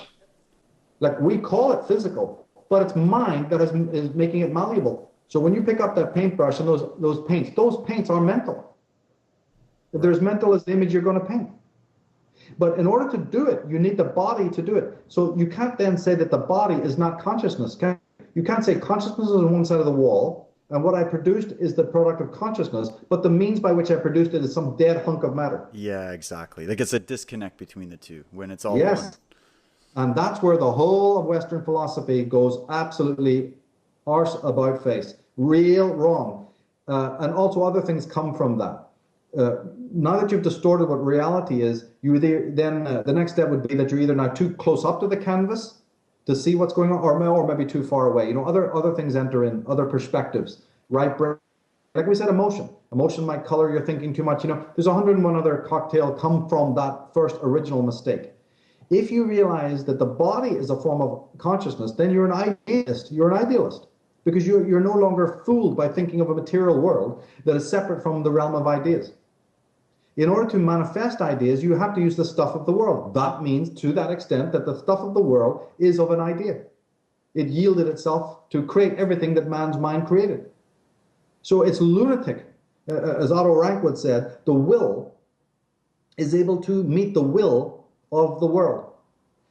Like we call it physical, but it's mind that is making it malleable. So when you pick up that paintbrush and those paints are mental. If they're as mental as the image you're going to paint. But in order to do it, you need the body to do it. So you can't then say that the body is not consciousness. You can't say consciousness is on one side of the wall, and what I produced is the product of consciousness, but the means by which I produced it is some dead hunk of matter. Yeah, exactly. Like it's a disconnect between the two when it's all yes. one. And that's where the whole of Western philosophy goes absolutely arse about face, real wrong. And also other things come from that. Now that you've distorted what reality is, the next step would be that you're either now too close up to the canvas to see what's going on, or maybe too far away. Other things enter in, other perspectives, right brain. Like we said, emotion. Emotion might color your thinking too much. There's 101 other cocktail come from that first original mistake. If you realize that the body is a form of consciousness, then you're an idealist. You're an idealist because you're no longer fooled by thinking of a material world that is separate from the realm of ideas. In order to manifest ideas, you have to use the stuff of the world. That means, to that extent, that the stuff of the world is of an idea. It yielded itself to create everything that man's mind created. So it's lunatic. As Otto Rank would said, the will is able to meet the will of the world.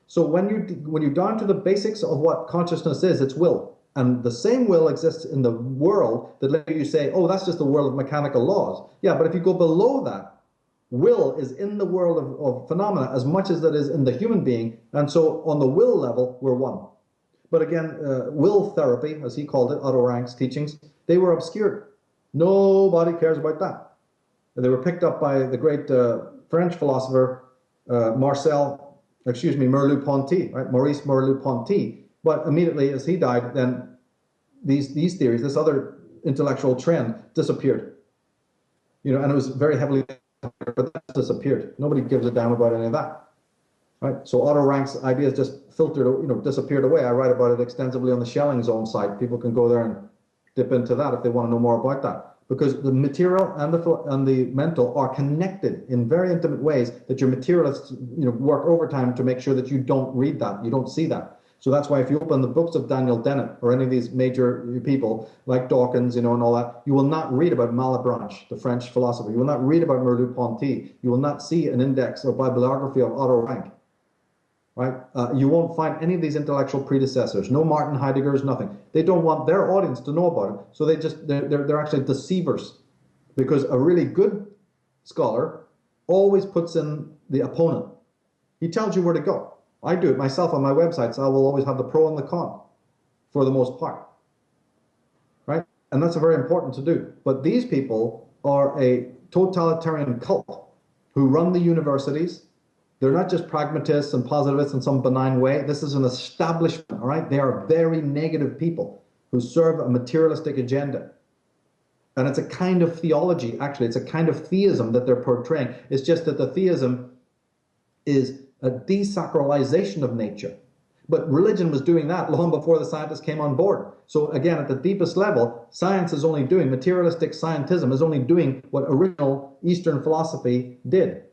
So when you're down to the basics of what consciousness is, it's will. And the same will exists in the world that let you say, oh, that's just the world of mechanical laws. Yeah, but if you go below that, will is in the world of phenomena as much as that is in the human being. And so on the will level, we're one. But again, will therapy, as he called it, Otto Rank's teachings, they were obscured. Nobody cares about that. They were picked up by the great French philosopher Merleau-Ponty, right? Maurice Merleau-Ponty. But immediately as he died, then these theories, this other intellectual trend disappeared. And it was very heavily, but that disappeared. Nobody gives a damn about any of that, right? So Otto Rank's ideas just filtered, disappeared away. I write about it extensively on the Schelling Zone site. People can go there and dip into that if they want to know more about that. Because the material and the mental are connected in very intimate ways that your materialists, work overtime to make sure that you don't read that, you don't see that. So that's why if you open the books of Daniel Dennett or any of these major people like Dawkins, and all that, you will not read about Malebranche, the French philosopher. You will not read about Merleau-Ponty. You will not see an index or bibliography of Otto Rank. Right? You won't find any of these intellectual predecessors. No Martin Heideggers, nothing. They don't want their audience to know about it, so they're actually deceivers, because a really good scholar always puts in the opponent. He tells you where to go. I do it myself on my websites. I will always have the pro and the con, for the most part. Right? And that's very important to do. But these people are a totalitarian cult who run the universities. They're not just pragmatists and positivists in some benign way. This is an establishment, all right? They are very negative people who serve a materialistic agenda. And it's a kind of theology, actually. It's a kind of theism that they're portraying. It's just that the theism is a desacralization of nature. But religion was doing that long before the scientists came on board. So again, at the deepest level, science is only doing, materialistic scientism is only doing what original Eastern philosophy did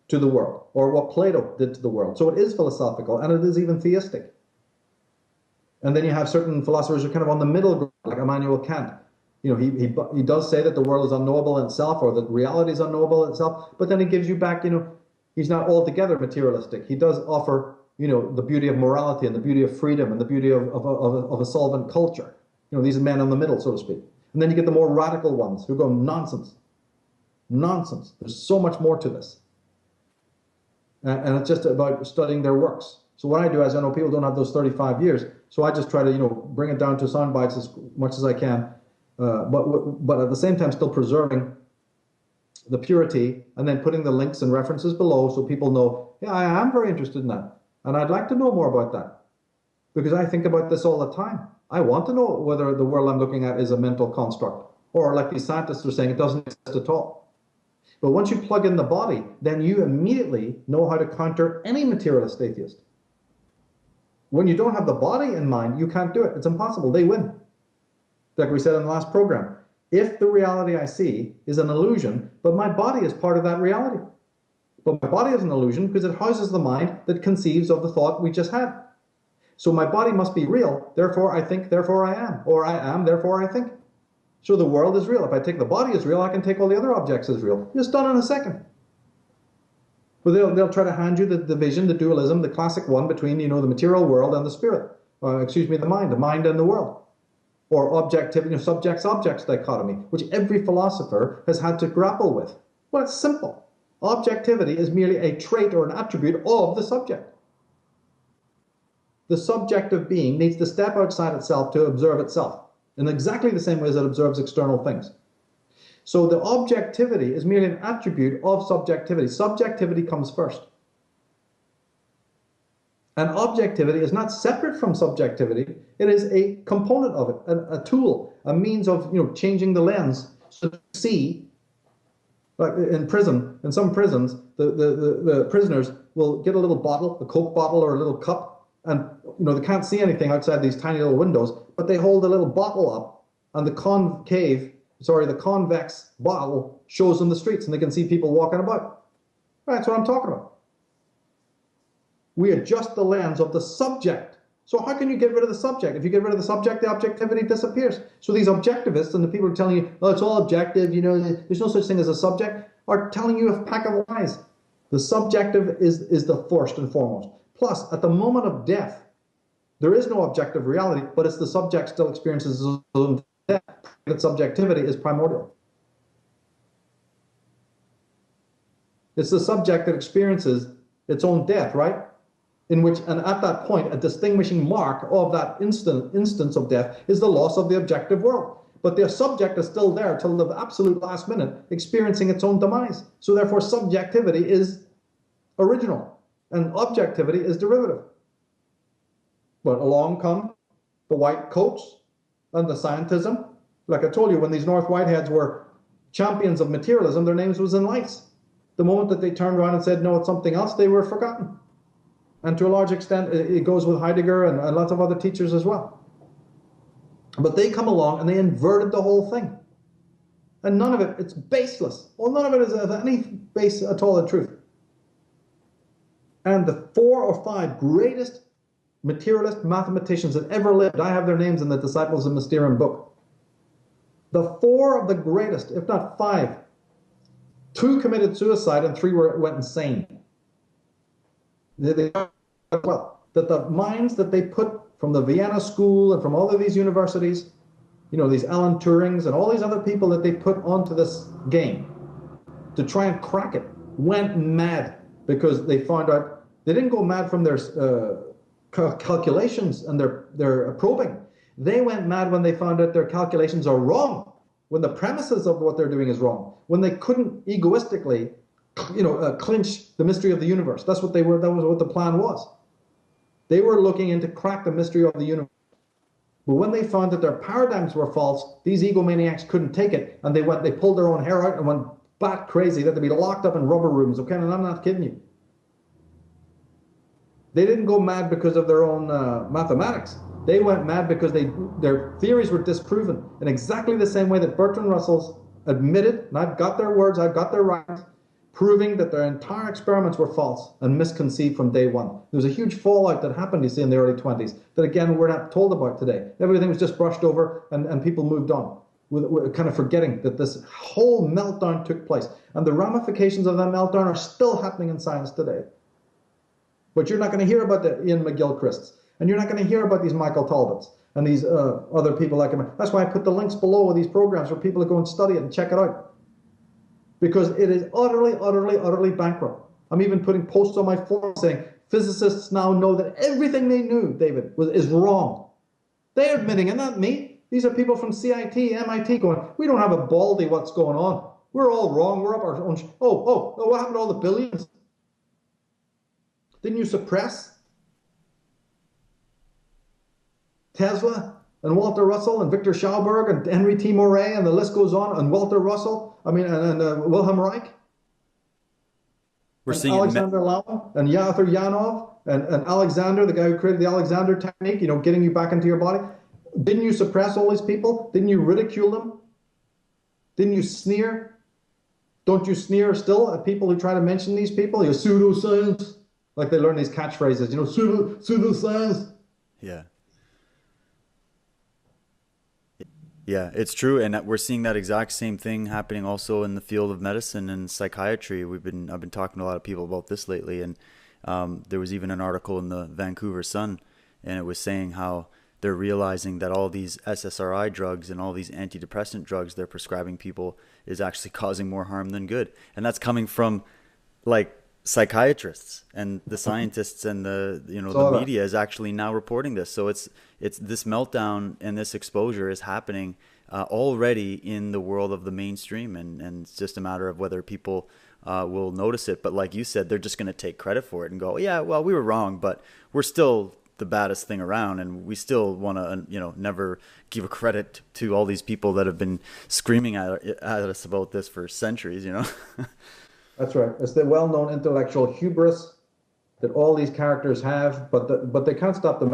to the world, or what Plato did to the world. So it is philosophical, and it is even theistic. And then you have certain philosophers who are kind of on the middle ground, like Immanuel Kant. He does say that the world is unknowable in itself, or that reality is unknowable in itself, but then he gives you back, he's not altogether materialistic. He does offer, the beauty of morality and the beauty of freedom and the beauty of a solvent culture. These are men in the middle, so to speak. And then you get the more radical ones who go, nonsense. Nonsense. There's so much more to this. And it's just about studying their works. So what I do is, I know people don't have those 35 years, so I just try to, bring it down to sound bites as much as I can, but at the same time still preserving the purity, and then putting the links and references below so people know, yeah, I am very interested in that, and I'd like to know more about that, because I think about this all the time. I want to know whether the world I'm looking at is a mental construct, or like these scientists are saying, it doesn't exist at all. But once you plug in the body, then you immediately know how to counter any materialist atheist. When you don't have the body in mind, you can't do it. It's impossible. They win. Like we said in the last program, if the reality I see is an illusion, but my body is part of that reality. But my body is an illusion because it houses the mind that conceives of the thought we just had. So my body must be real, therefore I think, therefore I am. Or I am, therefore I think. So the world is real. If I take the body as real, I can take all the other objects as real. It's done in a second. But they'll try to hand you the division, the dualism, the classic one between, the material world and the spirit. The mind and the world. Or objectivity, subjects-objects dichotomy, which every philosopher has had to grapple with. Well, it's simple. Objectivity is merely a trait or an attribute of the subject. the subjective being needs to step outside itself to observe itself in exactly the same way as it observes external things. So the objectivity is merely an attribute of subjectivity. Subjectivity comes first. And objectivity is not separate from subjectivity. It is a component of it, a tool, a means of changing the lens so to see. Like in prison, in some prisons, the prisoners will get a little bottle, a Coke bottle or a little cup, and they can't see anything outside these tiny little windows, but they hold a little bottle up, and the convex bottle shows them the streets, and they can see people walking about. Right, that's what I'm talking about. We adjust the lens of the subject. So how can you get rid of the subject? If you get rid of the subject, the objectivity disappears. So these objectivists and the people who are telling you, oh, it's all objective, there's no such thing as a subject, are telling you a pack of lies. The subjective is the first and foremost. Plus, at the moment of death, there is no objective reality, but it's the subject still experiences his own death. That subjectivity is primordial. It's the subject that experiences its own death, right? And at that point, a distinguishing mark of that instance of death is the loss of the objective world. But the subject is still there till the absolute last minute, experiencing its own demise. So therefore, subjectivity is original, and objectivity is derivative. But along come the white coats and the scientism. Like I told you, when these North Whiteheads were champions of materialism, their names was in lights. The moment that they turned around and said, no, it's something else, they were forgotten. And to a large extent, it goes with Heidegger and lots of other teachers as well. But they come along and they inverted the whole thing. And none of it, it's baseless. Well, none of it is any base at all in truth. And the 4 or 5 greatest materialist mathematicians that ever lived, I have their names in the Disciples of Mysterium book. The 4 of the greatest, if not 5, 2 committed suicide and 3 went insane. That the minds that they put from the Vienna School and from all of these universities, these Alan Turings and all these other people that they put onto this game to try and crack it, went mad because they found out they didn't go mad from their calculations and their probing. They went mad when they found out their calculations are wrong, when the premises of what they're doing is wrong, when they couldn't egoistically clinch the mystery of the universe. That was what the plan was. They were looking in to crack the mystery of the universe. But when they found that their paradigms were false, these egomaniacs couldn't take it, and they pulled their own hair out and went bat crazy. They had to be locked up in rubber rooms, okay? And I'm not kidding you. They didn't go mad because of their own mathematics. They went mad because their theories were disproven in exactly the same way that Bertrand Russell's admitted, and I've got their words, I've got their writings, proving that their entire experiments were false and misconceived from day one. There was a huge fallout that happened, in the early 20s that, again, we're not told about today. Everything was just brushed over and people moved on, with kind of forgetting that this whole meltdown took place. And the ramifications of that meltdown are still happening in science today. But you're not going to hear about the Ian McGilchrists, and you're not going to hear about these Michael Talbots and these other people like him. That's why I put the links below with these programs for people to go and study it and check it out. Because it is utterly, utterly, utterly bankrupt. I'm even putting posts on my forum saying physicists now know that everything they knew, David, is wrong. They're admitting it, not me. These are people from CIT, MIT going, we don't have a baldy what's going on. We're all wrong. We're up our own. What happened to all the billions? Didn't you suppress Tesla and Walter Russell and Victor Schauberg and Henry T. Moray, and the list goes on, and Walter Russell, and Wilhelm Reich, We're and seeing Alexander Lau, and Yather Yanov, and Alexander, the guy who created the Alexander technique, getting you back into your body. Didn't you suppress all these people? Didn't you ridicule them? Didn't you sneer? Don't you sneer still at people who try to mention these people? You're pseudoscience. Like they learn these catchphrases, pseudoscience. Yeah. Yeah, it's true, and we're seeing that exact same thing happening also in the field of medicine and psychiatry. I've been talking to a lot of people about this lately, and there was even an article in the Vancouver Sun, and it was saying how they're realizing that all these SSRI drugs and all these antidepressant drugs they're prescribing people is actually causing more harm than good, and that's coming from like psychiatrists and the scientists and the Saw that. media is actually now reporting this. So it's this meltdown and this exposure is happening already in the world of the mainstream, and it's just a matter of whether people will notice it. But like you said, they're just going to take credit for it and go, yeah, well, we were wrong, but we're still the baddest thing around, and we still want to never give a credit to all these people that have been screaming at us about this for centuries. That's right. It's the well-known intellectual hubris that all these characters have, but they can't stop the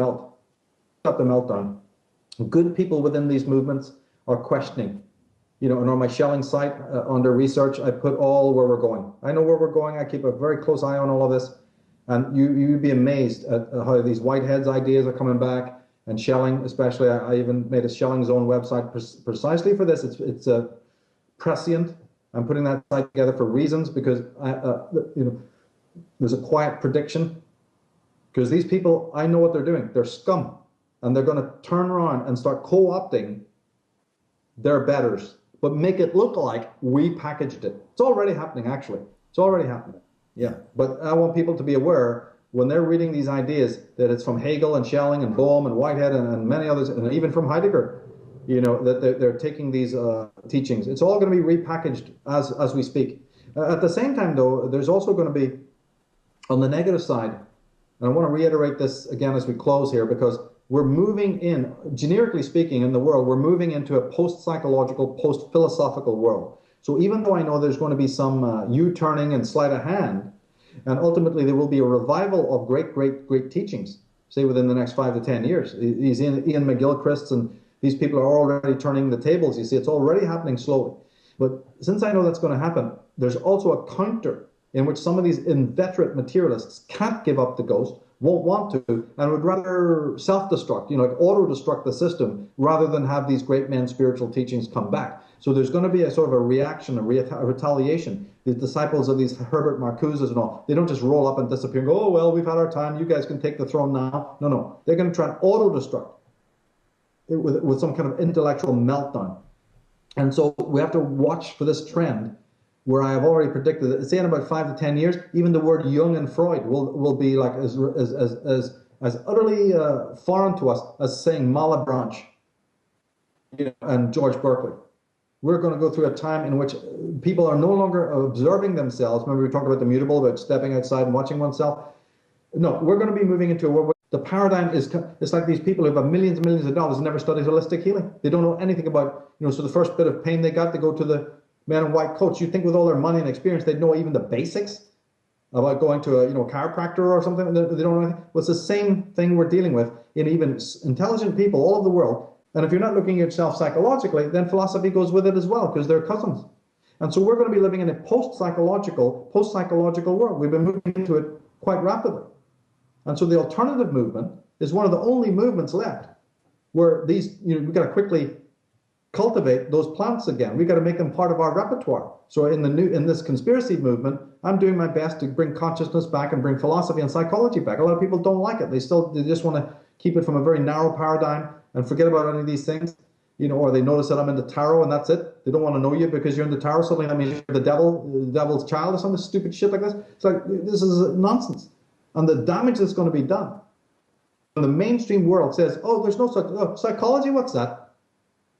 meltdown. Good people within these movements are questioning. And on my Schelling site, under research, I put all where we're going. I know where we're going. I keep a very close eye on all of this. And you'd be amazed at how these Whitehead's ideas are coming back, and Schelling, especially. I even made a Schelling's own website precisely for this. It's prescient. I'm putting that site together for reasons because there's a quiet prediction. Because these people, I know what they're doing. They're scum, and they're going to turn around and start co-opting their betters, but make it look like we packaged it. It's already happening, actually. It's already happening. Yeah, but I want people to be aware when they're reading these ideas that it's from Hegel and Schelling and Bohm and Whitehead and many others, and even from Heidegger, that they're taking these teachings. It's all going to be repackaged as we speak. At the same time, though, there's also going to be, on the negative side, and I want to reiterate this again as we close here, because we're moving in, generically speaking, in the world, we're moving into a post-psychological, post-philosophical world. So even though I know there's going to be some U-turning and sleight of hand, and ultimately there will be a revival of great teachings, say within the next 5 to 10 years. These Ian McGilchrist and these people are already turning the tables. You see, it's already happening slowly. But since I know that's going to happen, there's also a counter in which some of these inveterate materialists can't give up the ghost, won't want to, and would rather self-destruct, like auto-destruct the system, rather than have these great men's spiritual teachings come back. So there's going to be a sort of a reaction, a retaliation. The disciples of these Herbert Marcuses and all, they don't just roll up and disappear and go, oh, well, we've had our time, you guys can take the throne now. No. They're going to try and auto-destruct with some kind of intellectual meltdown. And so we have to watch for this trend where I have already predicted that, say in about 5 to 10 years, even the word Jung and Freud will be like as utterly foreign to us as saying Malebranche and George Berkeley. We're going to go through a time in which people are no longer observing themselves. Remember we talked about the mutable, about stepping outside and watching oneself? No, we're going to be moving into a world where the paradigm is, it's like these people who have millions and millions of dollars and never studied holistic healing. They don't know anything about, so the first bit of pain they got, they go to the man in white coats. You'd think with all their money and experience, they'd know even the basics about going to a chiropractor or something. They don't know anything. Well, it's the same thing we're dealing with in even intelligent people all over the world. And if you're not looking at yourself psychologically, then philosophy goes with it as well, because they're cousins. And so we're going to be living in a post-psychological world. We've been moving into it quite rapidly. And so the alternative movement is one of the only movements left where these, we've got to quickly cultivate those plants again. We've got to make them part of our repertoire. So in this conspiracy movement, I'm doing my best to bring consciousness back and bring philosophy and psychology back. A lot of people don't like it. They just want to keep it from a very narrow paradigm and forget about any of these things, or they notice that I'm into tarot and that's it. They don't want to know you because you're into tarot. Suddenly that means you're the devil's child or some stupid shit like this. It's like, this is nonsense. And the damage that's going to be done. When the mainstream world says, oh, there's no such, psychology, what's that?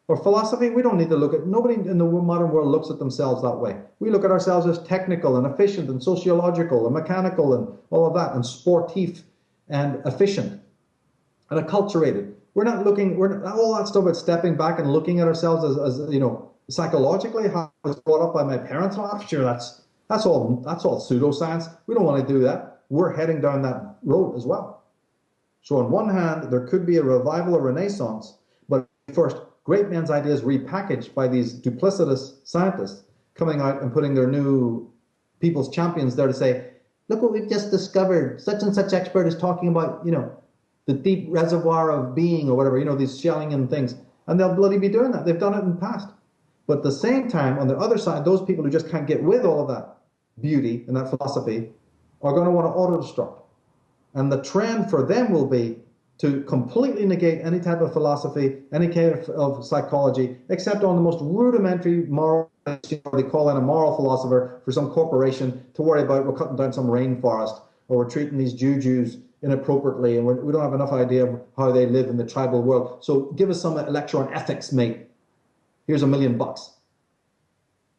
Or philosophy, we don't need to look at, nobody in the modern world looks at themselves that way. We look at ourselves as technical and efficient and sociological and mechanical and all of that, and sportif and efficient and acculturated. We're not all that stuff about stepping back and looking at ourselves as psychologically, how I was brought up by my parents. Oh, sure, that's all pseudoscience. We don't want to do that. We're heading down that road as well. So on one hand, there could be a revival or renaissance, but first, great men's ideas repackaged by these duplicitous scientists coming out and putting their new people's champions there to say, look what we've just discovered. Such and such expert is talking about, the deep reservoir of being or whatever, these Schellingian things. And they'll bloody be doing that. They've done it in the past. But at the same time, on the other side, those people who just can't get with all of that beauty and that philosophy are going to want to auto-destruct. And the trend for them will be to completely negate any type of philosophy, any kind of psychology, except on the most rudimentary moral. They call in a moral philosopher for some corporation to worry about we're cutting down some rainforest, or we're treating these Jujus inappropriately, and we don't have enough idea of how they live in the tribal world. So give us some lecture on ethics, mate. Here's $1 million.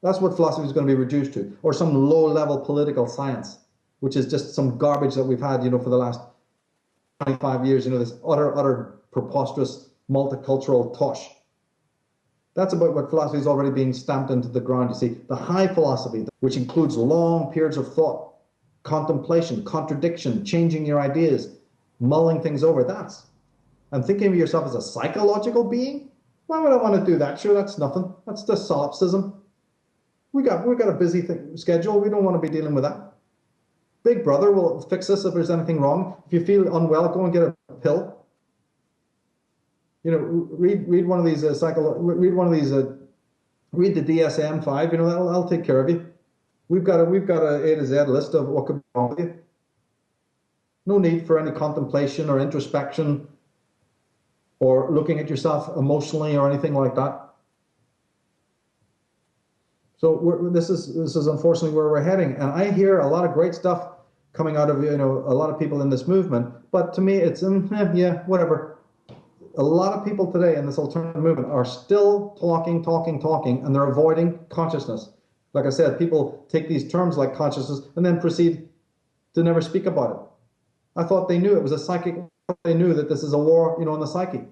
That's what philosophy is going to be reduced to, or some low-level political science, which is just some garbage that we've had, for the last 25 years, this utter preposterous multicultural tosh. That's about what philosophy is already being stamped into the ground. You see, the high philosophy, which includes long periods of thought, contemplation, contradiction, changing your ideas, mulling things over, and thinking of yourself as a psychological being. Why would I want to do that? Sure, that's nothing. That's just solipsism. We got a busy schedule. We don't want to be dealing with that. Big Brother will fix us if there's anything wrong. If you feel unwell, go and get a pill. Read one of these read the DSM-5. That'll take care of you. We've got a A to Z list of what could be wrong with you. No need for any contemplation or introspection or looking at yourself emotionally or anything like that. So this is unfortunately where we're heading, and I hear a lot of great stuff coming out of a lot of people in this movement. But to me, it's yeah, whatever. A lot of people today in this alternative movement are still talking, and they're avoiding consciousness. Like I said, people take these terms like consciousness and then proceed to never speak about it. I thought they knew it was a psychic. They knew that this is a war, on the psyche.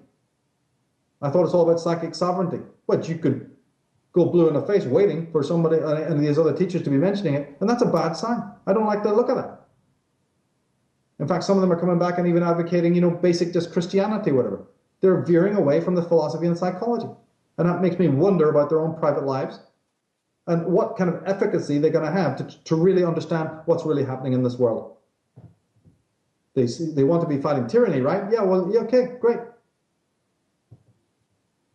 I thought it's all about psychic sovereignty. But you could go blue in the face waiting for somebody and these other teachers to be mentioning it, and that's a bad sign. I don't like the look of that. In fact, some of them are coming back and even advocating, basic just Christianity, whatever. They're veering away from the philosophy and psychology. And that makes me wonder about their own private lives and what kind of efficacy they're going to have to really understand what's really happening in this world. They want to be fighting tyranny, right? Yeah, well, yeah, okay, great.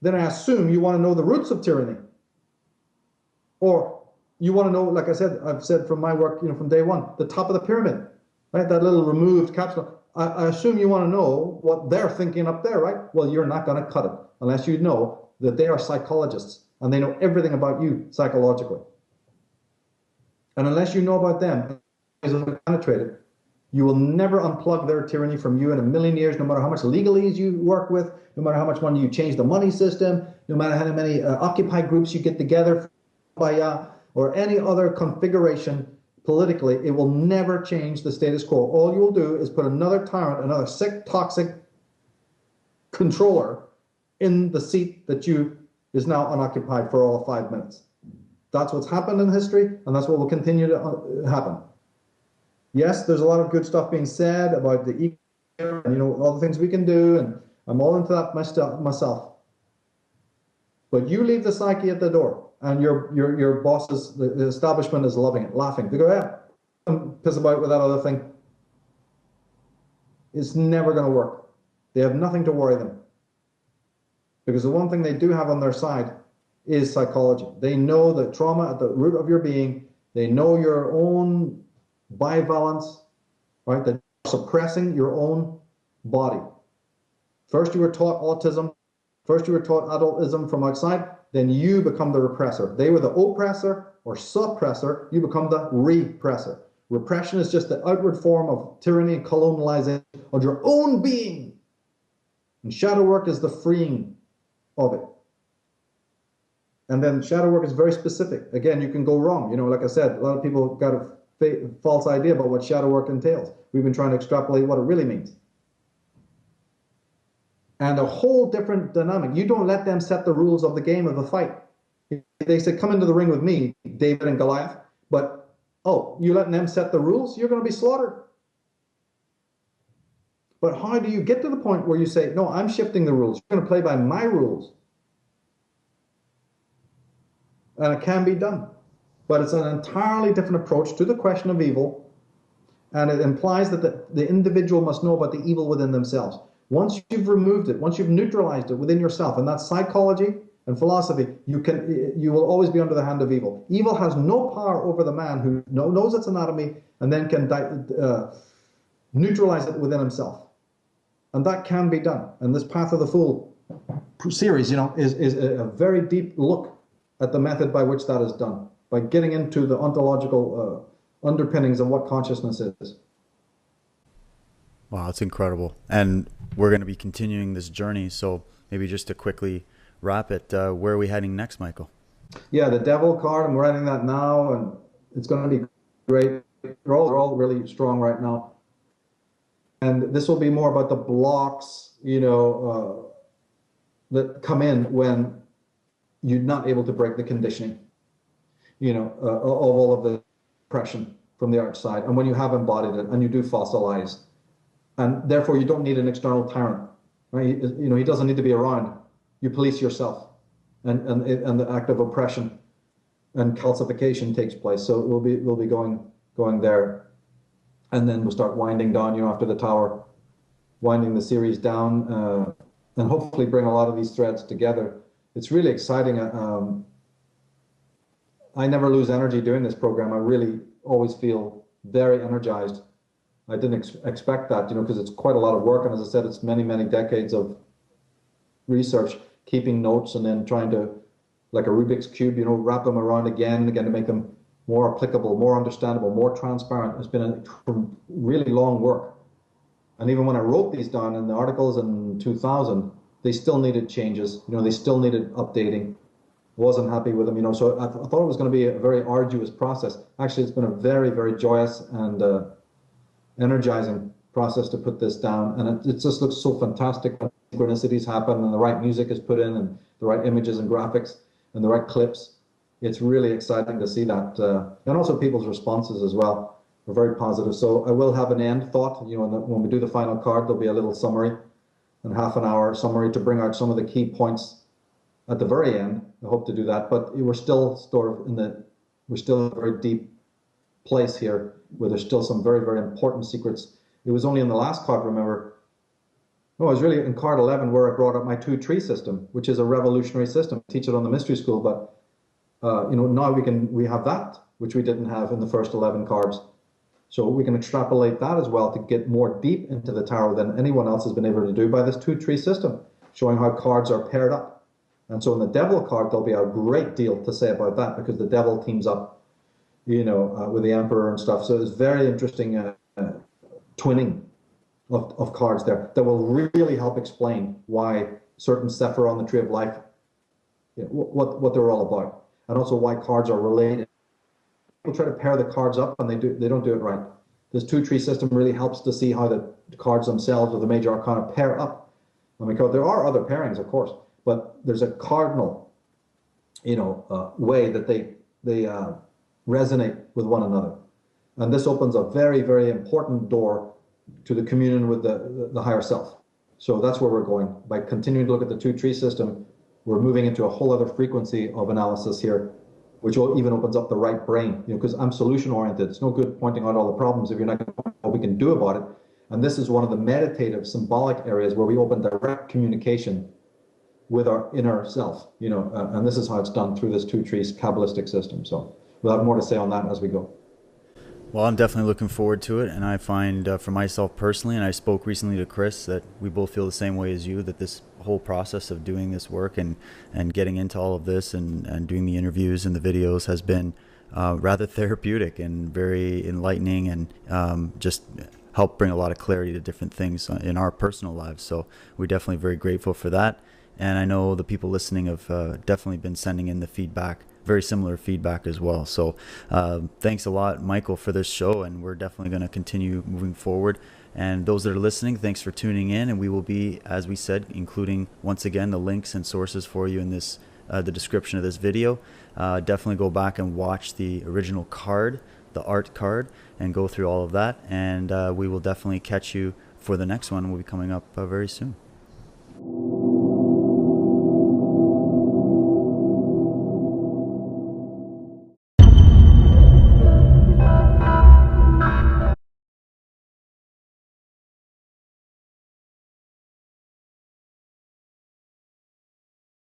Then I assume you want to know the roots of tyranny. Or you want to know, like I've said from my work, from day one, the top of the pyramid, right? That little removed capsule. I assume you want to know what they're thinking up there, right? Well, you're not going to cut it unless you know that they are psychologists and they know everything about you psychologically. And unless you know about them, penetrated, you will never unplug their tyranny from you in a million years, no matter how much legalese you work with, no matter how much money you change the money system, no matter how many Occupy groups you get together or any other configuration politically, it will never change the status quo. All you will do is put another tyrant, another sick, toxic controller in the seat that is now unoccupied for all of 5 minutes. That's what's happened in history, and that's what will continue to happen. Yes, there's a lot of good stuff being said about the ego and all the things we can do, and I'm all into that myself. But you leave the psyche at the door, and your bosses, the establishment is loving it, laughing. They go, yeah, piss about with that other thing. It's never going to work. They have nothing to worry them. Because the one thing they do have on their side is psychology. They know the trauma at the root of your being. They know your own bivalence, right? That you're suppressing your own body. First you were taught autism. First you were taught adultism from outside. Then you become the repressor. They were the oppressor or suppressor. You become the repressor. Repression is just the outward form of tyranny and colonialization of your own being. And shadow work is the freeing of it. And then shadow work is very specific. Again, you can go wrong. Like I said, a lot of people got a false idea about what shadow work entails. We've been trying to extrapolate what it really means. And a whole different dynamic. You don't let them set the rules of the game of the fight. They say, come into the ring with me, David and Goliath. But, you letting them set the rules? You're going to be slaughtered. But how do you get to the point where you say, no, I'm shifting the rules. You're going to play by my rules. And it can be done. But it's an entirely different approach to the question of evil. And it implies that the individual must know about the evil within themselves. Once you've removed it, once you've neutralized it within yourself, and that's psychology and philosophy, you will always be under the hand of evil. Evil has no power over the man who knows its anatomy and then can neutralize it within himself. And that can be done. And this Path of the Fool series, is a very deep look at the method by which that is done, by getting into the ontological underpinnings of what consciousness is. Wow, it's incredible. And we're going to be continuing this journey. So maybe just to quickly wrap it, where are we heading next, Michael? Yeah, the Devil card, I'm writing that now, and it's going to be great. They're all really strong right now. And this will be more about the blocks, that come in when you're not able to break the conditioning, of all of the oppression from the outside. And when you have embodied it and you do fossilize, and therefore you don't need an external tyrant, right? He doesn't need to be around. You police yourself, and the act of oppression and calcification takes place. So we'll be going there, and then we'll start winding down, after the tower, winding the series down, and hopefully bring a lot of these threads together. It's really exciting. I never lose energy doing this program. I really always feel very energized. I didn't expect that, because it's quite a lot of work. And as I said, it's many, many decades of research, keeping notes, and then trying to, like a Rubik's Cube, wrap them around again and again to make them more applicable, more understandable, more transparent. It's been a really long work. And even when I wrote these down in the articles in 2000, they still needed changes. They still needed updating. Wasn't happy with them. So I thought it was going to be a very arduous process. Actually, it's been a very, very joyous and energizing process to put this down. And it just looks so fantastic when synchronicities happen and the right music is put in and the right images and graphics and the right clips. It's really exciting to see that. And also people's responses as well are very positive. So I will have an end thought. When we do the final card, there'll be a little summary and half an hour summary to bring out some of the key points at the very end. I hope to do that, but we're still we're still in a very deep place here where there's still some very, very important secrets. It was only in the last card, remember, no, it was really in card 11 where I brought up my 2-tree system, which is a revolutionary system. I teach it on the mystery school, but now we have that, which we didn't have in the first 11 cards. So we can extrapolate that as well to get more deep into the tarot than anyone else has been able to do by this 2-tree system, showing how cards are paired up. And so in the Devil card, there'll be a great deal to say about that, because the Devil teams up, with the Emperor and stuff. So there's very interesting twinning of cards there that will really help explain why certain Sephira on the Tree of Life, what they're all about, and also why cards are related. People try to pair the cards up and they don't do it right. This 2-tree system really helps to see how the cards themselves or the major arcana pair up. Because there are other pairings, of course, but there's a cardinal, way that they resonate with one another. And this opens a very, very important door to the communion with the higher self. So that's where we're going. By continuing to look at the 2-tree system, we're moving into a whole other frequency of analysis here, which even opens up the right brain, because I'm solution oriented. It's no good pointing out all the problems if you're not going to know what we can do about it. And this is one of the meditative, symbolic areas where we open direct communication with our inner self, and this is how it's done through this 2-tree Kabbalistic system. So we'll have more to say on that as we go. Well, I'm definitely looking forward to it. And I find for myself personally, and I spoke recently to Chris, that we both feel the same way as you, that this whole process of doing this work and getting into all of this and doing the interviews and the videos has been rather therapeutic and very enlightening, and just helped bring a lot of clarity to different things in our personal lives. So we're definitely very grateful for that. And I know the people listening have definitely been sending in the feedback, very similar feedback as well. So thanks a lot, Michael, for this show. And we're definitely going to continue moving forward. And those that are listening, thanks for tuning in. And we will be, as we said, including, once again, the links and sources for you in this the description of this video. Definitely go back and watch the original card, the art card, and go through all of that. And we will definitely catch you for the next one. Will be coming up very soon.